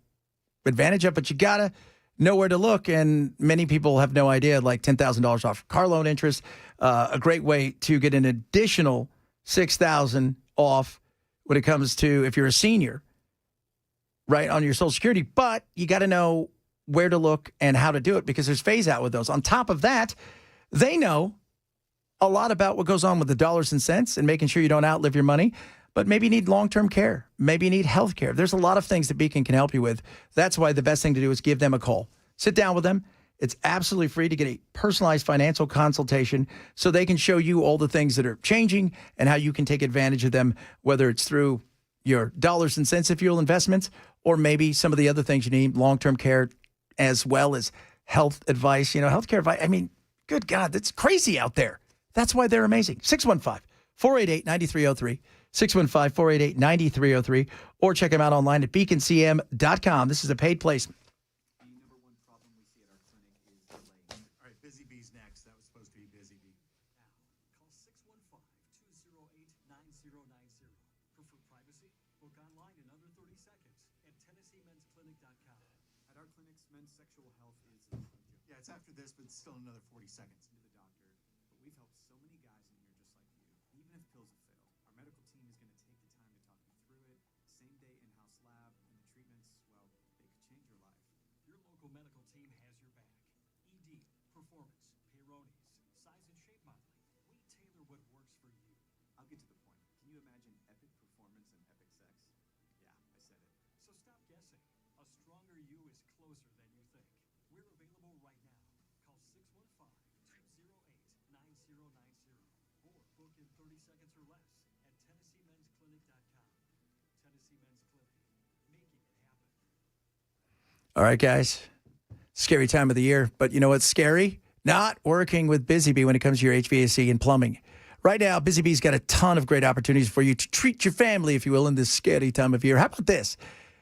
advantage of, but you got to know where to look. And many people have no idea, like $10,000 off car loan interest, a great way to get an additional $6,000 off when it comes to if you're a senior, right, on your Social Security. But you got to know where to look and how to do it because there's phase out with those. On top of that, they know a lot about what goes on with the dollars and cents and making sure you don't outlive your money. But maybe you need long-term care. Maybe you need health care. There's a lot of things that Beacon can help you with. That's why the best thing to do is give them a call. Sit down with them. It's absolutely free to get a personalized financial consultation so they can show you all the things that are changing and how you can take advantage of them, whether it's through your dollars and cents, if you'll investments, or maybe some of the other things you need, long-term care, as well as health advice. You know, healthcare advice, I mean, good God, that's crazy out there. That's why they're amazing. 615-488-9303. 615-488-9303, or check them out online at beaconcm.com. This is a paid placement. All right, Busy Bee's next. That was supposed to be Busy Bee. Call 615-208-9090. Prefer privacy? Book online in under 30 seconds at TennesseeMen'sClinic.com. At our clinics, men's sexual health is... Yeah, it's after this, but still another 40 seconds. To the doctor. But we've helped so many guys in here just like you. Even if pills have failed, our medical team is going to take the time to talk you through it. Same day in-house lab, and the treatments, well, they could change your life. Your local medical team has your back. ED, performance, Peyronie's, size and shape modeling. We tailor what works for you. I'll get to the point. Can you imagine epic performance and epic sex? Yeah, I said it. So stop guessing. A stronger you is closer than you think. We're available right now. Call 615-208-9090 or book in 30 seconds or less at TennesseeMen'sClinic.com. Tennessee Men's Clinic, making it happen. All right, guys. Scary time of the year. But you know what's scary? Not working with Busy Bee when it comes to your HVAC and plumbing. Right now, Busy Bee's got a ton of great opportunities for you to treat your family, if you will, in this scary time of year. How about this?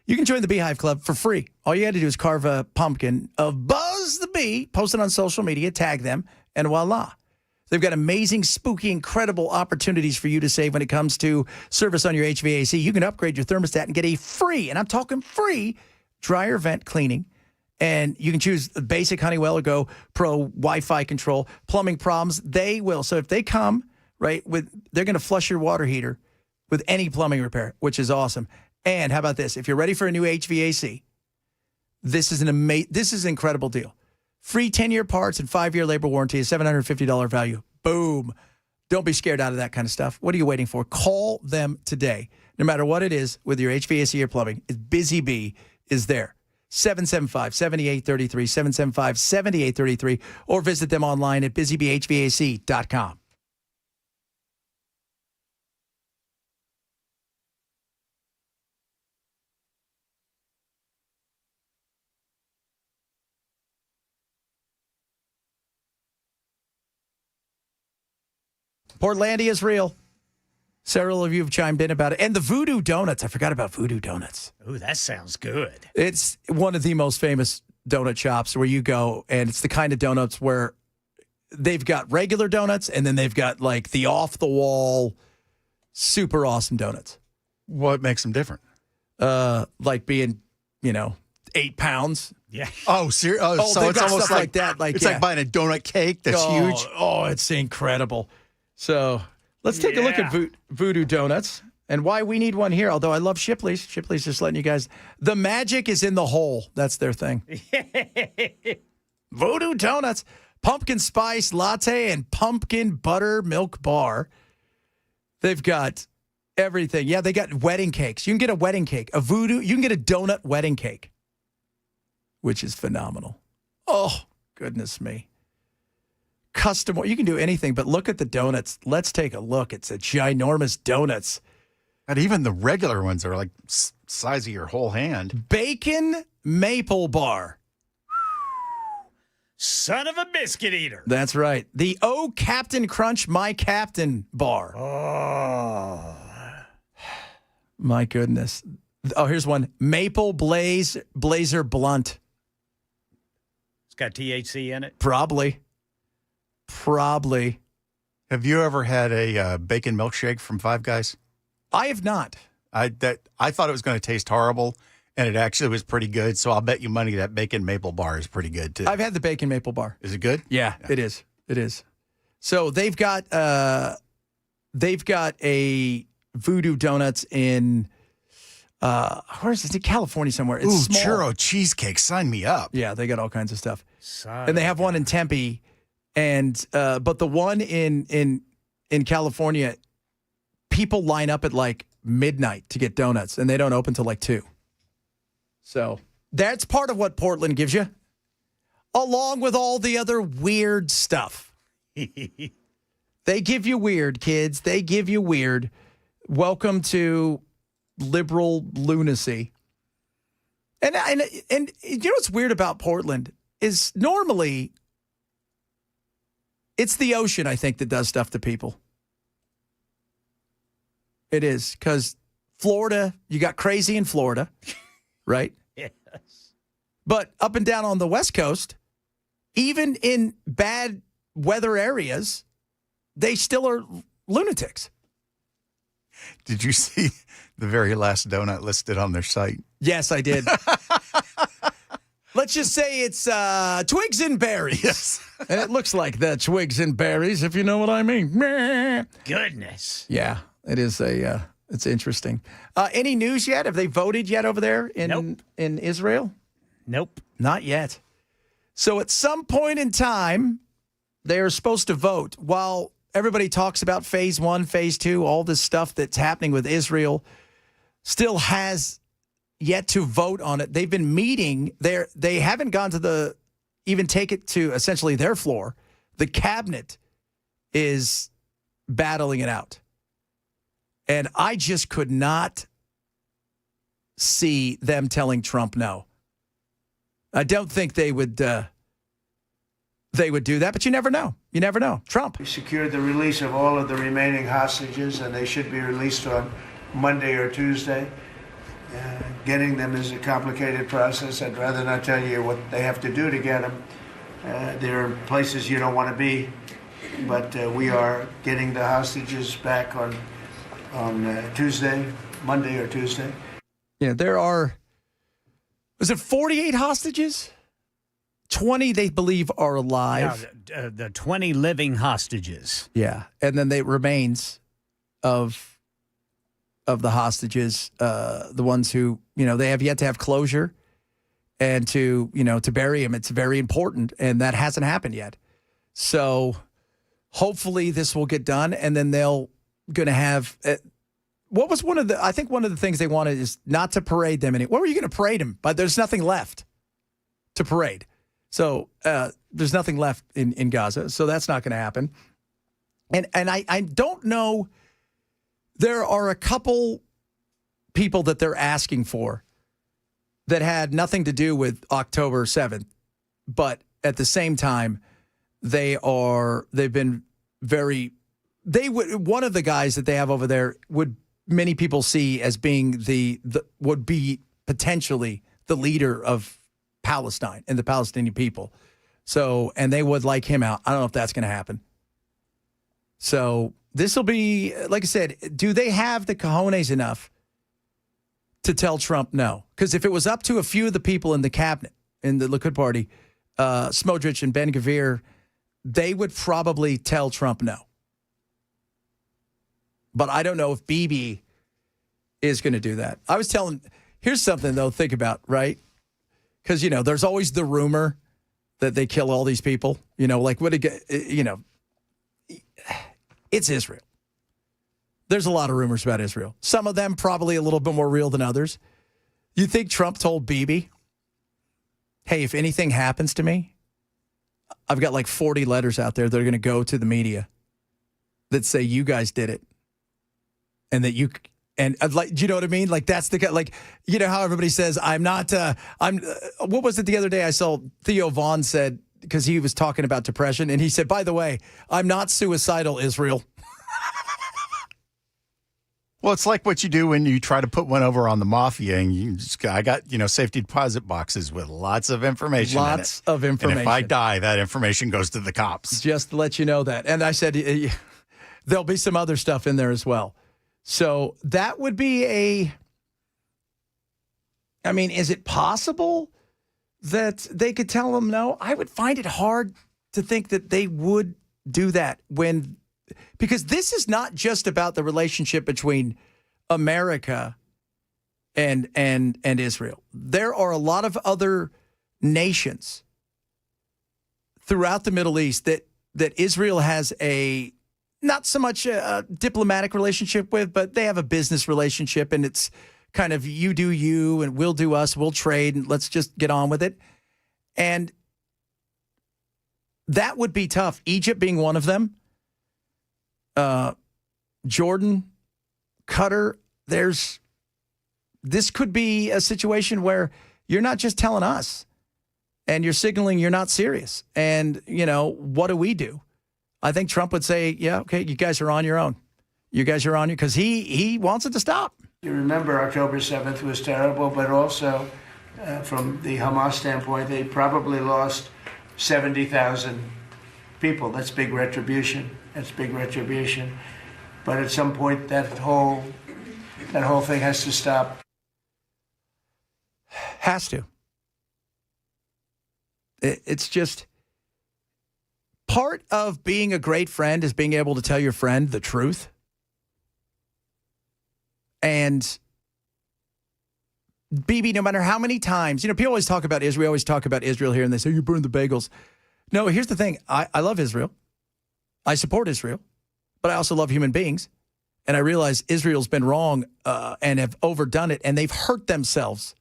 You can join the Beehive Club for free. All you had to do is carve a pumpkin of Buzz the Bee, post it on social media, tag them, and voila. They've got amazing, spooky, incredible opportunities for you to save when it comes to service on your HVAC. You can upgrade your thermostat and get a free, and I'm talking free, dryer vent cleaning. And you can choose the basic Honeywell or Go Pro Wi-Fi control. Plumbing problems, they will. So if they come, right, they're going to flush your water heater with any plumbing repair, which is awesome. And how about this? If you're ready for a new HVAC, this is an incredible deal. Free 10-year parts and 5-year labor warranty, a $750 value. Boom. Don't be scared out of that kind of stuff. What are you waiting for? Call them today. No matter what it is with your HVAC or plumbing, Busy Bee is there. 775-7833, 775-7833, or visit them online at busybeehvac.com. Portlandia is real. Several of you have chimed in about it. And the Voodoo Donuts. I forgot about Voodoo Donuts. Ooh, that sounds good. It's one of the most famous donut shops where you go, and it's the kind of donuts where they've got regular donuts, and then they've got like the off-the-wall, super awesome donuts. What makes them different? Like being, 8 pounds. Yeah. Oh, seriously? Oh, so they've it's got almost stuff like that. Like it's yeah. like buying a donut cake that's huge. Oh, it's incredible. So let's take a look at Voodoo Donuts and why we need one here. Although I love Shipley's. Shipley's just letting you guys. The magic is in the hole. That's their thing. Voodoo Donuts. Pumpkin spice latte and pumpkin butter milk bar. They've got everything. Yeah, they got wedding cakes. You can get a wedding cake. You can get a donut wedding cake, which is phenomenal. Oh, goodness me. Custom, you can do anything, but look at the donuts. Let's take a look. It's a ginormous donuts. And even the regular ones are like size of your whole hand. Bacon maple bar. Son of a biscuit eater. That's right. The Oh Captain Crunch My Captain bar. Oh. My goodness. Oh, here's one. Maple Blazer Blunt. It's got THC in it? Probably. Have you ever had a bacon milkshake from Five Guys? I have not. I thought it was going to taste horrible, and it actually was pretty good. So I'll bet you money that bacon maple bar is pretty good too. I've had the bacon maple bar. Is it good? Yeah, it is. It is. So they've got a Voodoo Donuts in where is it? In California somewhere. It's small. Churro cheesecake. Sign me up. Yeah, they got all kinds of stuff. And they have one in Tempe. And but the one in California, people line up at like midnight to get donuts, and they don't open till like 2. So that's part of what Portland gives you, along with all the other weird stuff. They give you weird, kids. They give you weird. Welcome to liberal lunacy. And you know what's weird about Portland is normally it's the ocean, I think, that does stuff to people. It is, because Florida, you got crazy in Florida, right? Yes. But up and down on the West Coast, even in bad weather areas, they still are lunatics. Did you see the very last donut listed on their site? Yes, I did. Let's just say it's twigs and berries. Yes. And it looks like the twigs and berries, if you know what I mean. Goodness. Yeah, it is it's interesting. Any news yet? Have they voted yet over there in Israel? Nope. Not yet. So at some point in time, they are supposed to vote. While everybody talks about phase 1, phase 2, all this stuff that's happening with Israel still has yet to vote on it. They've been meeting. They haven't gone to even take it to essentially their floor. The cabinet is battling it out. And I just could not see them telling Trump no. I don't think they would do that, but you never know. You never know. Trump. We secured the release of all of the remaining hostages, and they should be released on Monday or Tuesday. Getting them is a complicated process. I'd rather not tell you what they have to do to get them. There are places you don't want to be, but we are getting the hostages back on Tuesday, Monday or Tuesday. Yeah, there are, was it 48 hostages? 20 they believe are alive. Yeah, the 20 living hostages. Yeah, and then the remains of the hostages, the ones who, they have yet to have closure and to bury them. It's very important, and that hasn't happened yet. So hopefully this will get done, and then they'll going to have what was I think one of the things they wanted is not to parade them anymore. What were you going to parade them? But there's nothing left to parade. So there's nothing left in Gaza. So that's not going to happen. And I don't know. There are a couple people that they're asking for that had nothing to do with October 7th. But at the same time, they've been very, one of the guys that they have over there would many people see as being would be potentially the leader of Palestine and the Palestinian people. So, and they would like him out. I don't know if that's going to happen. So this will be, like I said, do they have the cojones enough to tell Trump no? Because if it was up to a few of the people in the cabinet, in the Likud party, Smodrich and Ben-Gvir, they would probably tell Trump no. But I don't know if Bibi is going to do that. I was telling, here's something, though, think about, right? Because, there's always the rumor that they kill all these people. It's Israel. There's a lot of rumors about Israel. Some of them probably a little bit more real than others. You think Trump told Bibi, hey, if anything happens to me, I've got like 40 letters out there that are going to go to the media that say you guys did it. And that do you know what I mean? Like, that's the guy, like, how everybody says, what was it the other day I saw Theo Vaughn said, because he was talking about depression, and he said, by the way, I'm not suicidal, Israel. Well, it's like what you do when you try to put one over on the mafia, and I got, safety deposit boxes with lots of information in it. Lots of information. And if I die, that information goes to the cops. Just to let you know that. And I said, there'll be some other stuff in there as well. So that would be is it possible that they could tell them no? I would find it hard to think that they would do that because this is not just about the relationship between America and Israel. There are a lot of other nations throughout the Middle East that Israel has not so much a diplomatic relationship with, but they have a business relationship, and it's kind of you do you and we'll do us, we'll trade, and let's just get on with it. And that would be tough. Egypt being one of them. Jordan, Qatar, this could be a situation where you're not just telling us and you're signaling you're not serious. And, what do we do? I think Trump would say, yeah, okay, you guys are on your own. You guys are on your, because he wants it to stop. You remember October 7th was terrible, but also from the Hamas standpoint, they probably lost 70,000 people. That's big retribution. But at some point, that whole thing has to stop. Has to. It's just part of being a great friend is being able to tell your friend the truth. And Bibi, no matter how many times, people always talk about Israel, always talk about Israel here, and they say, you burned the bagels. No, here's the thing. I love Israel. I support Israel, but I also love human beings. And I realize Israel's been wrong and have overdone it, and they've hurt themselves.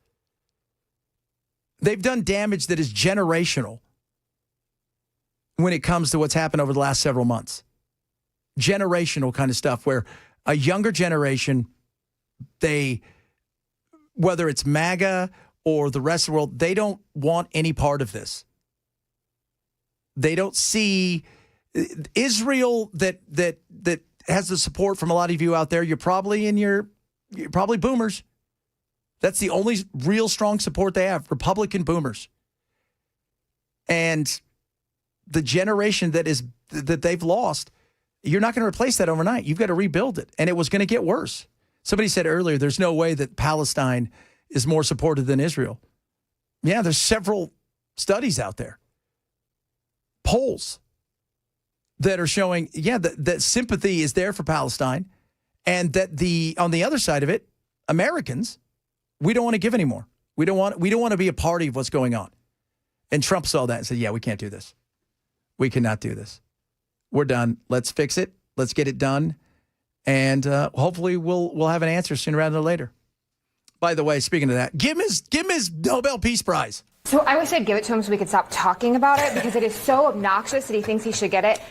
They've done damage that is generational when it comes to what's happened over the last several months. Generational kind of stuff where a younger generation, whether it's MAGA or the rest of the world, they don't want any part of this. They don't see Israel that has the support from a lot of you out there. You're probably boomers. That's the only real strong support they have, Republican boomers. And the generation that they've lost, you're not going to replace that overnight. You've got to rebuild it. And it was going to get worse. Somebody said earlier, there's no way that Palestine is more supported than Israel. Yeah, there's several studies out there. Polls that are showing, that sympathy is there for Palestine, and that on the other side of it, Americans, we don't want to give anymore. We don't want to be a party of what's going on. And Trump saw that and said, yeah, we can't do this. We cannot do this. We're done. Let's fix it. Let's get it done. And hopefully we'll have an answer sooner rather than later. By the way, speaking of that, give him his Nobel Peace Prize. So I wish I'd give it to him so we could stop talking about it, because it is so obnoxious that he thinks he should get it.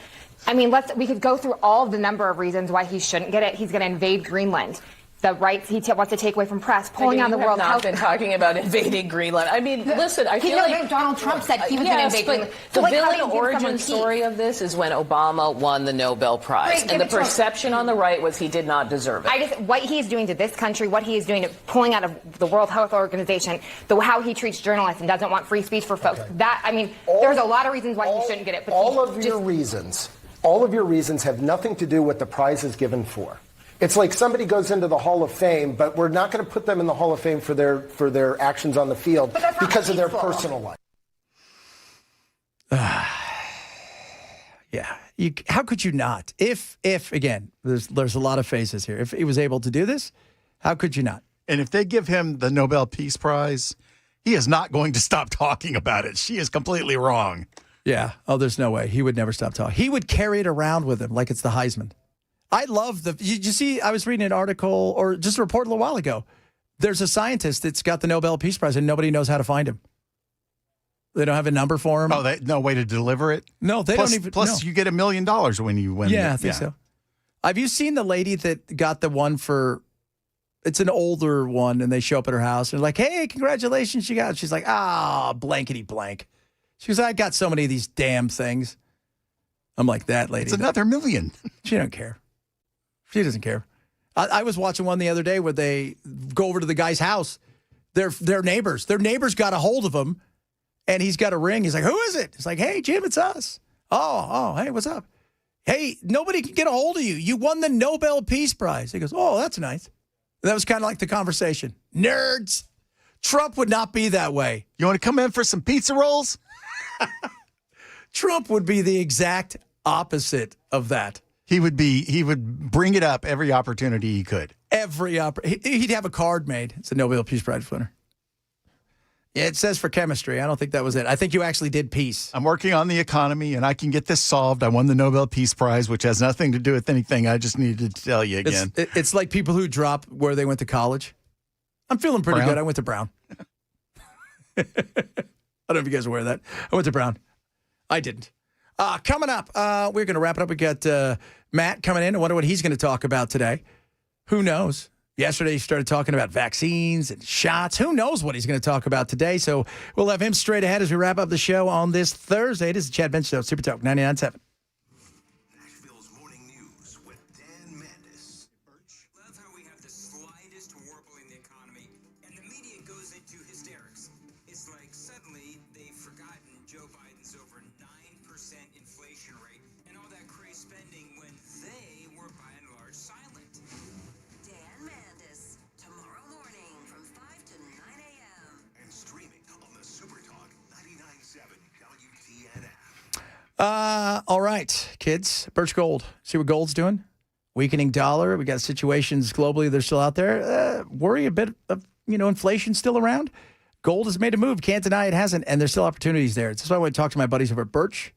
I mean, we could go through all of the number of reasons why he shouldn't get it. He's going to invade Greenland. The rights he wants to take away from press, pulling on the World Health. Been talking about invading Greenland. I mean, listen, I feel like Donald Trump said he was going to invade Greenland. The villain origin story of this is when Obama won the Nobel Prize, and the perception on the right was he did not deserve it. What he is doing to this country, what he is doing to pulling out of the World Health Organization, how he treats journalists and doesn't want free speech for folks. Okay. There's a lot of reasons why he shouldn't get it. But all of your reasons have nothing to do with the prize is given for. It's like somebody goes into the Hall of Fame, but we're not going to put them in the Hall of Fame for their actions on the field because of their personal life. Yeah. How could you not? If again, there's a lot of phases here. If he was able to do this, how could you not? And if they give him the Nobel Peace Prize, he is not going to stop talking about it. She is completely wrong. Yeah. Oh, there's no way. He would never stop talking. He would carry it around with him like it's the Heisman. I love you see, I was reading an article or just a report a little while ago. There's a scientist that's got the Nobel Peace Prize and nobody knows how to find him. They don't have a number for him. Oh, no way to deliver it? No, they don't even. Plus, you get $1 million when you win. Yeah, I think so. Have you seen the lady that got the one for, it's an older one, and they show up at her house and they're like, hey, congratulations, you got it. She's like, blankety blank. She goes, I got so many of these damn things. I'm like, that lady. It's another $1 million. She don't care. She doesn't care. I was watching one the other day where they go over to the guy's house. They're neighbors. Their neighbors got a hold of him, and he's got a ring. He's like, who is it? It's like, hey, Jim, it's us. Oh, hey, what's up? Hey, nobody can get a hold of you. You won the Nobel Peace Prize. He goes, oh, that's nice. And that was kind of like the conversation. Nerds. Trump would not be that way. You want to come in for some pizza rolls? Trump would be the exact opposite of that. He would bring it up every opportunity he could. He'd have a card made. It's a Nobel Peace Prize winner. Yeah, it says for chemistry. I don't think that was it. I think you actually did peace. I'm working on the economy, and I can get this solved. I won the Nobel Peace Prize, which has nothing to do with anything. I just needed to tell you again. It's like people who drop where they went to college. I'm feeling pretty good. I went to Brown. I don't know if you guys are aware of that. I went to Brown. I didn't. Coming up, we're going to wrap it up. We got Matt coming in. I wonder what he's going to talk about today. Who knows? Yesterday, he started talking about vaccines and shots. Who knows what he's going to talk about today? So we'll have him straight ahead as we wrap up the show on this Thursday. This is the Chad Bench Show, Super Talk 99.7. All right, kids. Birch Gold. See what gold's doing? Weakening dollar. We got situations globally that are still out there. Worry a bit of, inflation still around. Gold has made a move. Can't deny it hasn't. And there's still opportunities there. That's why I want to talk to my buddies over at Birch.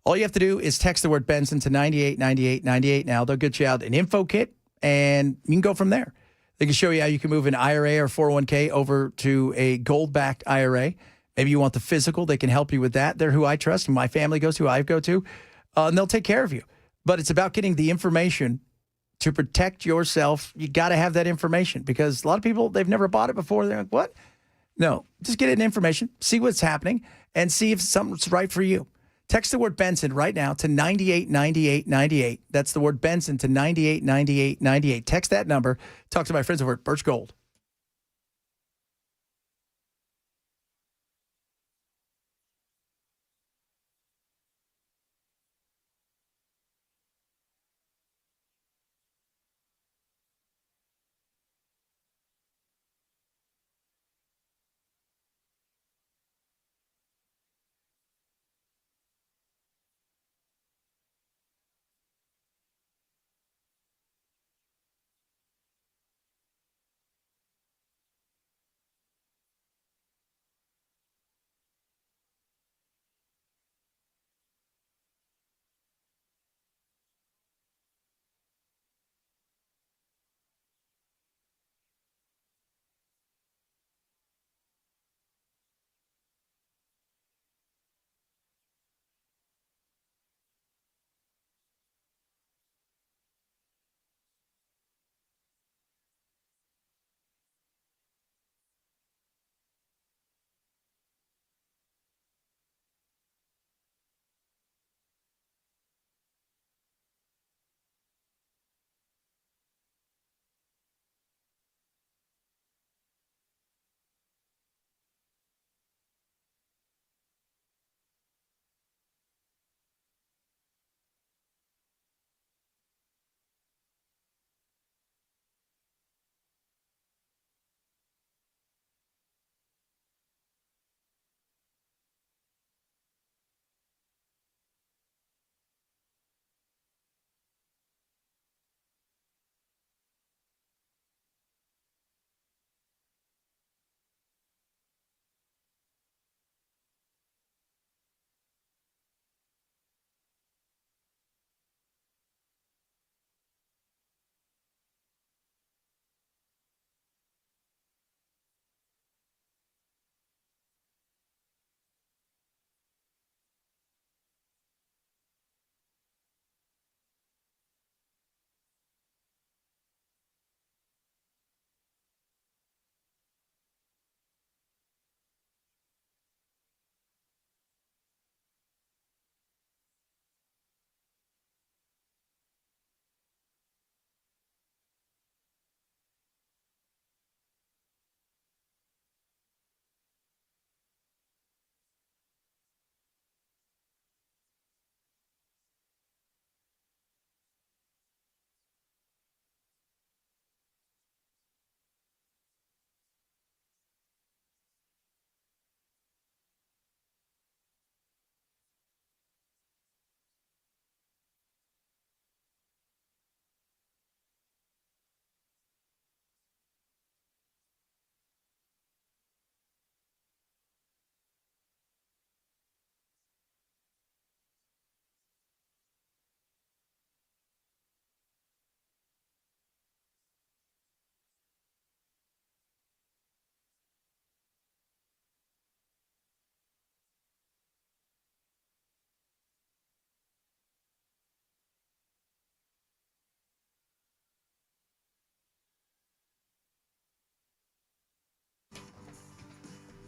All you have to do is text the word Benson to 989898 now. They'll get you out an info kit, and you can go from there. They can show you how you can move an IRA or 401k over to a gold-backed IRA. Maybe you want the physical. They can help you with that. They're who I trust, and my family goes to, who I go to, and they'll take care of you. But it's about getting the information to protect yourself. You got to have that information because a lot of people, they've never bought it before. They're like, what? No, just get information, see what's happening, and see if something's right for you. Text the word Benson right now to 989898. That's the word Benson to 989898. Text that number. Talk to my friends over at Birch Gold.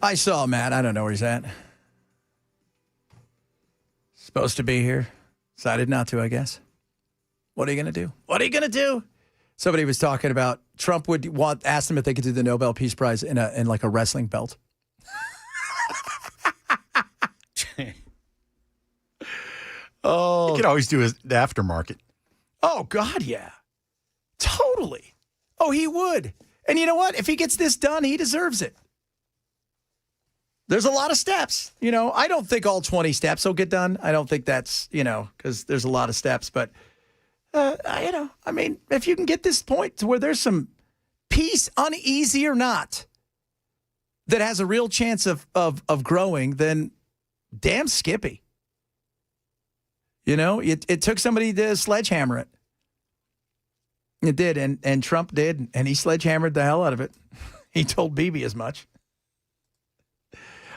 I saw Matt. I don't know where he's at. Supposed to be here. Decided not to, I guess. What are you going to do? What are you going to do? Somebody was talking about Trump would ask them if they could do the Nobel Peace Prize in like a wrestling belt. Oh, you could always do the aftermarket. Oh God, yeah, totally. Oh, he would. And you know what? If he gets this done, he deserves it. There's a lot of steps. I don't think all 20 steps will get done. I don't think that's, because there's a lot of steps. But, if you can get this point to where there's some peace, uneasy or not, that has a real chance of growing, then damn Skippy. It took somebody to sledgehammer it. It did, and Trump did, and he sledgehammered the hell out of it. He told Bibi as much.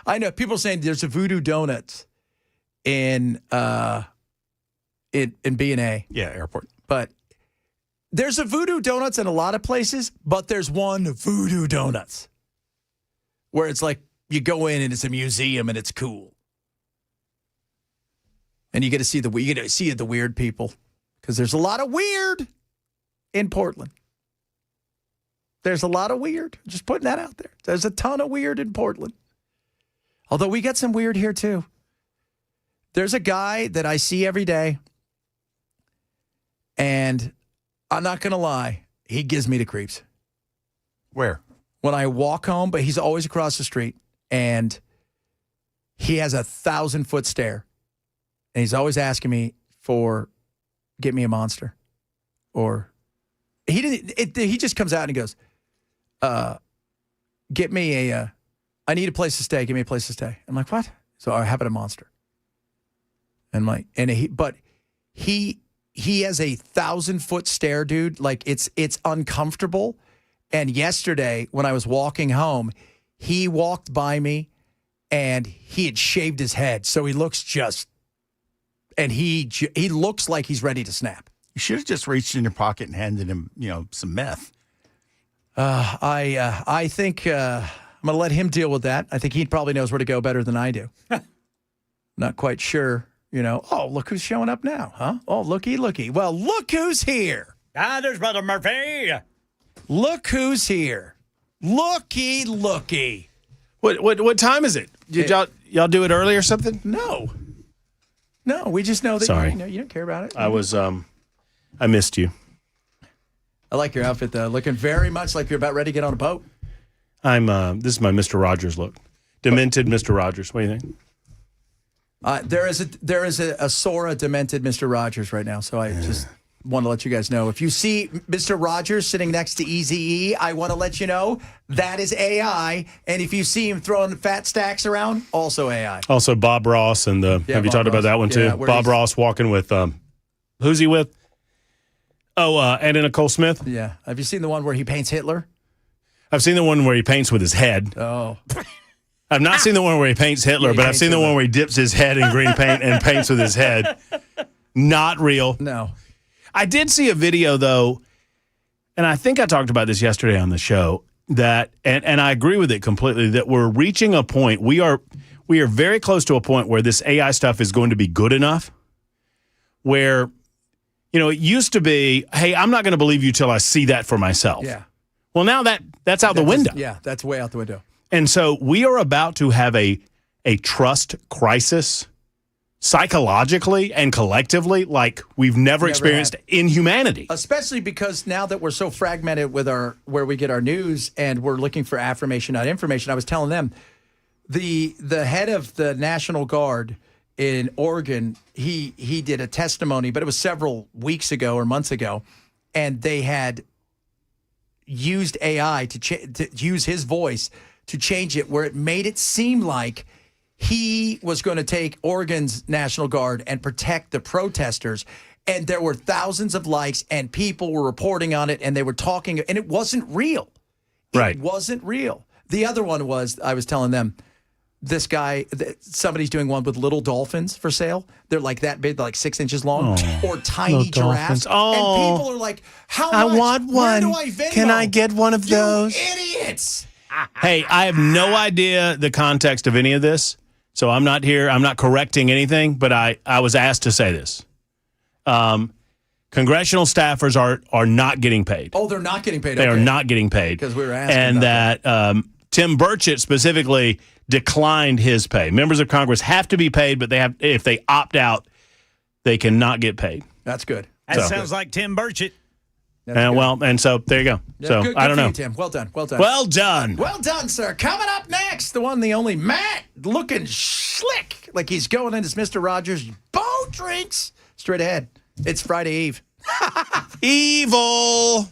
I know people saying there's a Voodoo Donuts in B&A. Yeah, airport. But there's a Voodoo Donuts in a lot of places, but there's one Voodoo Donuts. where it's like you go in and it's a museum and it's cool. And you get to see the weird people, because there's a lot of weird in Portland. There's a lot of weird. Just putting that out there. There's a ton of weird in Portland. Although we get some weird here too. There's a guy that I see every day, and I'm not going to lie, he gives me the creeps. Where? When I walk home, but he's always across the street, and he has a 1,000-foot stare. And he's always asking me get me a Monster. Or he just comes out and he goes, get me I need a place to stay. Give me a place to stay. I'm like, what? So I have it a Monster. And he has a 1,000-foot stare, dude. Like it's uncomfortable. And yesterday when I was walking home, he walked by me and he had shaved his head. So he looks and he looks like he's ready to snap. You should have just reached in your pocket and handed him, some meth. I think I'm going to let him deal with that. I think he probably knows where to go better than I do. Not quite sure, Oh, look who's showing up now, huh? Oh, looky. Well, look who's here. There's Brother Murphy. Look who's here. Looky. What time is it? Did y'all do it early or something? No, we just know that Sorry. You don't care about it. I missed you. I like your outfit though. Looking very much like you're about ready to get on a boat. This is my Mr. Rogers look. Demented Mr. Rogers. What do you think? There is a Sora demented Mr. Rogers right now, so I just want to let you guys know. If you see Mr. Rogers sitting next to Eazy-E, I want to let you know that is AI. And if you see him throwing fat stacks around, also AI. Also Bob Ross and have you Bob talked about Ross. that one too? Yeah, Bob Ross walking with who's he with? Anna Nicole Smith. Yeah. Have you seen the one where he paints Hitler? I've seen the one where he paints with his head. Oh. I've not seen the one where he paints Hitler, but I've seen the one where he dips his head in green paint and paints with his head. Not real. No. I did see a video, though, and I think I talked about this yesterday on the show, that, and I agree with it completely, that we're reaching a point, we are very close to a point where this AI stuff is going to be good enough where, it used to be, hey, I'm not going to believe you till I see that for myself. Yeah. Well, now that's out the window. That's way out the window. And so we are about to have a trust crisis psychologically and collectively like we've never experienced in humanity. Especially because now that we're so fragmented with where we get our news and we're looking for affirmation, not information. I was telling them the head of the National Guard in Oregon, he did a testimony, but it was several weeks ago or months ago, and they had used AI to use his voice to change it where it made it seem like he was going to take Oregon's National Guard and protect the protesters. And there were thousands of likes and people were reporting on it and they were talking, and it wasn't real. It wasn't real. The other one was, I was telling them, this guy, somebody's doing one with little dolphins for sale. They're like that big, like 6 inches long, or tiny giraffes. Oh. And people are like, how much? I want one. Where do I Venmo? Can I get one of those? Idiots. Hey, I have no idea the context of any of this, so I'm not here. I'm not correcting anything, but I was asked to say this. Congressional staffers are not getting paid. Oh, they're not getting paid. They are not getting paid. Because we were asking and about that Tim Burchett specifically declined his pay. Members of Congress have to be paid, but if they opt out, they cannot get paid. That's good. That sounds like Tim Burchett. And so there you go. So good I don't for know. you, Tim. Well done. Well done, sir. Coming up next, the one, the only Matt, looking slick like he's going into Mr. Rogers' boat drinks. Straight ahead. It's Friday Eve. Evil.